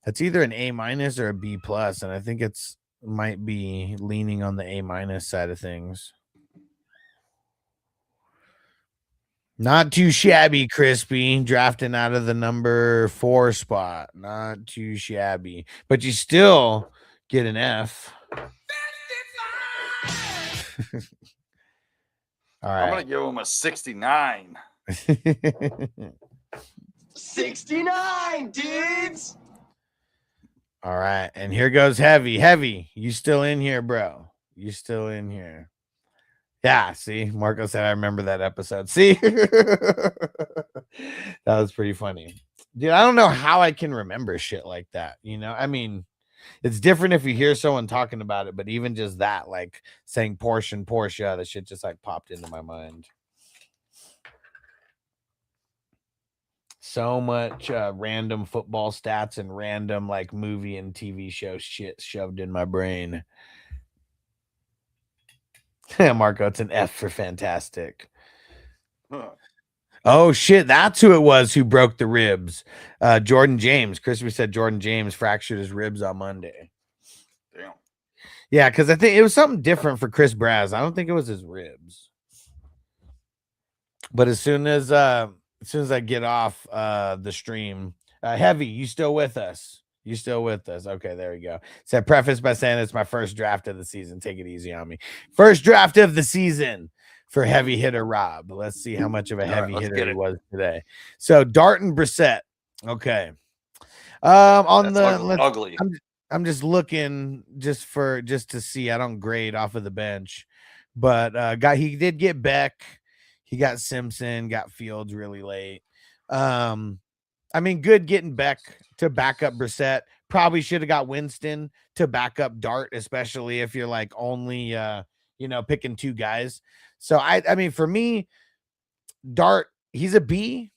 That's either an A- or a B+, and I think might be leaning on the A- side of things. Not too shabby, Crispy, drafting out of the number 4 spot. Not too shabby, but you still get an F. All right. I'm gonna give him a 69. 69, dudes. All right, and here goes Heavy. You still in here, bro? You still in here? Yeah, see, Marco said I remember that episode. See, that was pretty funny, dude. I don't know how I can remember shit like that. I mean, it's different if you hear someone talking about it, but even just that, like saying Porsche, that shit just like popped into my mind. So much random football stats and random like movie and TV show shit shoved in my brain. Marco, it's an F for fantastic. Huh. Oh shit, that's who it was who broke the ribs. Jordan James. Crispy said Jordan James fractured his ribs on Monday. Damn. Yeah, because I think it was something different for Chris Braz. I don't think it was his ribs. But as soon as I get off the stream, Heavy, you still with us? You still with us? Okay, there we go. Said preface by saying it's my first draft of the season. Take it easy on me. First draft of the season for heavy hitter Rob. Let's see how much of a heavy let's hitter get he it. was today. So Dart and Brissett. Okay. That's ugly. I'm just looking just to see. I don't grade off of the bench, but he did get Beck. He got Simpson, got Fields really late. I mean, good getting Beck to back up Brissett. Probably should have got Winston to back up Dart, especially if you're like only picking two guys. So I mean, for me, Dart, he's a B,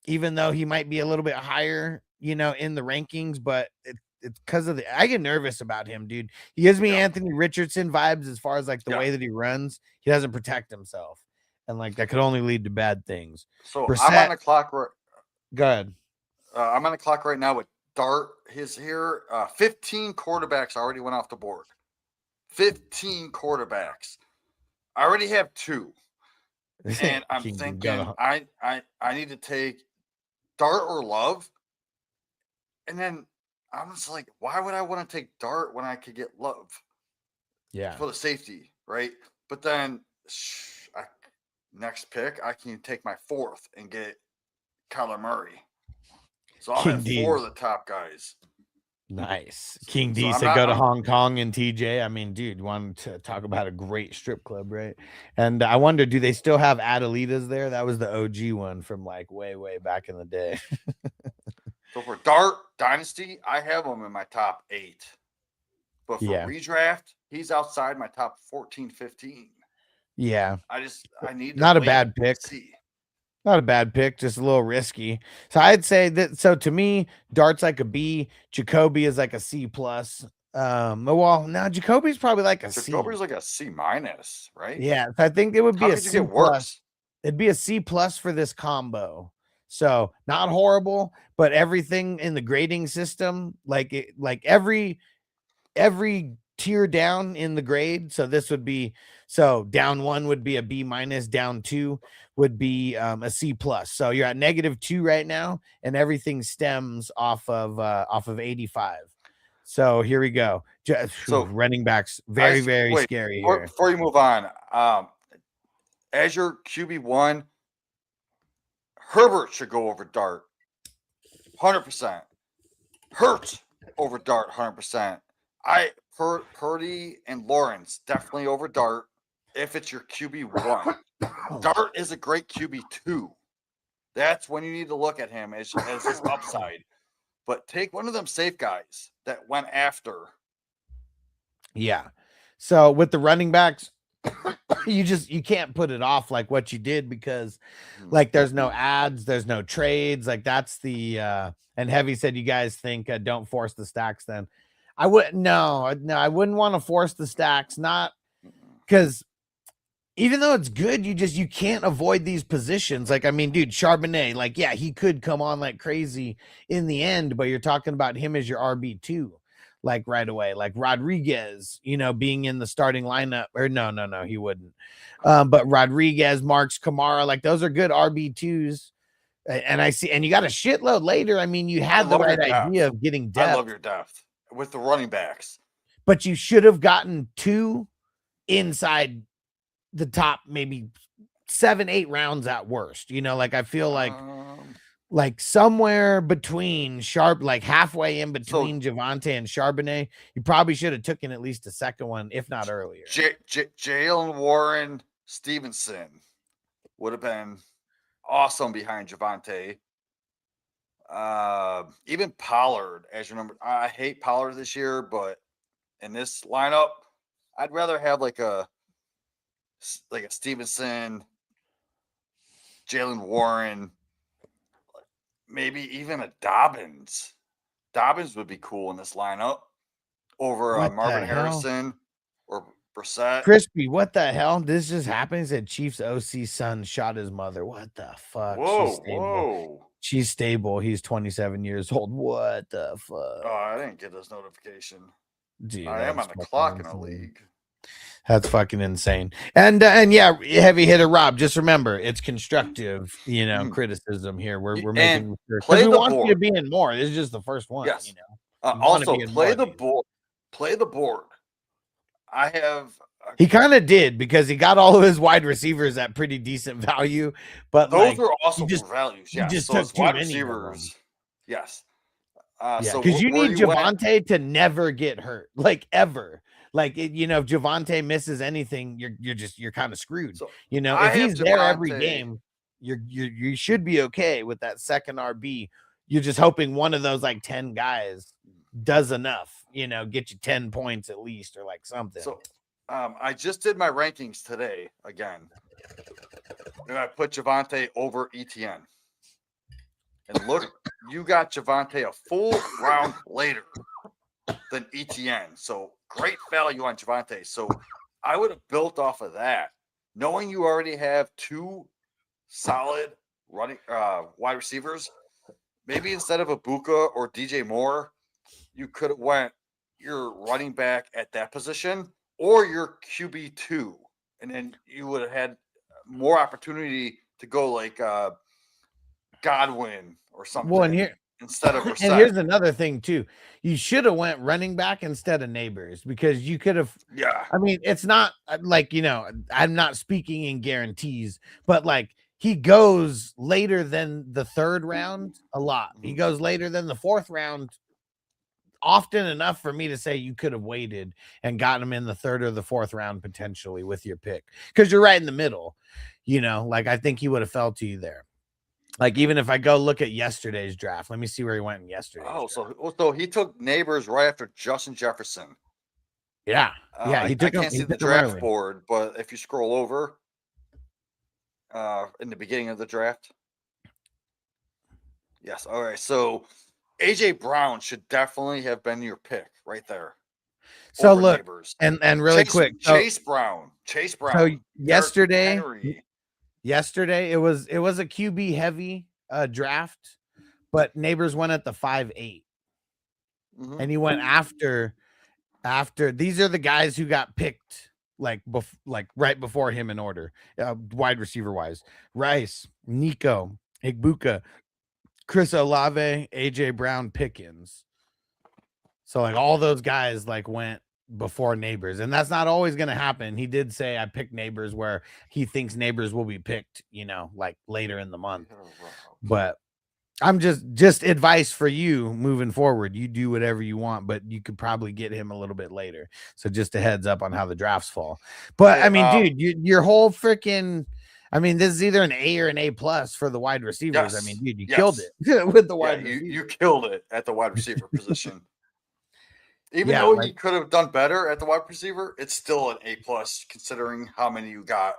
even though he might be a little bit higher, in the rankings, but it's because of I get nervous about him, dude. He gives me Anthony Richardson vibes as far as like the way that he runs. He doesn't protect himself. And like that could only lead to bad things. So Brissett, I'm on the clock. Go ahead. I'm on the clock right now with Dart. His here, 15 quarterbacks already went off the board. 15 quarterbacks. I already have 2, and I'm thinking I need to take Dart or Love, and then I'm just like, why would I want to take Dart when I could get Love? Yeah, for the safety, right? But then next pick, I can take my 4th and get Kyler Murray. So I'll have 4 of the top guys. Nice. King D said go to Hong Kong and TJ. I mean, dude, wanted to talk about a great strip club, right? And I wonder, do they still have Adelitas there? That was the OG one from like way, way back in the day. So for Dart Dynasty, I have him in my top 8. But for redraft, he's outside my top 14, 15. Yeah. I need to not a bad pick. Not a bad pick, just a little risky. So I'd say that. So to me, Dart's like a B. Jacoby is like a C plus. Well, now Jacoby's probably like a C. Jacoby's like a C minus, right? Yeah, so I think it would be How a could you C get plus. worse? It'd be a C plus for this combo. So not horrible, but everything in the grading system, like every tier down in the grade. So this would be down 1 would be a B minus, down 2 would be a C plus. So you're at -2 right now, and everything stems off of 85. So here we go. So running backs, very scary here. Before you move on, as your QB1, Herbert should go over Dart 100%. Hurts over Dart 100%. Purdy and Lawrence definitely over Dart if it's your QB1. Dart is a great QB2. That's when you need to look at him as his upside. But take one of them safe guys that went after. Yeah. So with the running backs, you can't put it off like what you did because like there's no ads, there's no trades. Like that's the and Heavy said you guys think don't force the stacks then. I wouldn't I wouldn't want to force the stacks, not because even though it's good, you can't avoid these positions. Like, I mean, dude, Charbonnet, like, yeah, he could come on like crazy in the end, but you're talking about him as your RB2, like right away, like Rodriguez, being in the starting lineup, or no, he wouldn't. But Rodriguez, Marks, Kamara, like those are good RB2s. And you got a shitload later. I mean, you had the right idea of getting depth. I love your depth with the running backs, but you should have gotten 2 inside the top maybe 7-8 rounds at worst. Like I feel like somewhere between like halfway in between Javonte and Charbonnet, you probably should have taken at least a second one, if not earlier. Jalen Warren Stevenson would have been awesome behind Javonte. Even Pollard as your number. I hate Pollard this year, but in this lineup, I'd rather have like a Stevenson, Jalen Warren, maybe even a Dobbins. Dobbins would be cool in this lineup over Marvin Harrison or Brissett. Crispy, what the hell? This just happened. He said Chiefs OC son shot his mother. What the fuck? She's stable. Whoa. She's stable. He's 27 years old. What the fuck? Oh, I didn't get this notification. Dude, I am on that's the clock in fucking a insane. league. That's fucking insane. And yeah, heavy hitter Rob. Just remember, it's constructive, criticism here. We're And making sure play because we the want you to board. be in more. This is just the first one. Yes. You wanna Also, be in play more the of these. board. Play the board. I have. He kind of did because he got all of his wide receivers at pretty decent value, but Those were also just- values. you Yes. just So took it's too wide many of them. receivers. Yes. yeah, So because you where need you went- Javonte to never get hurt, like ever. Like if Javonte misses anything, you're kind of screwed. So if I have he's there every Javonte- game, you should be okay with that second RB. You're just hoping one of those like 10 guys does enough, get you 10 points at least or like something. So I just did my rankings today again. And I put Javonte over ETN. And look, you got Javonte a full round later than ETN. So great value on Javonte. So I would have built off of that, knowing you already have two solid running wide receivers. Maybe instead of Ibuka or DJ Moore, you could have went your running back at that position or your QB2, and then you would have had more opportunity to go like Godwin or something. Well, and here instead of Brissett. and here's another thing too. You should have went running back instead of Neighbors because you could have. Yeah. I mean, it's not like I'm not speaking in guarantees, but like he goes later than the third round a lot. He goes later than the fourth round often enough for me to say you could have waited and gotten him in the third or the fourth round potentially with your pick because you're right in the middle. Like I think he would have fell to you there. Like even if I go look at yesterday's draft, let me see where he went in yesterday's. So he took Neighbors right after Justin Jefferson. Yeah, he took I him, can't see the draft board, but if you scroll over in the beginning of the draft. Yes. All right. So AJ Brown should definitely have been your pick right there. So over look, Neighbors. and really quick, Chase Brown. So yesterday it was a QB heavy draft, but Neighbors went at the 5'8", and he went after. These are the guys who got picked like right before him in order, wide receiver wise: Rice, Nico, Igbuka, Chris Olave, AJ Brown, Pickens. So like all those guys like went before Neighbors, and that's not always going to happen. He did say I picked Neighbors where he thinks Neighbors will be picked, like later in the month. But I'm just advice for you moving forward. You do whatever you want, but you could probably get him a little bit later. So just a heads up on how the drafts fall. But I mean, dude, your whole freaking, I mean, this is either an A or an A+ for the wide receivers. Yes. I mean, dude, you killed it with the wide receiver. You killed it at the wide receiver position. Even though you could have done better at the wide receiver, it's still an A+ considering how many you got.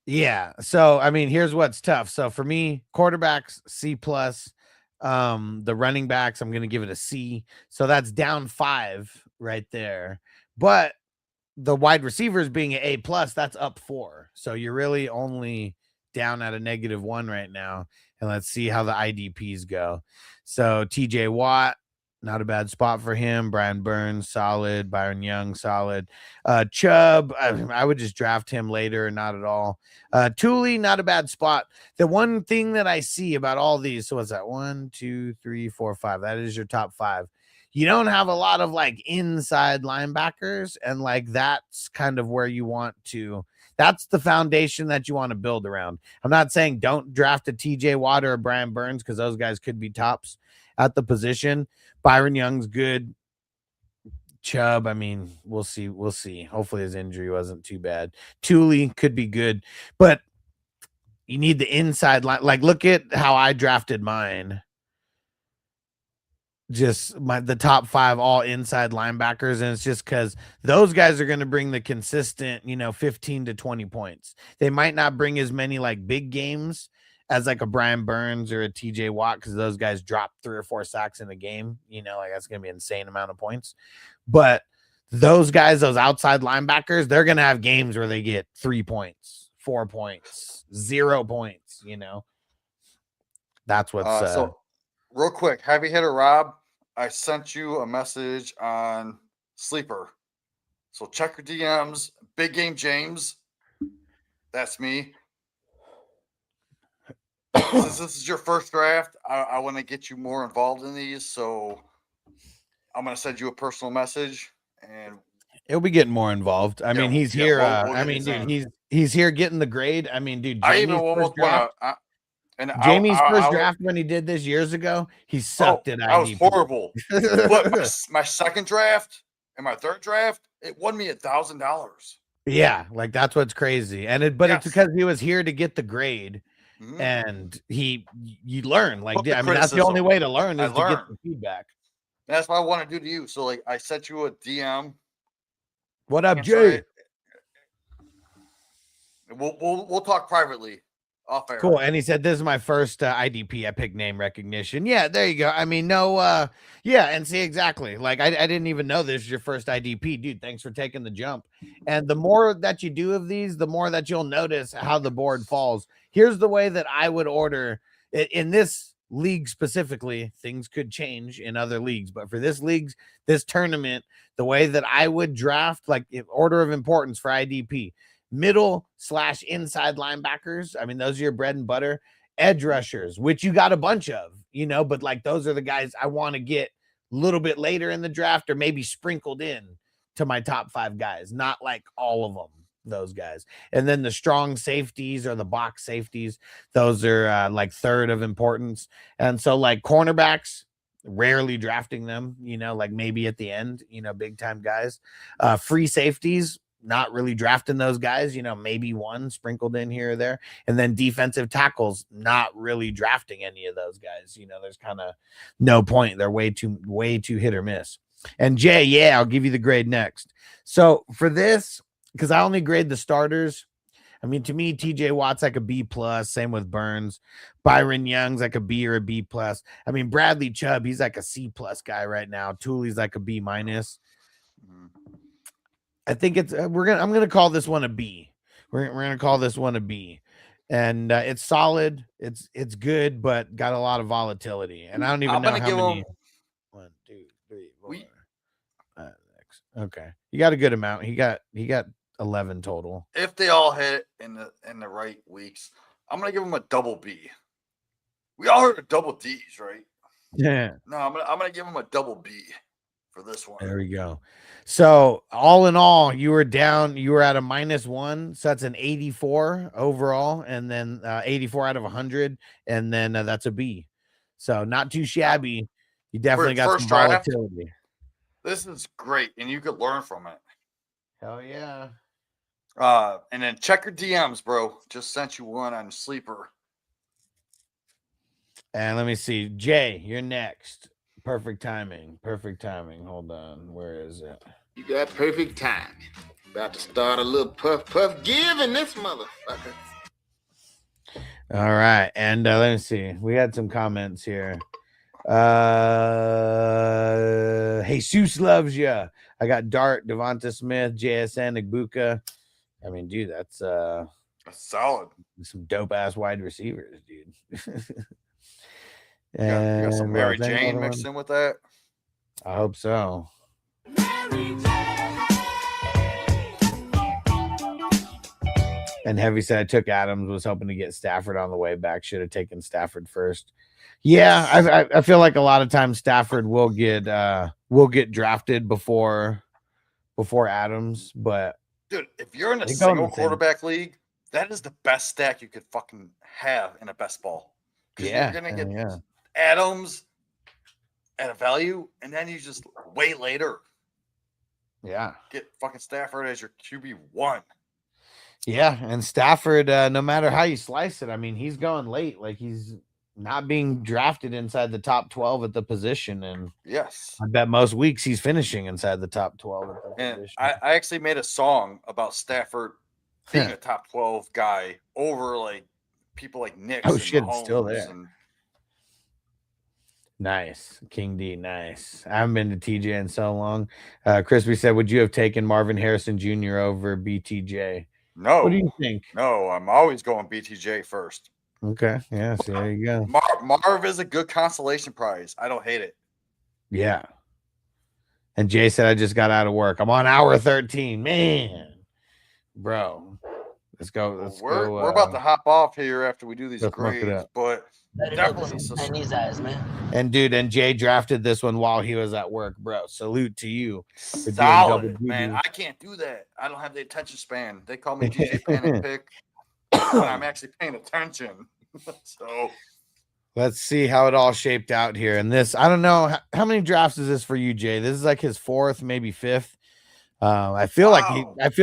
Yeah. So I mean, here's what's tough. So for me, quarterbacks C+. The running backs, I'm gonna give it a C. So that's down 5 right there. But the wide receivers being an A+, that's up 4. So you're really only down at a -1 right now. And let's see how the IDPs go. So TJ Watt, not a bad spot for him. Brian Burns, solid. Byron Young, solid. Chubb, I would just draft him later, not at all. Thule, not a bad spot. The one thing that I see about all these, so what's that? 1, 2, 3, 4, 5. That is your top 5. You don't have a lot of like inside linebackers, and like that's kind of where you want to. That's the foundation that you want to build around. I'm not saying don't draft a TJ Watt or a Brian Burns because those guys could be tops at the position. Byron Young's good. Chubb, I mean, we'll see. Hopefully his injury wasn't too bad. Thule could be good, but you need the inside line. Like, look at how I drafted mine. Just the top 5 all inside linebackers, and it's just because those guys are going to bring the consistent, 15 to 20 points. They might not bring as many like big games as like a Brian Burns or a TJ Watt because those guys drop 3 or 4 sacks in a game. Like that's going to be an insane amount of points. But those guys, those outside linebackers, they're going to have games where they get 3 points, 4 points, 0 points, you know. That's what's So real quick, heavy hitter Rob, I sent you a message on Sleeper. So check your DMs. Big Game James. That's me. Since this is your first draft, I want to get you more involved in these. So I'm going to send you a personal message, and he'll be getting more involved. I mean, he's here. we'll I get mean, his dude, in. he's here getting the grade. I mean, dude, I even Jamie's first almost draft. want to. Jamie's first draft when he did this years ago, he sucked at IDP. I was horrible. But my second draft and my third draft, it won me $1,000. Yeah, like that's what's crazy. And it's because he was here to get the grade. Mhm. And you learn. Like, Fuck the I mean, that's the only way to learn is to get the feedback. That's what I want to do to you. So, like, I sent you a DM. What up, Jay? We'll talk privately off air. Cool. And he said, "This is my first IDP Epic name recognition." Yeah, there you go. I mean, no, yeah, and see exactly. Like, I didn't even know this is your first IDP, dude. Thanks for taking the jump. And the more that you do of these, the more that you'll notice how the board falls. Here's the way that I would order in this league specifically. Things could change in other leagues, but for this tournament, the way that I would draft, like in order of importance for IDP. Middle/inside linebackers. I mean, those are your bread and butter. Edge rushers, which you got a bunch of, you know, but like those are the guys I want to get a little bit later in the draft or maybe sprinkled in to my top 5 guys, not like all of them, those guys. And then the strong safeties or the box safeties, those are like third of importance. And so like cornerbacks, rarely drafting them, you know, like maybe at the end, you know, big time guys. Free safeties, not really drafting those guys, you know, maybe one sprinkled in here or there. And then defensive tackles, not really drafting any of those guys. You know, there's kind of no point. They're way too hit or miss. And Jay, yeah, I'll give you the grade next. So for this, because I only grade the starters. I mean, to me, TJ Watt's like a B+. Same with Burns. Byron Young's like a B or a B+. I mean, Bradley Chubb, he's like a C+ guy right now. Tooley's like a B-. I think it's I'm gonna call this one a B. We're gonna call this one a B, and it's solid. It's good, but got a lot of volatility. And I don't even know how many. 1, 2, 3, 4, 5, 6. Okay, you got a good amount. He got 11 total. If they all hit in the right weeks, I'm gonna give him a double B. We all heard of double D's, right? Yeah. No, I'm gonna give him a double B for this one. There we go. So all in all, you were at a -1. So that's an 84 overall, and then 84 out of 100, and then that's a B. So not too shabby. You definitely got some volatility. This is great, and you could learn from it. Hell yeah. And then check your DMs, bro. Just sent you one on Sleeper. And let me see. Jay, you're next. Perfect timing. Hold on. Where is it? You got perfect timing. About to start a little puff give in this motherfucker. All right. And let me see. We had some comments here. Jesus loves you. I got Dart, Devonta Smith, JSN, Igbuka. I mean, dude, that's solid. Some dope ass wide receivers, dude. You got some Mary Jane mixed in with that. I hope so. And Heavy said I took Adams, was hoping to get Stafford on the way back. Should have taken Stafford first. Yeah, I feel like a lot of times Stafford will get drafted before Adams, but dude, if you're in a single quarterback league, that is the best stack you could fucking have in a best ball. Yeah, you're gonna get Adams at a value, and then you just wait later. Yeah, get fucking Stafford as your QB1. Yeah, and Stafford, no matter how you slice it, I mean, he's going late. Like he's not being drafted inside the top 12 at the position, and yes, I bet most weeks he's finishing inside the top 12 at the position. I actually made a song about Stafford being a top 12 guy over like people like Nick. Oh shit, it's still there. Nice. King D, nice. I haven't been to TJ in so long. Crispy said, would you have taken Marvin Harrison Jr. over BTJ? No. What do you think? No, I'm always going BTJ first. Okay. Yeah, so there you go. Marv is a good consolation prize. I don't hate it. Yeah. And Jay said, I just got out of work. I'm on hour 13. Man. Bro. Let's go. We're about to hop off here after we do these grades, but definitely and dude, and Jay drafted this one while he was at work, bro. Salute to you. Solid, man. I can't do that. I don't have the attention span. They call me DJ Panic Pick. I'm actually paying attention. So let's see how it all shaped out here. And this, I don't know how many drafts is this for you, Jay? This is like his 4th, maybe 5th. I feel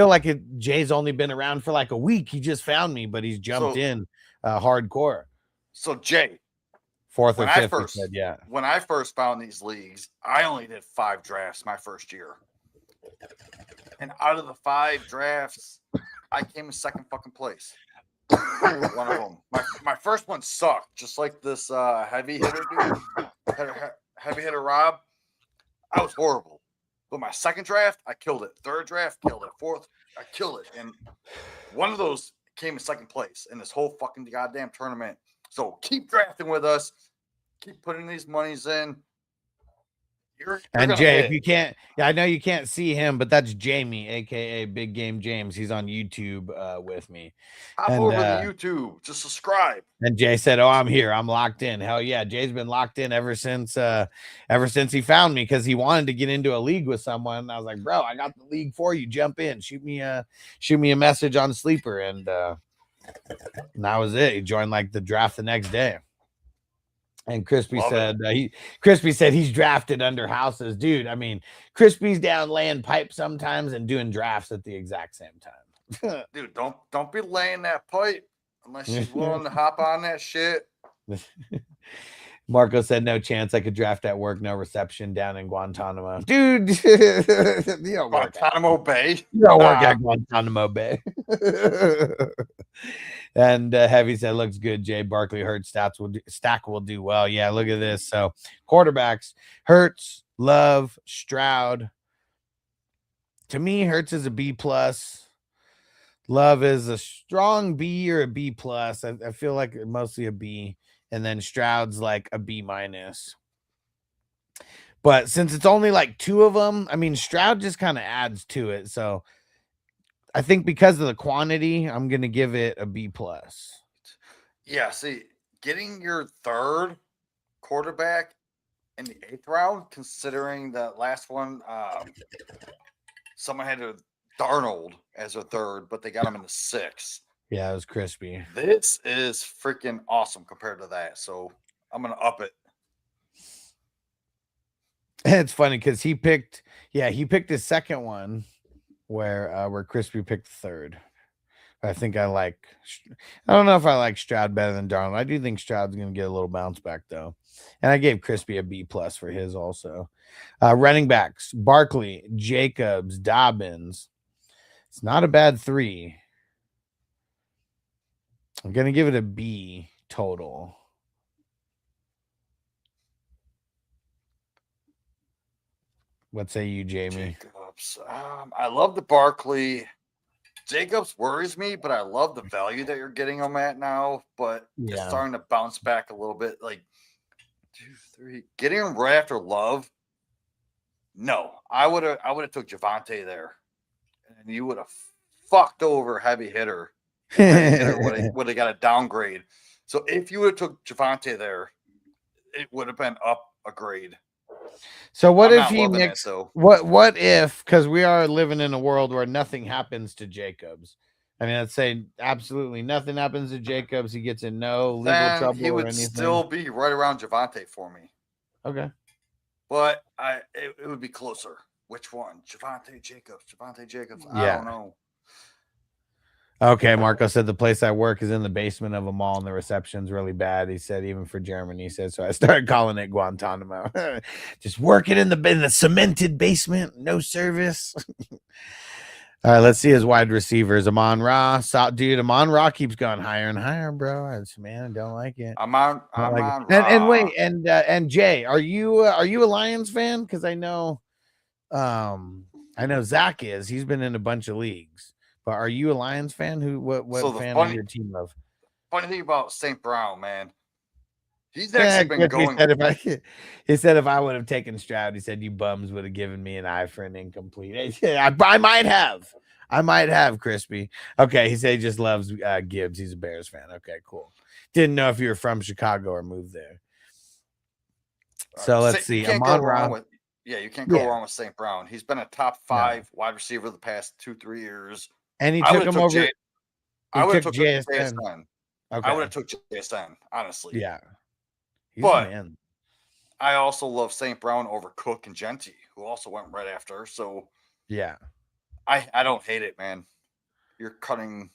like Jay's only been around for like a week. He just found me, but he's jumped in hardcore. So Jay, 4th or 5th, said, yeah. When I first found these leagues, I only did 5 drafts my first year, and out of the 5 drafts, I came in 2nd fucking place. One of them. My first one sucked, just like this heavy hitter dude, heavy hitter Rob. I was horrible. But my 2nd draft, I killed it. 3rd draft, killed it. 4th, I killed it. And one of those came in 2nd place in this whole fucking goddamn tournament. So keep drafting with us. Keep putting these monies in. You're and Jay, if you can't, I know you can't see him, but that's Jamie, aka Big Game James. He's on YouTube with me. Hop over to YouTube, just subscribe. And Jay said, "Oh, I'm here. I'm locked in." Hell yeah, Jay's been locked in ever since he found me, because he wanted to get into a league with someone. And I was like, "Bro, I got the league for you. Jump in. Shoot me a message on Sleeper." And that was it. He joined like the draft the next day. And Crispy said Crispy said he's drafted under houses. Dude, I mean, Crispy's down laying pipe sometimes and doing drafts at the exact same time. Dude, don't be laying that pipe unless you're willing to hop on that shit. Marco said, no chance I could draft at work, no reception down in Guantanamo. Dude, you don't work Guantanamo Bay. You don't work at Guantanamo Bay. And Heavy said, looks good, Jay. Barkley, Hurts, Stack will do well. Yeah, look at this. So quarterbacks, Hurts, Love, Stroud. To me, Hurts is a B+. Love is a strong B or a B+. I feel like mostly a B. And then Stroud's like a B-. But since it's only like 2 of them, I mean, Stroud just kind of adds to it. So I think because of the quantity, I'm going to give it a B+. Yeah, see, getting your 3rd quarterback in the 8th round, considering the last one, someone had Darnold as a 3rd, but they got him in the 6th. Yeah, it was Crispy. This is freaking awesome compared to that. So I'm going to up it. It's funny because he picked his 2nd one where Crispy picked the 3rd. I think I don't know if I like Stroud better than Darnold. I do think Stroud's going to get a little bounce back though. And I gave Crispy a B+ for his also. Running backs, Barkley, Jacobs, Dobbins. It's not a bad 3. I'm going to give it a B total. What say you, Jamie? Jacobs. I love the Barkley. Jacobs worries me, but I love the value that you're getting him at now. But it's starting to bounce back a little bit. Like 2, 3. Getting him right after Love. No, I would have took Javonte there, and you would have fucked over heavy hitter. Would have got a downgrade. So if you would have took Javonte there, it would have been up a grade. So what if he mixed? What if? Because we are living in a world where nothing happens to Jacobs. I mean, let's say absolutely nothing happens to Jacobs. He gets in no legal trouble. He would still be right around Javonte for me. Okay, but it would be closer. Which one? Javonte Jacobs. I don't know. Okay, Marco said the place I work is in the basement of a mall and the reception's really bad. He said even for Germany. He said so. I started calling it Guantanamo. Just working in the cemented basement, no service. All right, let's see his wide receivers. Amon Ra, dude. Amon Ra keeps going higher and higher, bro. Man, I don't like it. I'm on And Ra. wait, and Jay, are you a Lions fan? Because I know Zach is. He's been in a bunch of leagues. But are you a Lions fan? What So the fan funny- of your team of? Funny thing about St. Brown, man. He's Yeah, actually been Chris, going. he said if I would have taken Stroud, he said you bums would have given me an eye for an incomplete. I might have, Crispy. Okay, he said he just loves Gibbs. He's a Bears fan. Okay, cool. Didn't know if you were from Chicago or moved there. So let's see. You can't go wrong with you can't go wrong with St. Brown. He's been a top 5 wide receiver the past 2-3 years. And he took him over. I would have took JSN. JSN. Okay. I would have took JSN, honestly. Yeah. But I also love St. Brown over Cook and Genty, who also went right after. So yeah, I don't hate it, man. You're cutting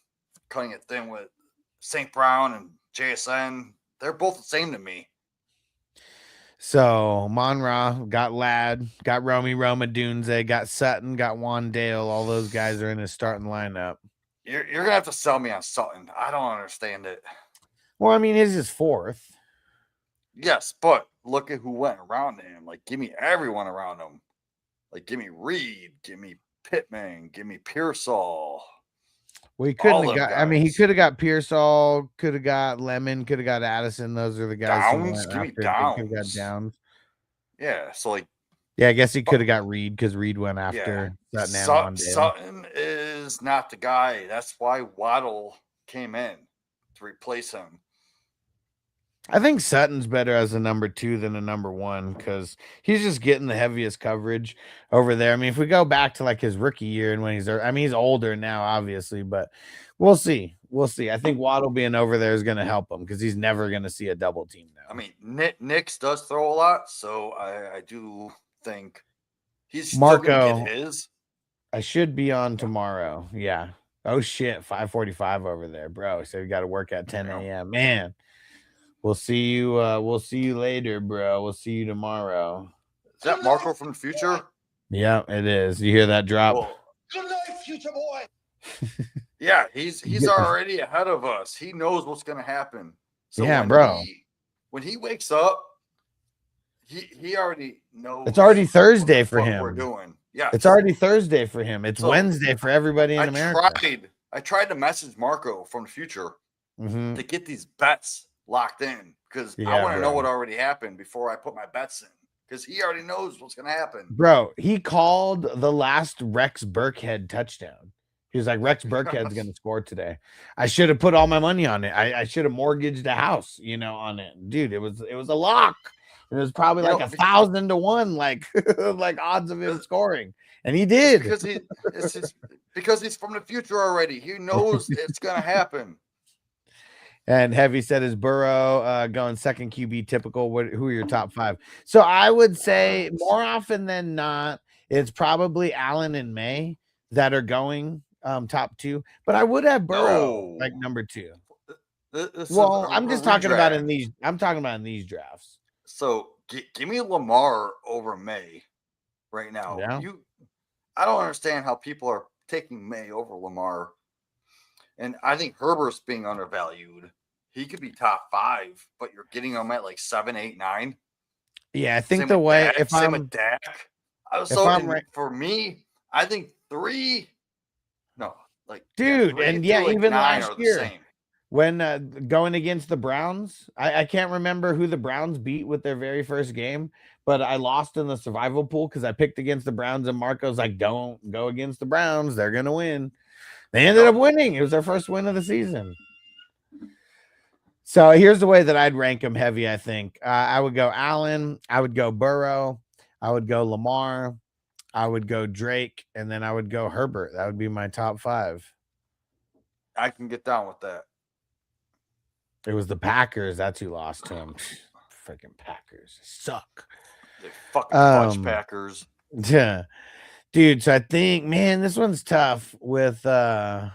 it thin with St. Brown and JSN. They're both the same to me. So Monra got Ladd, got Roma Dunze, got Sutton, got Wandale. All those guys are in his starting lineup. You're gonna have to sell me on Sutton. I don't understand it. Well, I mean, his is 4th. Yes, but look at who went around him. Like, give me everyone around him. Like, give me Reed, give me Pittman, give me Pearsall. Well, he couldn't have got. I mean, he could have got Pearsall, could have got Lemon, could have got Addison. Those are the guys. Downs, give me Downs. Could have got Downs. Yeah, so like. Yeah, I guess he could have got Reed because Reed went after Sutton is not the guy. That's why Waddle came in to replace him. I think Sutton's better as a number 2 than a number 1 because he's just getting the heaviest coverage over there. I mean, if we go back to like his rookie year and when he's older now, obviously, but we'll see. I think Waddle being over there is going to help him because he's never going to see a double team now. I mean, Nix does throw a lot, so I do think he's Marco, still going to get his. I should be on tomorrow. Yeah. Oh shit, 5:45 over there, bro. So we got to work at 10 a.m. Man. We'll see you. We'll see you later, bro. We'll see you tomorrow. Is that Marco from the future? Yeah, it is. You hear that drop? Well, good night, future boy. Yeah, he's already ahead of us. He knows what's going to happen. So yeah, bro. When he wakes up, he already knows. It's already Thursday for him. We're doing. Yeah, it's already Thursday for him. It's Wednesday for everybody in America. I tried to message Marco from the future to get these bets locked in because I want to know what already happened before I put my bets in because he already knows what's going to happen. Bro, he called the last Rex Burkhead touchdown. He was like, Rex Burkhead's going to score today. I should have put all my money on it. I should have mortgaged a house, on it. Dude, it was a lock. It was probably like 1,000 to 1, like odds of him scoring. And he did. Because he's from the future already. He knows it's going to happen. And Heavy said, is Burrow going second QB typical? Who are your top 5? So I would say more often than not, it's probably Allen and May that are going top 2. But I would have Burrow like number 2. I'm just talking about in these. I'm talking about in these drafts. So give me Lamar over May right now. Yeah. I don't understand how people are taking May over Lamar. And I think Herbert's being undervalued. He could be top 5, but you're getting him at like 7, 8, 9. Yeah, I think the way with Dak. For me, I think 3. No, like dude, and even last year when going against the Browns, I can't remember who the Browns beat with their very first game, but I lost in the survival pool because I picked against the Browns, and Marco's like, "Don't go against the Browns; they're gonna win." They ended up winning. It was their first win of the season. So here's the way that I'd rank them heavy. I think I would go Allen, I would go Burrow, I would go Lamar, I would go Drake, and then I would go Herbert. That would be my top 5. I can get down with that. It was the Packers. That's who lost to him. Freaking Packers suck. They fucking punch Packers. Yeah. Dude, so I think, man, this one's tough with J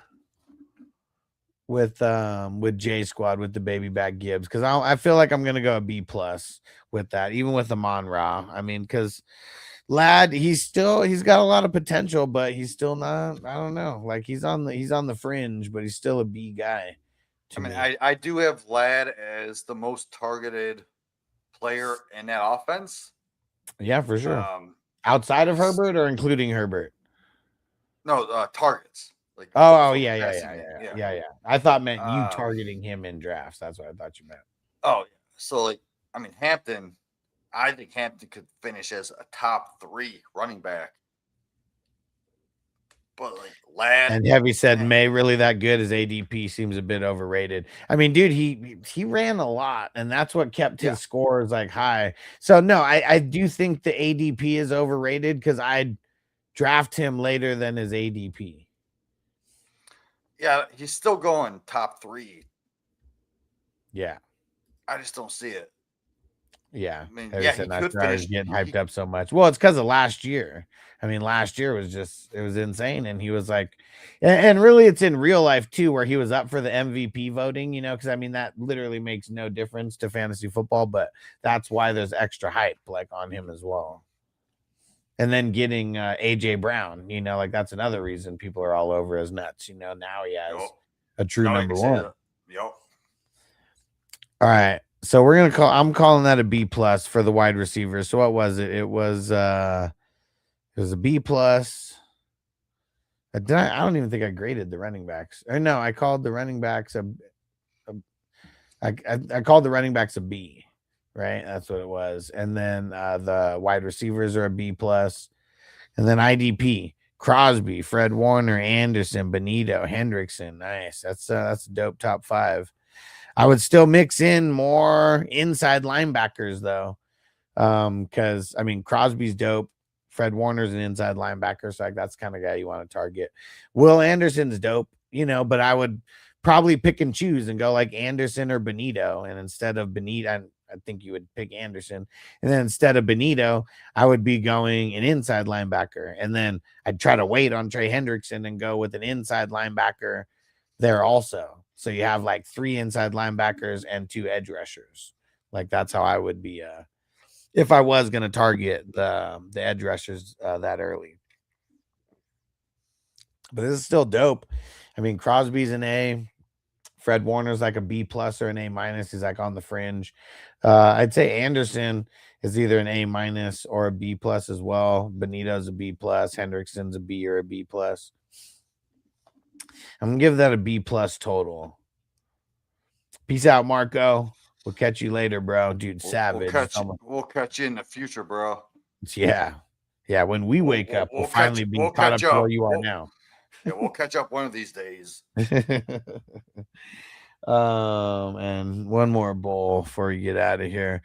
Squad with the baby back Gibbs because I feel like I'm gonna go a B+ with that, even with Amon Ra. I mean, because Lad, he's got a lot of potential, but he's still not. I don't know. Like he's on the fringe, but he's still a B guy. I mean, I do have Ladd as the most targeted player in that offense. Yeah, for sure. Outside of Herbert or including Herbert? No, targets. Like yeah. I thought meant you targeting him in drafts. That's what I thought you meant. Oh, yeah. So like, I mean, Hampton. I think Hampton could finish as a top 3 running back. But like Ladd and Heavy said May really that good. His ADP seems a bit overrated. I mean, dude, he ran a lot, and that's what kept his scores like high. So no, I do think the ADP is overrated because I'd draft him later than his ADP. Yeah, he's still going top 3. Yeah, I just don't see it. Yeah, I mean, I yeah, said he that's could why I was finish. getting hyped up so much. Well, it's because of last year. I mean, last year was just it was insane, and he was like, and really, it's in real life too, where he was up for the MVP voting. You know, because I mean that literally makes no difference to fantasy football, but that's why there's extra hype like on him as well. And then getting AJ Brown, you know, like that's another reason people are all over his nuts. You know, now he has a true number one. Yep. All right. So I'm calling that a B plus for the wide receivers. So what was it? It was a B plus. I don't even think I graded the running backs. Or no, I called the running backs I called the running backs a B, right? That's what it was. And then the wide receivers are a B plus. And then IDP, Crosby, Fred Warner, Anderson, Benito, Hendrickson. Nice. That's a dope top 5. I would still mix in more inside linebackers though. Because I mean Crosby's dope. Fred Warner's an inside linebacker, so like that's the kind of guy you want to target. Will Anderson's dope, you know, but I would probably pick and choose and go like Anderson or Benito. And instead of Benito, I think you would pick Anderson. And then instead of Benito, I would be going an inside linebacker. And then I'd try to wait on Trey Hendrickson and go with an inside linebacker there also. So you have like 3 inside linebackers and 2 edge rushers. Like that's how I would be if I was going to target the edge rushers that early. But this is still dope. I mean, Crosby's an A. Fred Warner's like a B plus or an A minus. He's like on the fringe. I'd say Anderson is either an A minus or a B plus as well. Benito's a B plus. Hendrickson's a B or a B plus. I'm gonna give that a B plus total. Peace out, Marco. We'll catch you later, bro. Dude, savage. We'll catch you in the future, bro. Yeah. When we wake up, we'll finally be caught up to where you are now. Yeah, we'll catch up one of these days. And one more bowl before you get out of here.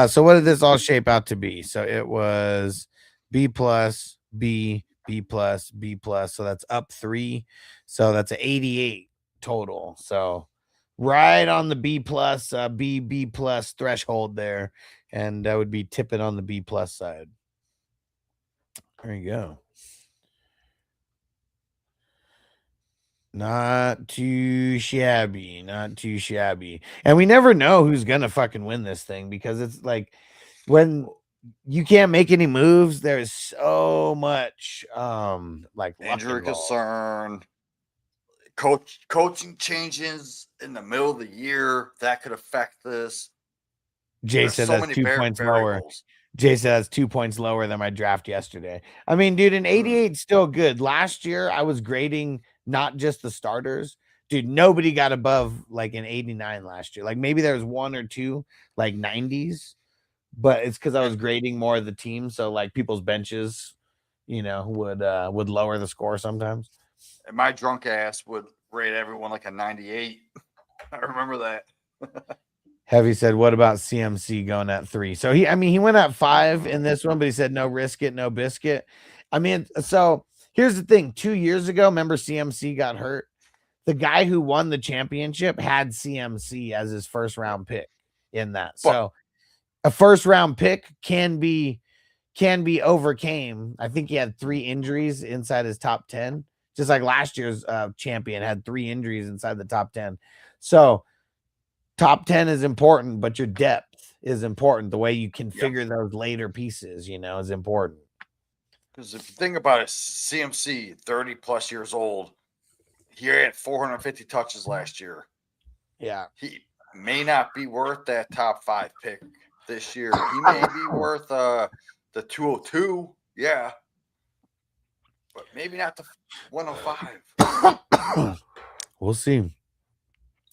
So what did this all shape out to be? So it was B plus, B plus, B plus. So that's up 3. So that's an 88 total. So right on the B plus, B plus threshold there. And that would be tipping on the B plus side. There you go. Not too shabby. And we never know who's going to fucking win this thing because it's like when you can't make any moves, there's so much like injury concern, coaching changes in the middle of the year that could affect this. Jay said that's 2 points lower. Jay said that's 2 points lower than my draft yesterday. I mean, dude, an 88 is still good. Last year I was grading not just the starters. Dude, nobody got above like an 89 last year. Like maybe there was 1 or 2 like 90s, but it's because I was grading more of the team. So like people's benches, you know, would lower the score sometimes. And my drunk ass would rate everyone like a 98. I remember that. Heavy said, what about CMC going at 3? So he went at 5 in this one, but he said no risk it, no biscuit. I mean, so here's the thing. 2 years ago, remember CMC got hurt? The guy who won the championship had CMC as his first round pick in that. So a first round pick can be overcame. I think he had 3 injuries inside his top 10. Just like last year's champion had 3 injuries inside the top 10. So top 10 is important, but your depth is important. The way you configure those later pieces, you know, is important. Because if you think about it, CMC, 30 plus years old, he had 450 touches last year. Yeah. He may not be worth that top 5 pick this year. He may be worth the 202, yeah, but maybe not the 105. We'll see.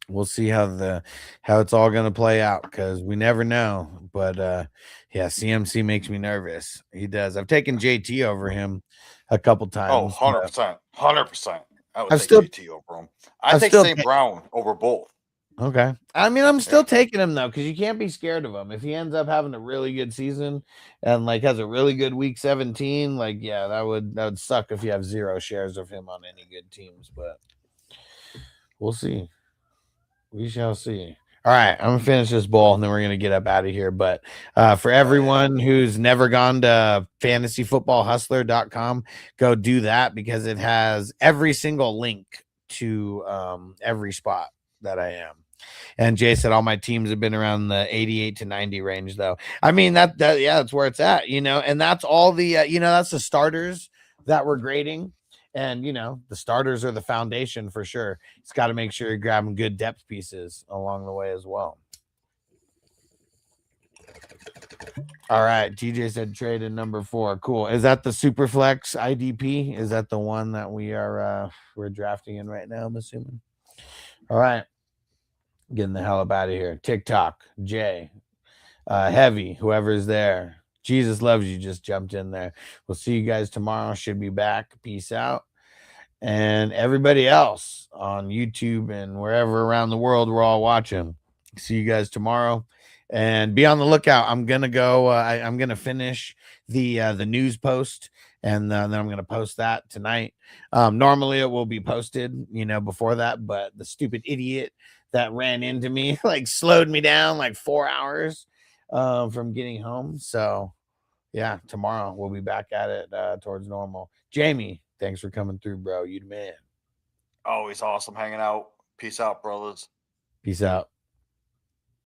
We'll see how it's all going to play out, because we never know. But yeah, CMC makes me nervous. He does. I've taken JT over him a couple Oh, times. 100%. 100%. I would I've take still- JT over him. I I've take still St. ta- Brown over both. Okay. I mean, I'm still taking him though, because you can't be scared of him. If he ends up having a really good season and like has a really good week 17, like yeah, that would suck if you have 0 shares of him on any good teams. But we'll see. We shall see. All right, I'm gonna finish this bowl and then we're gonna get up out of here. But for everyone who's never gone to fantasyfootballhustler.com, go do that, because it has every single link to every spot that I am. And Jay said all my teams have been around the 88 to 90 range, though. I mean, that yeah, that's where it's at, and that's all the that's the starters that we're grading. And the starters are the foundation for sure. It's got to make sure you're grabbing good depth pieces along the way as well. All right, TJ said trade in number 4. Cool. Is that the Superflex IDP? Is that the one that we're drafting in right now, I'm assuming? All right. Getting the hell up out of here. TikTok, Jay, Heavy, whoever's there. Jesus loves you, just jumped in there. We'll see you guys tomorrow. Should be back. Peace out. And everybody else on YouTube and wherever around the world we're all watching. See you guys tomorrow. And be on the lookout. I'm gonna go. I'm gonna finish the news post, and then I'm gonna post that tonight. Normally it will be posted, before that, but the stupid idiot that ran into me like slowed me down like 4 hours from getting home. So yeah, tomorrow we'll be back at it towards normal. Jamie, thanks for coming through, bro. You the man. Always awesome hanging out. Peace out, brothers. Peace out.